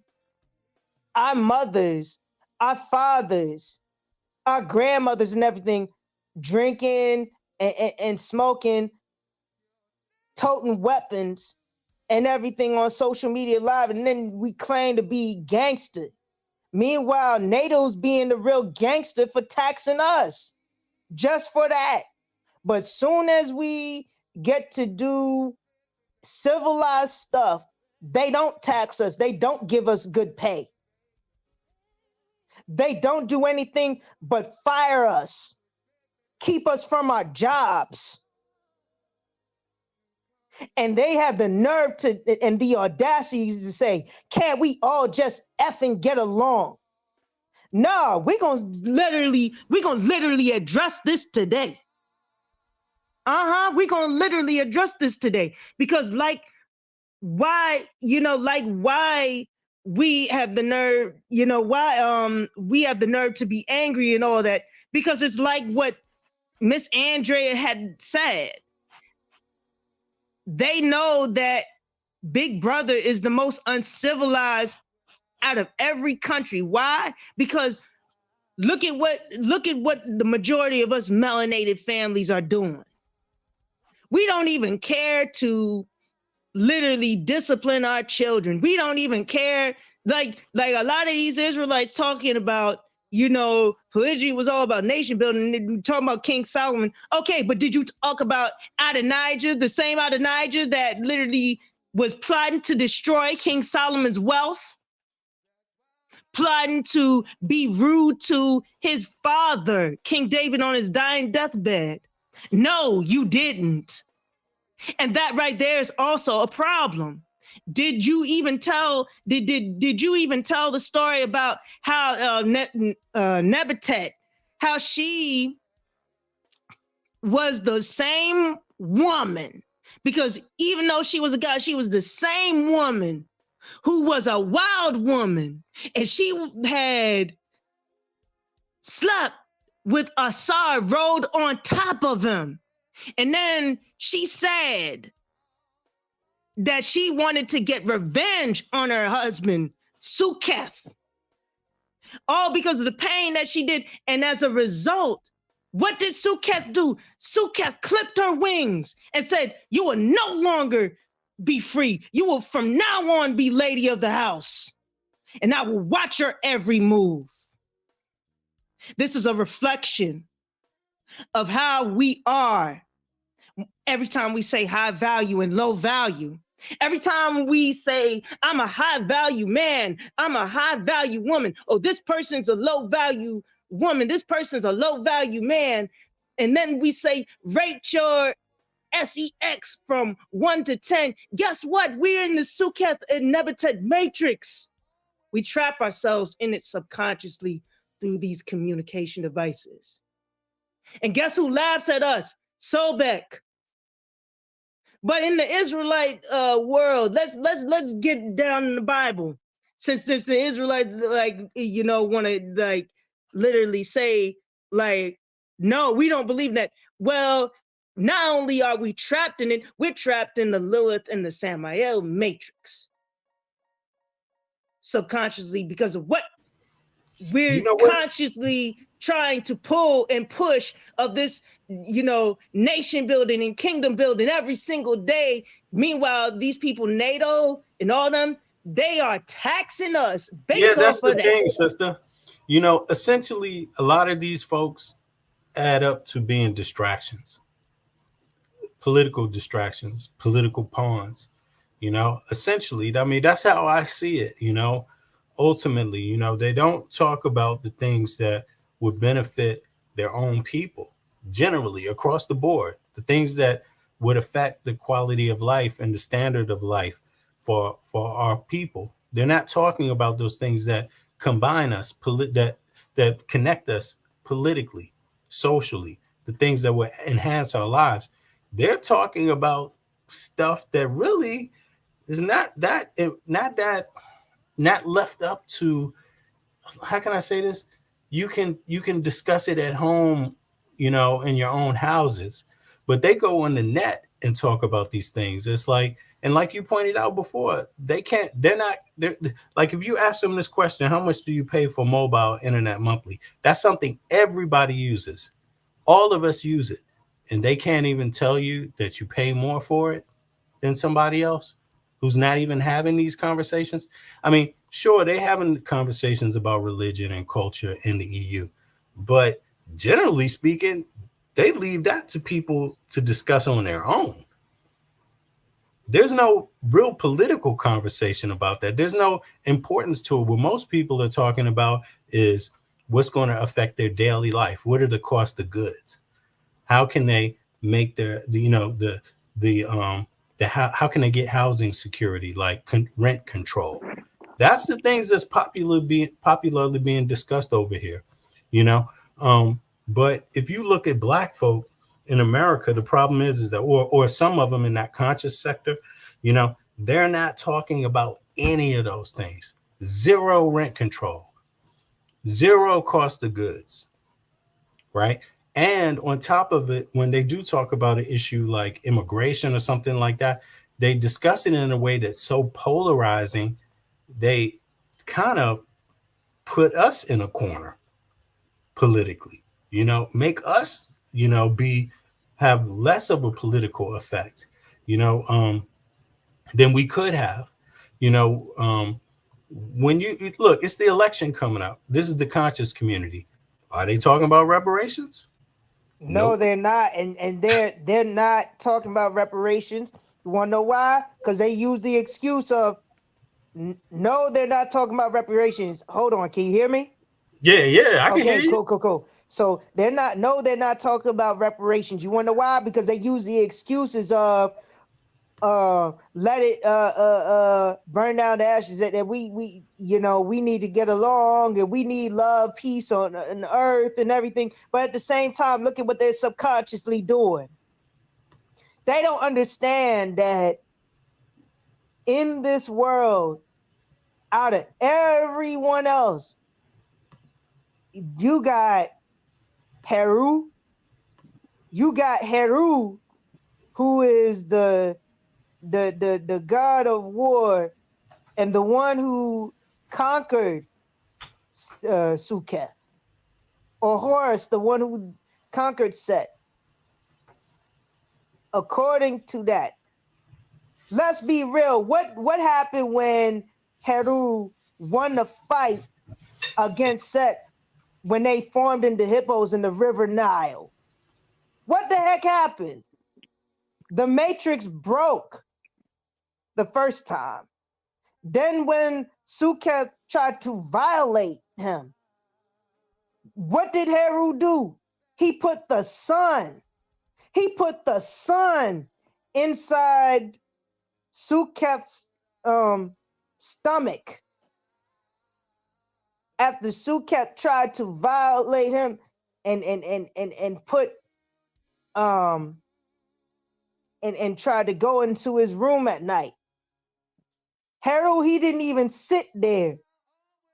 our mothers, our fathers, our grandmothers and everything drinking and smoking, toting weapons and everything on social media live, and then we claim to be gangster. Meanwhile, NATO's being the real gangster for taxing us just for that. But soon as we get to do civilized stuff, they don't tax us. They don't give us good pay. They don't do anything but fire us, keep us from our jobs. And they have the nerve to and the audacity to say, can't we all just effing get along? No, we're gonna literally address this today. We're gonna literally address this today, because why we have the nerve, why we have the nerve to be angry and all that, because it's like what Miss Andrea had said. They know that Big Brother is the most uncivilized out of every country. Why? Because look at what the majority of us melanated families are doing. We don't even care to literally discipline our children. We don't even care. Like a lot of these Israelites talking about, polygyny was all about nation building, and talking about King Solomon. Okay, but did you talk about Adonijah, the same Adonijah that literally was plotting to destroy King Solomon's wealth, plotting to be rude to his father, King David, on his dying deathbed? No, you didn't. And that right there is also a problem. Did you even tell the story about how Nebutet, how she was the same woman? Because even though she was a god, she was the same woman who was a wild woman, and she had slept with Asar, rode on top of him. And then she said that she wanted to get revenge on her husband, Suketh, all because of the pain that she did. And as a result, what did Suketh do? Suketh clipped her wings and said, you will no longer be free. You will from now on be lady of the house, and I will watch your every move. This is a reflection of how we are every time we say high value and low value. Every time we say, I'm a high value man, I'm a high value woman. Oh, this person's a low value woman. This person's a low value man. And then we say, rate your SEX from 1 to 10. Guess what? We're in the Suketh and Nebutet matrix. We trap ourselves in it subconsciously through these communication devices. And guess who laughs at us? Sobek. But in the Israelite world, let's get down in the Bible. Since there's the Israelite, like, you know, want to like literally say like, no, we don't believe that. Well, not only are we trapped in it, we're trapped in the Lilith and the Samael matrix subconsciously because of what we're consciously trying to pull and push of this, you know, nation building and kingdom building every single day. Meanwhile, these people, NATO and all them, they are taxing us based that's off the of thing, that. sister. You know, essentially, a lot of these folks add up to being distractions, political distractions, political pawns. You know, essentially, I mean, that's how I see it. You know, ultimately, you know, they don't talk about the things that would benefit their own people generally across the board, the things that would affect the quality of life and the standard of life for our people. They're not talking about those things that combine us, that connect us politically, socially, the things that will enhance our lives. They're talking about stuff that really is not left up to, how can I say this? You can discuss it at home, you know, in your own houses, but they go on the net and talk about these things. It's like, and like you pointed out before, they're like, if you ask them this question, how much do you pay for mobile internet monthly? That's something everybody uses. All of us use it. And they can't even tell you that you pay more for it than somebody else who's not even having these conversations. I mean, sure, they're having conversations about religion and culture in the EU, but generally speaking, they leave that to people to discuss on their own. There's no real political conversation about that. There's no importance to it. What most people are talking about is what's going to affect their daily life. What are the cost of goods? How can they make how can they get housing security, like rent control? That's the things that's popularly being discussed over here, you know. But if you look at Black folk in America, the problem is that, or some of them in that conscious sector, you know, they're not talking about any of those things. Zero rent control, zero cost of goods, right? And on top of it, when they do talk about an issue like immigration or something like that, they discuss it in a way that's so polarizing. They kind of put us in a corner politically, you know, make us, you know, have less of a political effect, you know, than we could have, you know. When you look, it's the election coming up. This is the conscious community. Are they talking about reparations? No, Nope. they're not, and they're not talking about reparations. You want to know why? Because they use the excuse of no, they're not talking about reparations. Hold on, can you hear me? Yeah, I can hear Okay, you. cool. So they're not talking about reparations. You want to know why? Because they use the excuses of let it burn down the ashes, that we you know, we need to get along and we need love, peace on earth and everything. But at the same time, look at what they're subconsciously doing. They don't understand that in this world, out of everyone else, you got Heru, who is the the god of war and the one who conquered Suketh, or Horus, the one who conquered Set. According to that, let's be real. What happened when Heru won the fight against Set when they formed into hippos in the River Nile? What the heck happened? The Matrix broke the first time. Then when Suketh tried to violate him, what did Heru do? He put the sun. He put the sun inside Suketh's stomach. After Suketh tried to violate him and put and tried to go into his room at night. Heru, he didn't even sit there.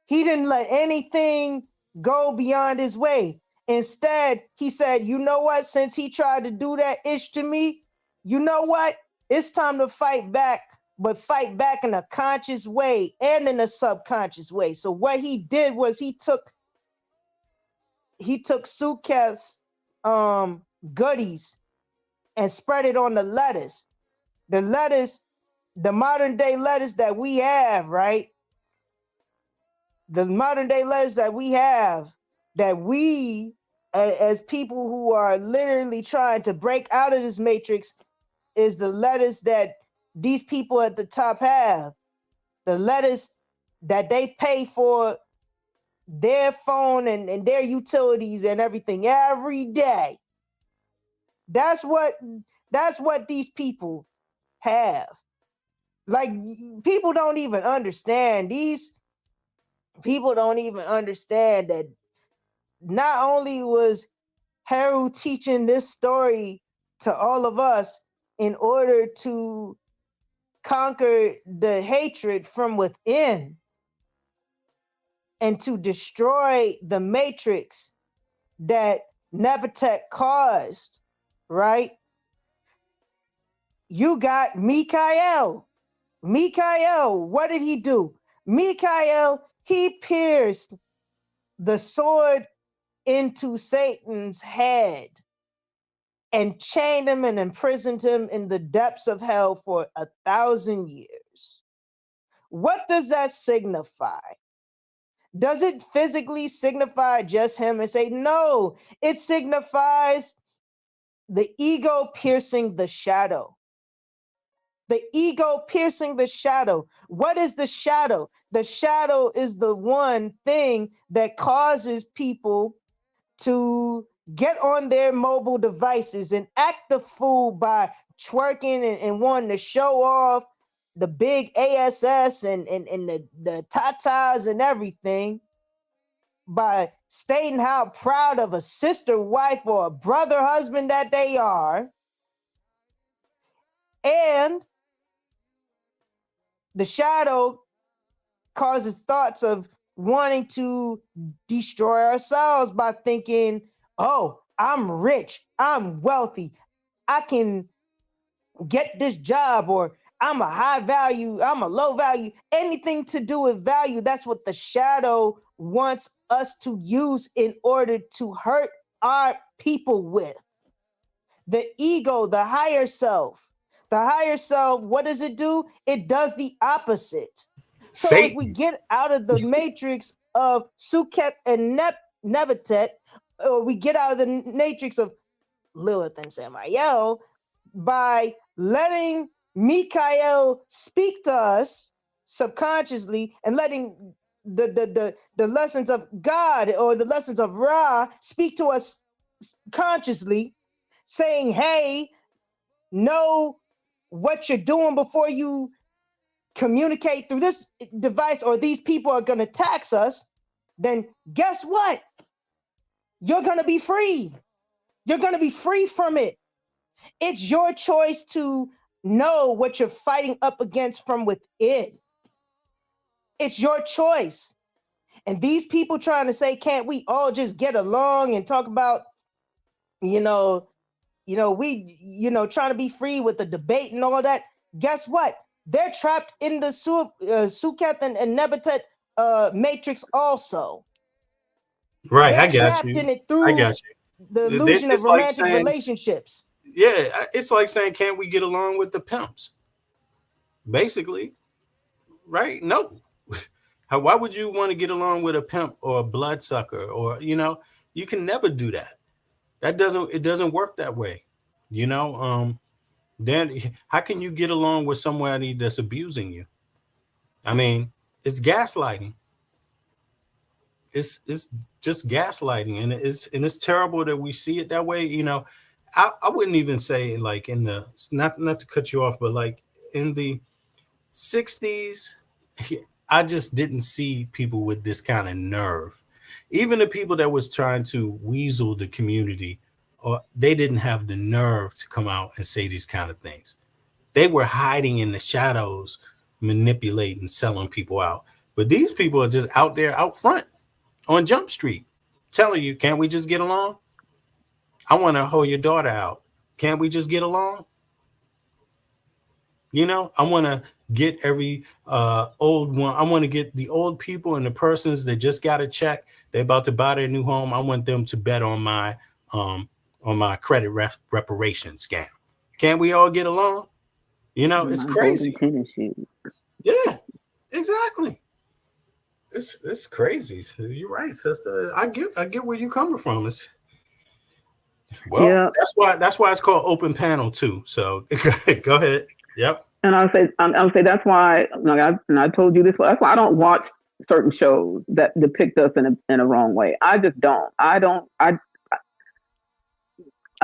He didn't let anything go beyond his way. Instead, he said, you know what? Since he tried to do that ish to me, you know what? It's time to fight back, but fight back in a conscious way and in a subconscious way. So what he did was he took Suketh's goodies and spread it on the lettuce. The lettuce, the modern day lettuce that we have, right? The modern day lettuce that we have, that we as people who are literally trying to break out of this matrix, is the lettuce that these people at the top have. The lettuce that they pay for their phone and their utilities and everything every day. That's what these people have. Like, people don't even understand. These people don't even understand that not only was Heru teaching this story to all of us in order to conquer the hatred from within and to destroy the matrix that Nebutet caused, right? You got Mikael. Mikael, what did he do? Mikael, he pierced the sword into Satan's head and chained him and imprisoned him in the depths of hell for 1,000 years. What does that signify? Does it physically signify just him and say, no, it signifies the ego piercing the shadow. The ego piercing the shadow. What is the shadow? The shadow is the one thing that causes people to get on their mobile devices and act the fool by twerking and wanting to show off the big ASS and the tatas and everything, by stating how proud of a sister, wife, or a brother, husband that they are. And the shadow causes thoughts of wanting to destroy ourselves by thinking, oh, I'm rich, I'm wealthy, I can get this job, or I'm a high value, I'm a low value, anything to do with value. That's what the shadow wants us to use in order to hurt our people with. The ego, the higher self. The higher self, what does it do? It does the opposite. So Satan. if we get out of the matrix of Suketh and Nebutet, or we get out of the matrix of Lilith and Samael, by letting Mikael speak to us subconsciously and letting the lessons of God or the lessons of Ra speak to us consciously, saying, hey, know what you're doing before you communicate through this device, or these people are going to tax us, then guess what? You're going to be free. You're going to be free from it. It's your choice to know what you're fighting up against from within. It's your choice. And these people trying to say, can't we all just get along and talk about, we, trying to be free with the debate and all that? guess what? They're trapped in the Sukkot and Nebatet matrix also. Right, They're I got trapped you. in it I through got the you. illusion of It's like romantic saying, relationships. yeah, it's like saying, can't we get along with the pimps? Basically, right? No. Why would you want to get along with a pimp or a bloodsucker? Or, you can never do that. It doesn't work that way. Then how can you get along with somebody that's abusing you? I mean, it's gaslighting. It's just gaslighting, and it's terrible that we see it that way. I wouldn't even say, like, in the, not to cut you off, but like in the 60s, I just didn't see people with this kind of nerve. Even the people that was trying to weasel the community, or they didn't have the nerve to come out and say these kind of things. They were hiding in the shadows, manipulating, selling people out. But these people are just out there, out front on Jump Street, telling you, can't we just get along? I want to hold your daughter out. Can't we just get along? I want to get every old one. I want to get the old people and the persons that just got a check. They're about to buy their new home. I want them to bet on my credit reparation scam. Can't we all get along? It's crazy. Golden tennis shoes. Yeah, exactly. It's crazy. You're right, sister. I get where you're coming from. Yeah. That's why it's called open panel too. So go ahead. Yep. And I'll say that's why, I told you this. That's why I don't watch certain shows that depict us in a wrong way. I just don't. I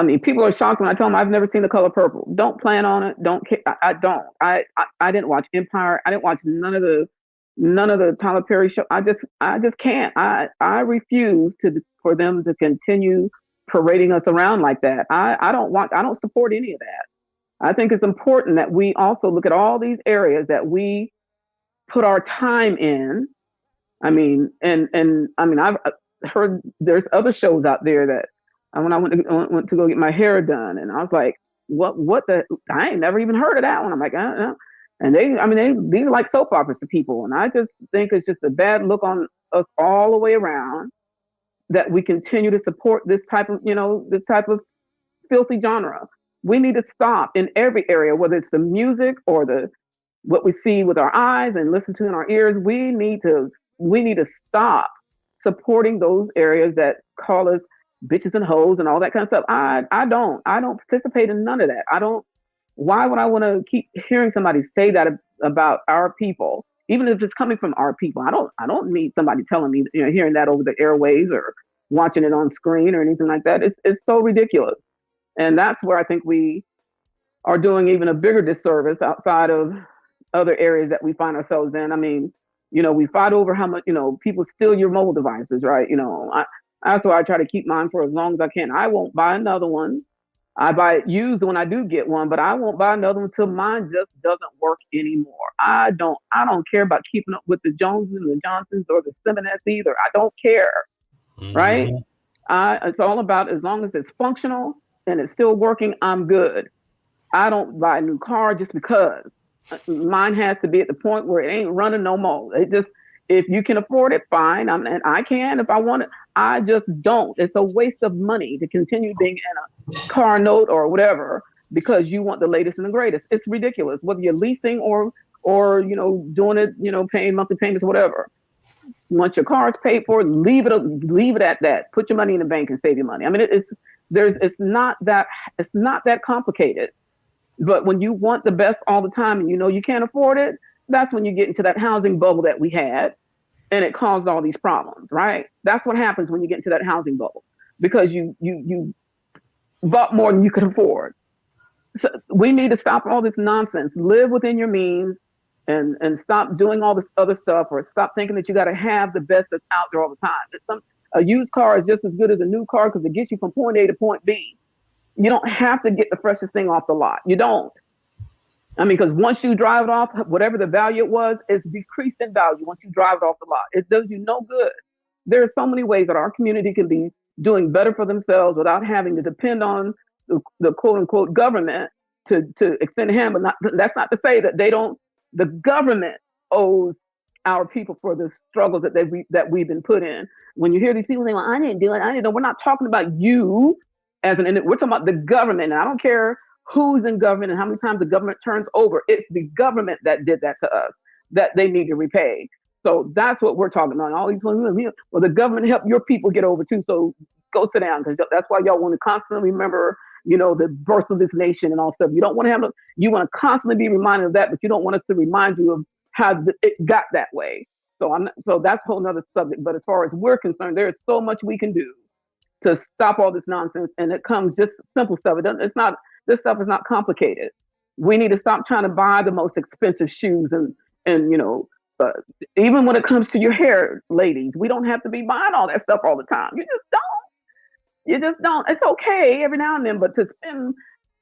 mean, people are shocked when I tell them I've never seen The Color Purple. Don't plan on it. Don't care. I don't. I didn't watch Empire. I didn't watch none of the Tyler Perry show. I just can't. I refuse for them to continue parading us around like that. I don't support any of that. I think it's important that we also look at all these areas that we put our time in. I mean, and I mean, I've heard there's other shows out there that when I went to go get my hair done, and I was like, what the? I ain't never even heard of that one. I'm like, and these are like soap operas to people, and I just think it's just a bad look on us all the way around that we continue to support this type of filthy genre. We need to stop in every area, whether it's the music or what we see with our eyes and listen to in our ears. We need to stop supporting those areas that call us bitches and hoes and all that kind of stuff. I don't participate in none of that. Why would I want to keep hearing somebody say that about our people, even if it's coming from our people? I don't need somebody telling me, hearing that over the airwaves or watching it on screen or anything like that. It's so ridiculous. And that's where I think we are doing even a bigger disservice outside of other areas that we find ourselves in. I mean, we fight over how much, people steal your mobile devices, right? That's why I try to keep mine for as long as I can. I won't buy another one. I buy it used when I do get one, but I won't buy another one until mine just doesn't work anymore. I don't care about keeping up with the Joneses and the Johnsons or the Simonettes either. I don't care, right? It's all about, as long as it's functional and it's still working, I'm good. I don't buy a new car just because. Mine has to be at the point where it ain't running no more. If you can afford it, fine. And I can if I want it. I just don't. It's a waste of money to continue being in a car note or whatever because you want the latest and the greatest. It's ridiculous. Whether you're leasing or doing it, paying monthly payments, whatever. Once your car is paid for, leave it at that. Put your money in the bank and save your money. I mean, it's not that complicated. But when you want the best all the time and you can't afford it, that's when you get into that housing bubble that we had, and it caused all these problems, right? That's what happens when you get into that housing bubble, because you bought more than you could afford. So we need to stop all this nonsense. Live within your means and stop doing all this other stuff, or stop thinking that you got to have the best that's out there all the time. A used car is just as good as a new car because it gets you from point A to point B. You don't have to get the freshest thing off the lot. You don't. I mean, because once you drive it off, whatever the value it was, it's decreased in value once you drive it off the lot. It does you no good. There are so many ways that our community can be doing better for themselves without having to depend on the quote unquote government to extend a hand, but that's not to say that the government owes our people for the struggles that we've been put in. When you hear these people saying, well, I didn't do it, I didn't know, we're not talking about you we're talking about the government. And I don't care who's in government and how many times the government turns over. It's the government that did that to us that they need to repay. So that's what we're talking about. All these ones, well, the government helped your people get over too. So go sit down, because that's why y'all want to constantly remember, the birth of this nation and all stuff. You don't want to you want to constantly be reminded of that, but you don't want us to remind you of how it got that way. So that's a whole nother subject. But as far as we're concerned, there's so much we can do to stop all this nonsense, and it comes just simple stuff. This stuff is not complicated. We need to stop trying to buy the most expensive shoes and even when it comes to your hair, ladies, we don't have to be buying all that stuff all the time. You just don't. It's okay every now and then, but to spend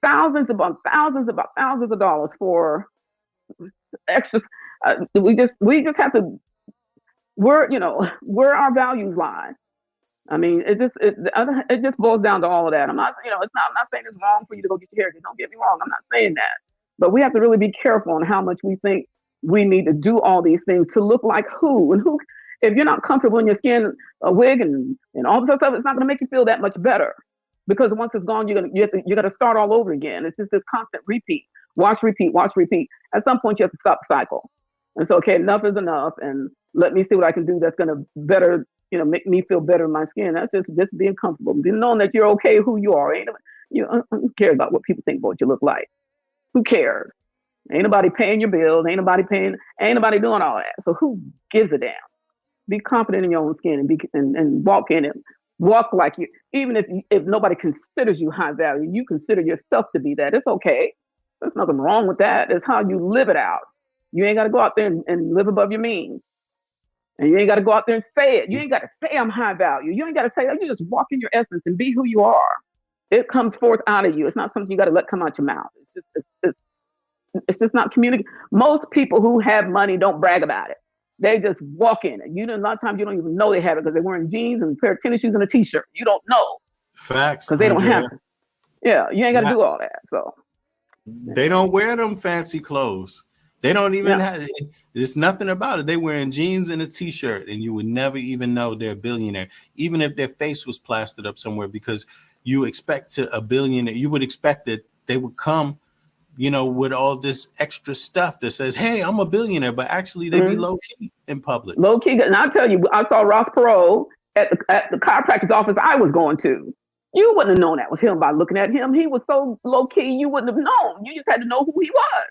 thousands upon thousands of dollars for extra, we just have to. Where our values lie. I mean, it just boils down to all of that. I'm not saying it's wrong for you to go get your hair done. Don't get me wrong. I'm not saying that, but we have to really be careful on how much we think we need to do all these things to look like who. If you're not comfortable in your skin, a wig and all this stuff, it's not going to make you feel that much better, because once it's gone, you got to start all over again. It's just this constant repeat, wash, repeat. At some point, you have to stop the cycle. And so, okay, enough is enough, and let me see what I can do that's going to better, make me feel better in my skin. That's just being comfortable, knowing that you're okay who you are. Who cares about what people think about what you look like? Who cares? Ain't nobody paying your bills. Ain't nobody doing all that. So who gives a damn? Be confident in your own skin and walk in it. Walk like you. Even if nobody considers you high value, you consider yourself to be that. It's okay. There's nothing wrong with that. It's how you live it out. You ain't got to go out there and live above your means. And you ain't got to go out there and say it. You ain't got to say I'm high value. You ain't got to say that. You just walk in your essence and be who you are. It comes forth out of you. It's not something you got to let come out your mouth. It's just not communicating. Most people who have money don't brag about it. They just walk in it. A lot of times you don't even know they have it, because they're wearing jeans and a pair of tennis shoes and a t-shirt. You don't know. Facts. Because they don't have it. Yeah, you ain't got to do all that. So they don't wear them fancy clothes. They don't even have it. There's nothing about it. They wearing jeans and a t-shirt, and you would never even know they're a billionaire, even if their face was plastered up somewhere, because you expect a billionaire. You would expect that they would come, with all this extra stuff that says, hey, I'm a billionaire, but actually they be low key in public. Low key. And I'll tell you, I saw Ross Perot at the chiropractor's office I was going to. You wouldn't have known that was him by looking at him. He was so low key, you wouldn't have known. You just had to know who he was.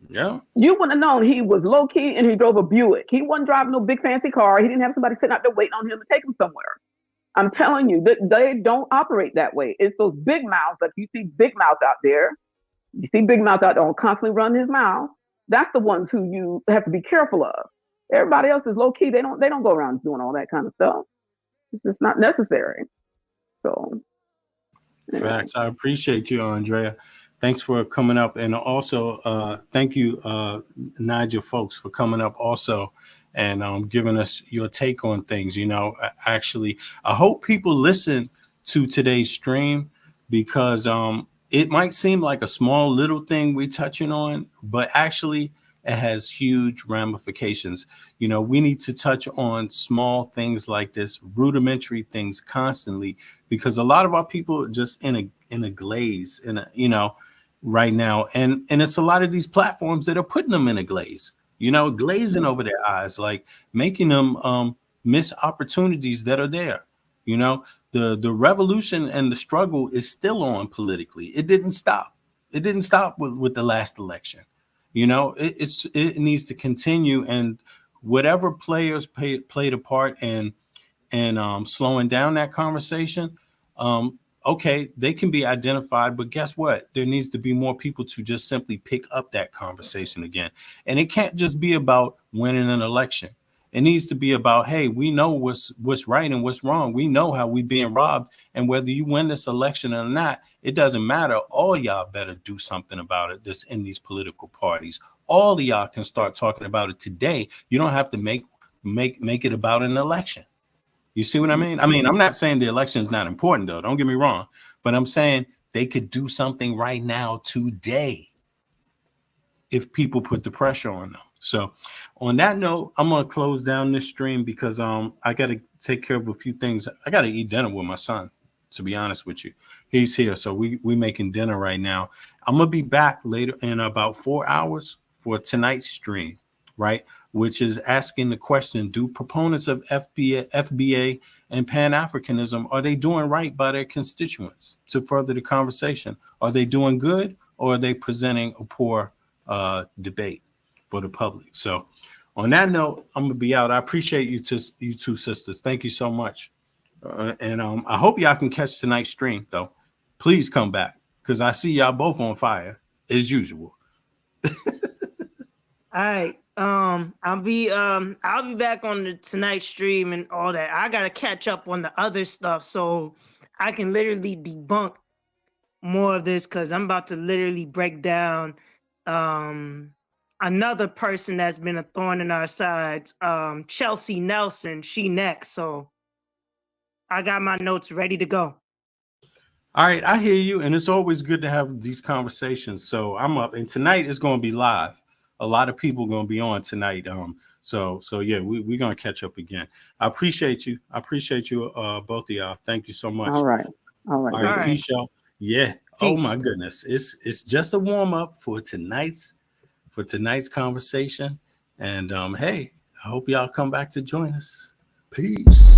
Yeah. You wouldn't have known he was low key, and he drove a Buick. He wasn't driving no big fancy car. He didn't have somebody sitting out there waiting on him to take him somewhere. I'm telling you, they don't operate that way. It's those big mouths. Like you see big mouth out there. You see big mouth out there constantly running his mouth. That's the ones who you have to be careful of. Everybody else is low key. They don't go around doing all that kind of stuff. It's just not necessary. So, Facts. I appreciate you, Andrea. Thanks for coming up, and also thank you, Nigel, folks, for coming up also and giving us your take on things. Actually, I hope people listen to today's stream, because it might seem like a small little thing we're touching on, but actually it has huge ramifications. We need to touch on small things like this, rudimentary things constantly, because a lot of our people are just in a glaze, right now. And it's a lot of these platforms that are putting them in a glaze, glazing over their eyes, like making them miss opportunities that are there. The revolution and the struggle is still on politically. It didn't stop. It didn't stop with the last election. It needs to continue, and whatever players played a part in slowing down that conversation, okay, they can be identified, but guess what? There needs to be more people to just simply pick up that conversation again. And it can't just be about winning an election. It needs to be about, hey, we know what's right and what's wrong. We know how we're being robbed. And whether you win this election or not, it doesn't matter. All y'all better do something about it that's in these political parties. All of y'all can start talking about it today. You don't have to make it about an election. You see what I mean? I'm not saying the election is not important, though. Don't get me wrong. But I'm saying They could do something right now today if people put the pressure on them. So on that note, I'm going to close down this stream because I got to take care of a few things. I got to eat dinner with my son, to be honest with you. He's here. So we making dinner right now. I'm going to be back later in about 4 hours for tonight's stream, right? Which is asking the question, do proponents of FBA and Pan-Africanism, are they doing right by their constituents? To further the conversation, are they doing good, or are they presenting a poor debate for the public? So on that note, I'm gonna be out. I appreciate you two sisters. Thank you so much. And I hope y'all can catch tonight's stream though. Please come back because I see y'all both on fire as usual. All right. I'll be back on the tonight stream and all that. I gotta catch up on the other stuff so I can literally debunk more of this because I'm about to literally break down another person that's been a thorn in our sides. Chelsea Nelson, she next. So I got my notes ready to go. All right, I hear you, and it's always good to have these conversations. So I'm up, and tonight is going to be live. A lot of people going to be on tonight. So yeah, we're going to catch up again. I appreciate you. Both of y'all. Thank you so much. All right. Peace, y'all. Yeah. Peace. Oh my goodness. It's just a warm up for tonight's conversation. And hey, I hope y'all come back to join us. Peace.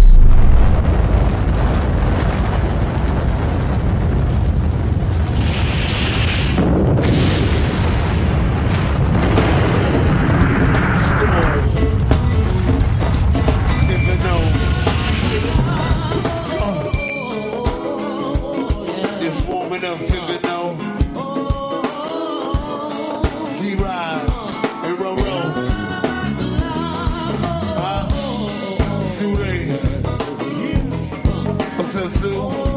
What's up, Sue?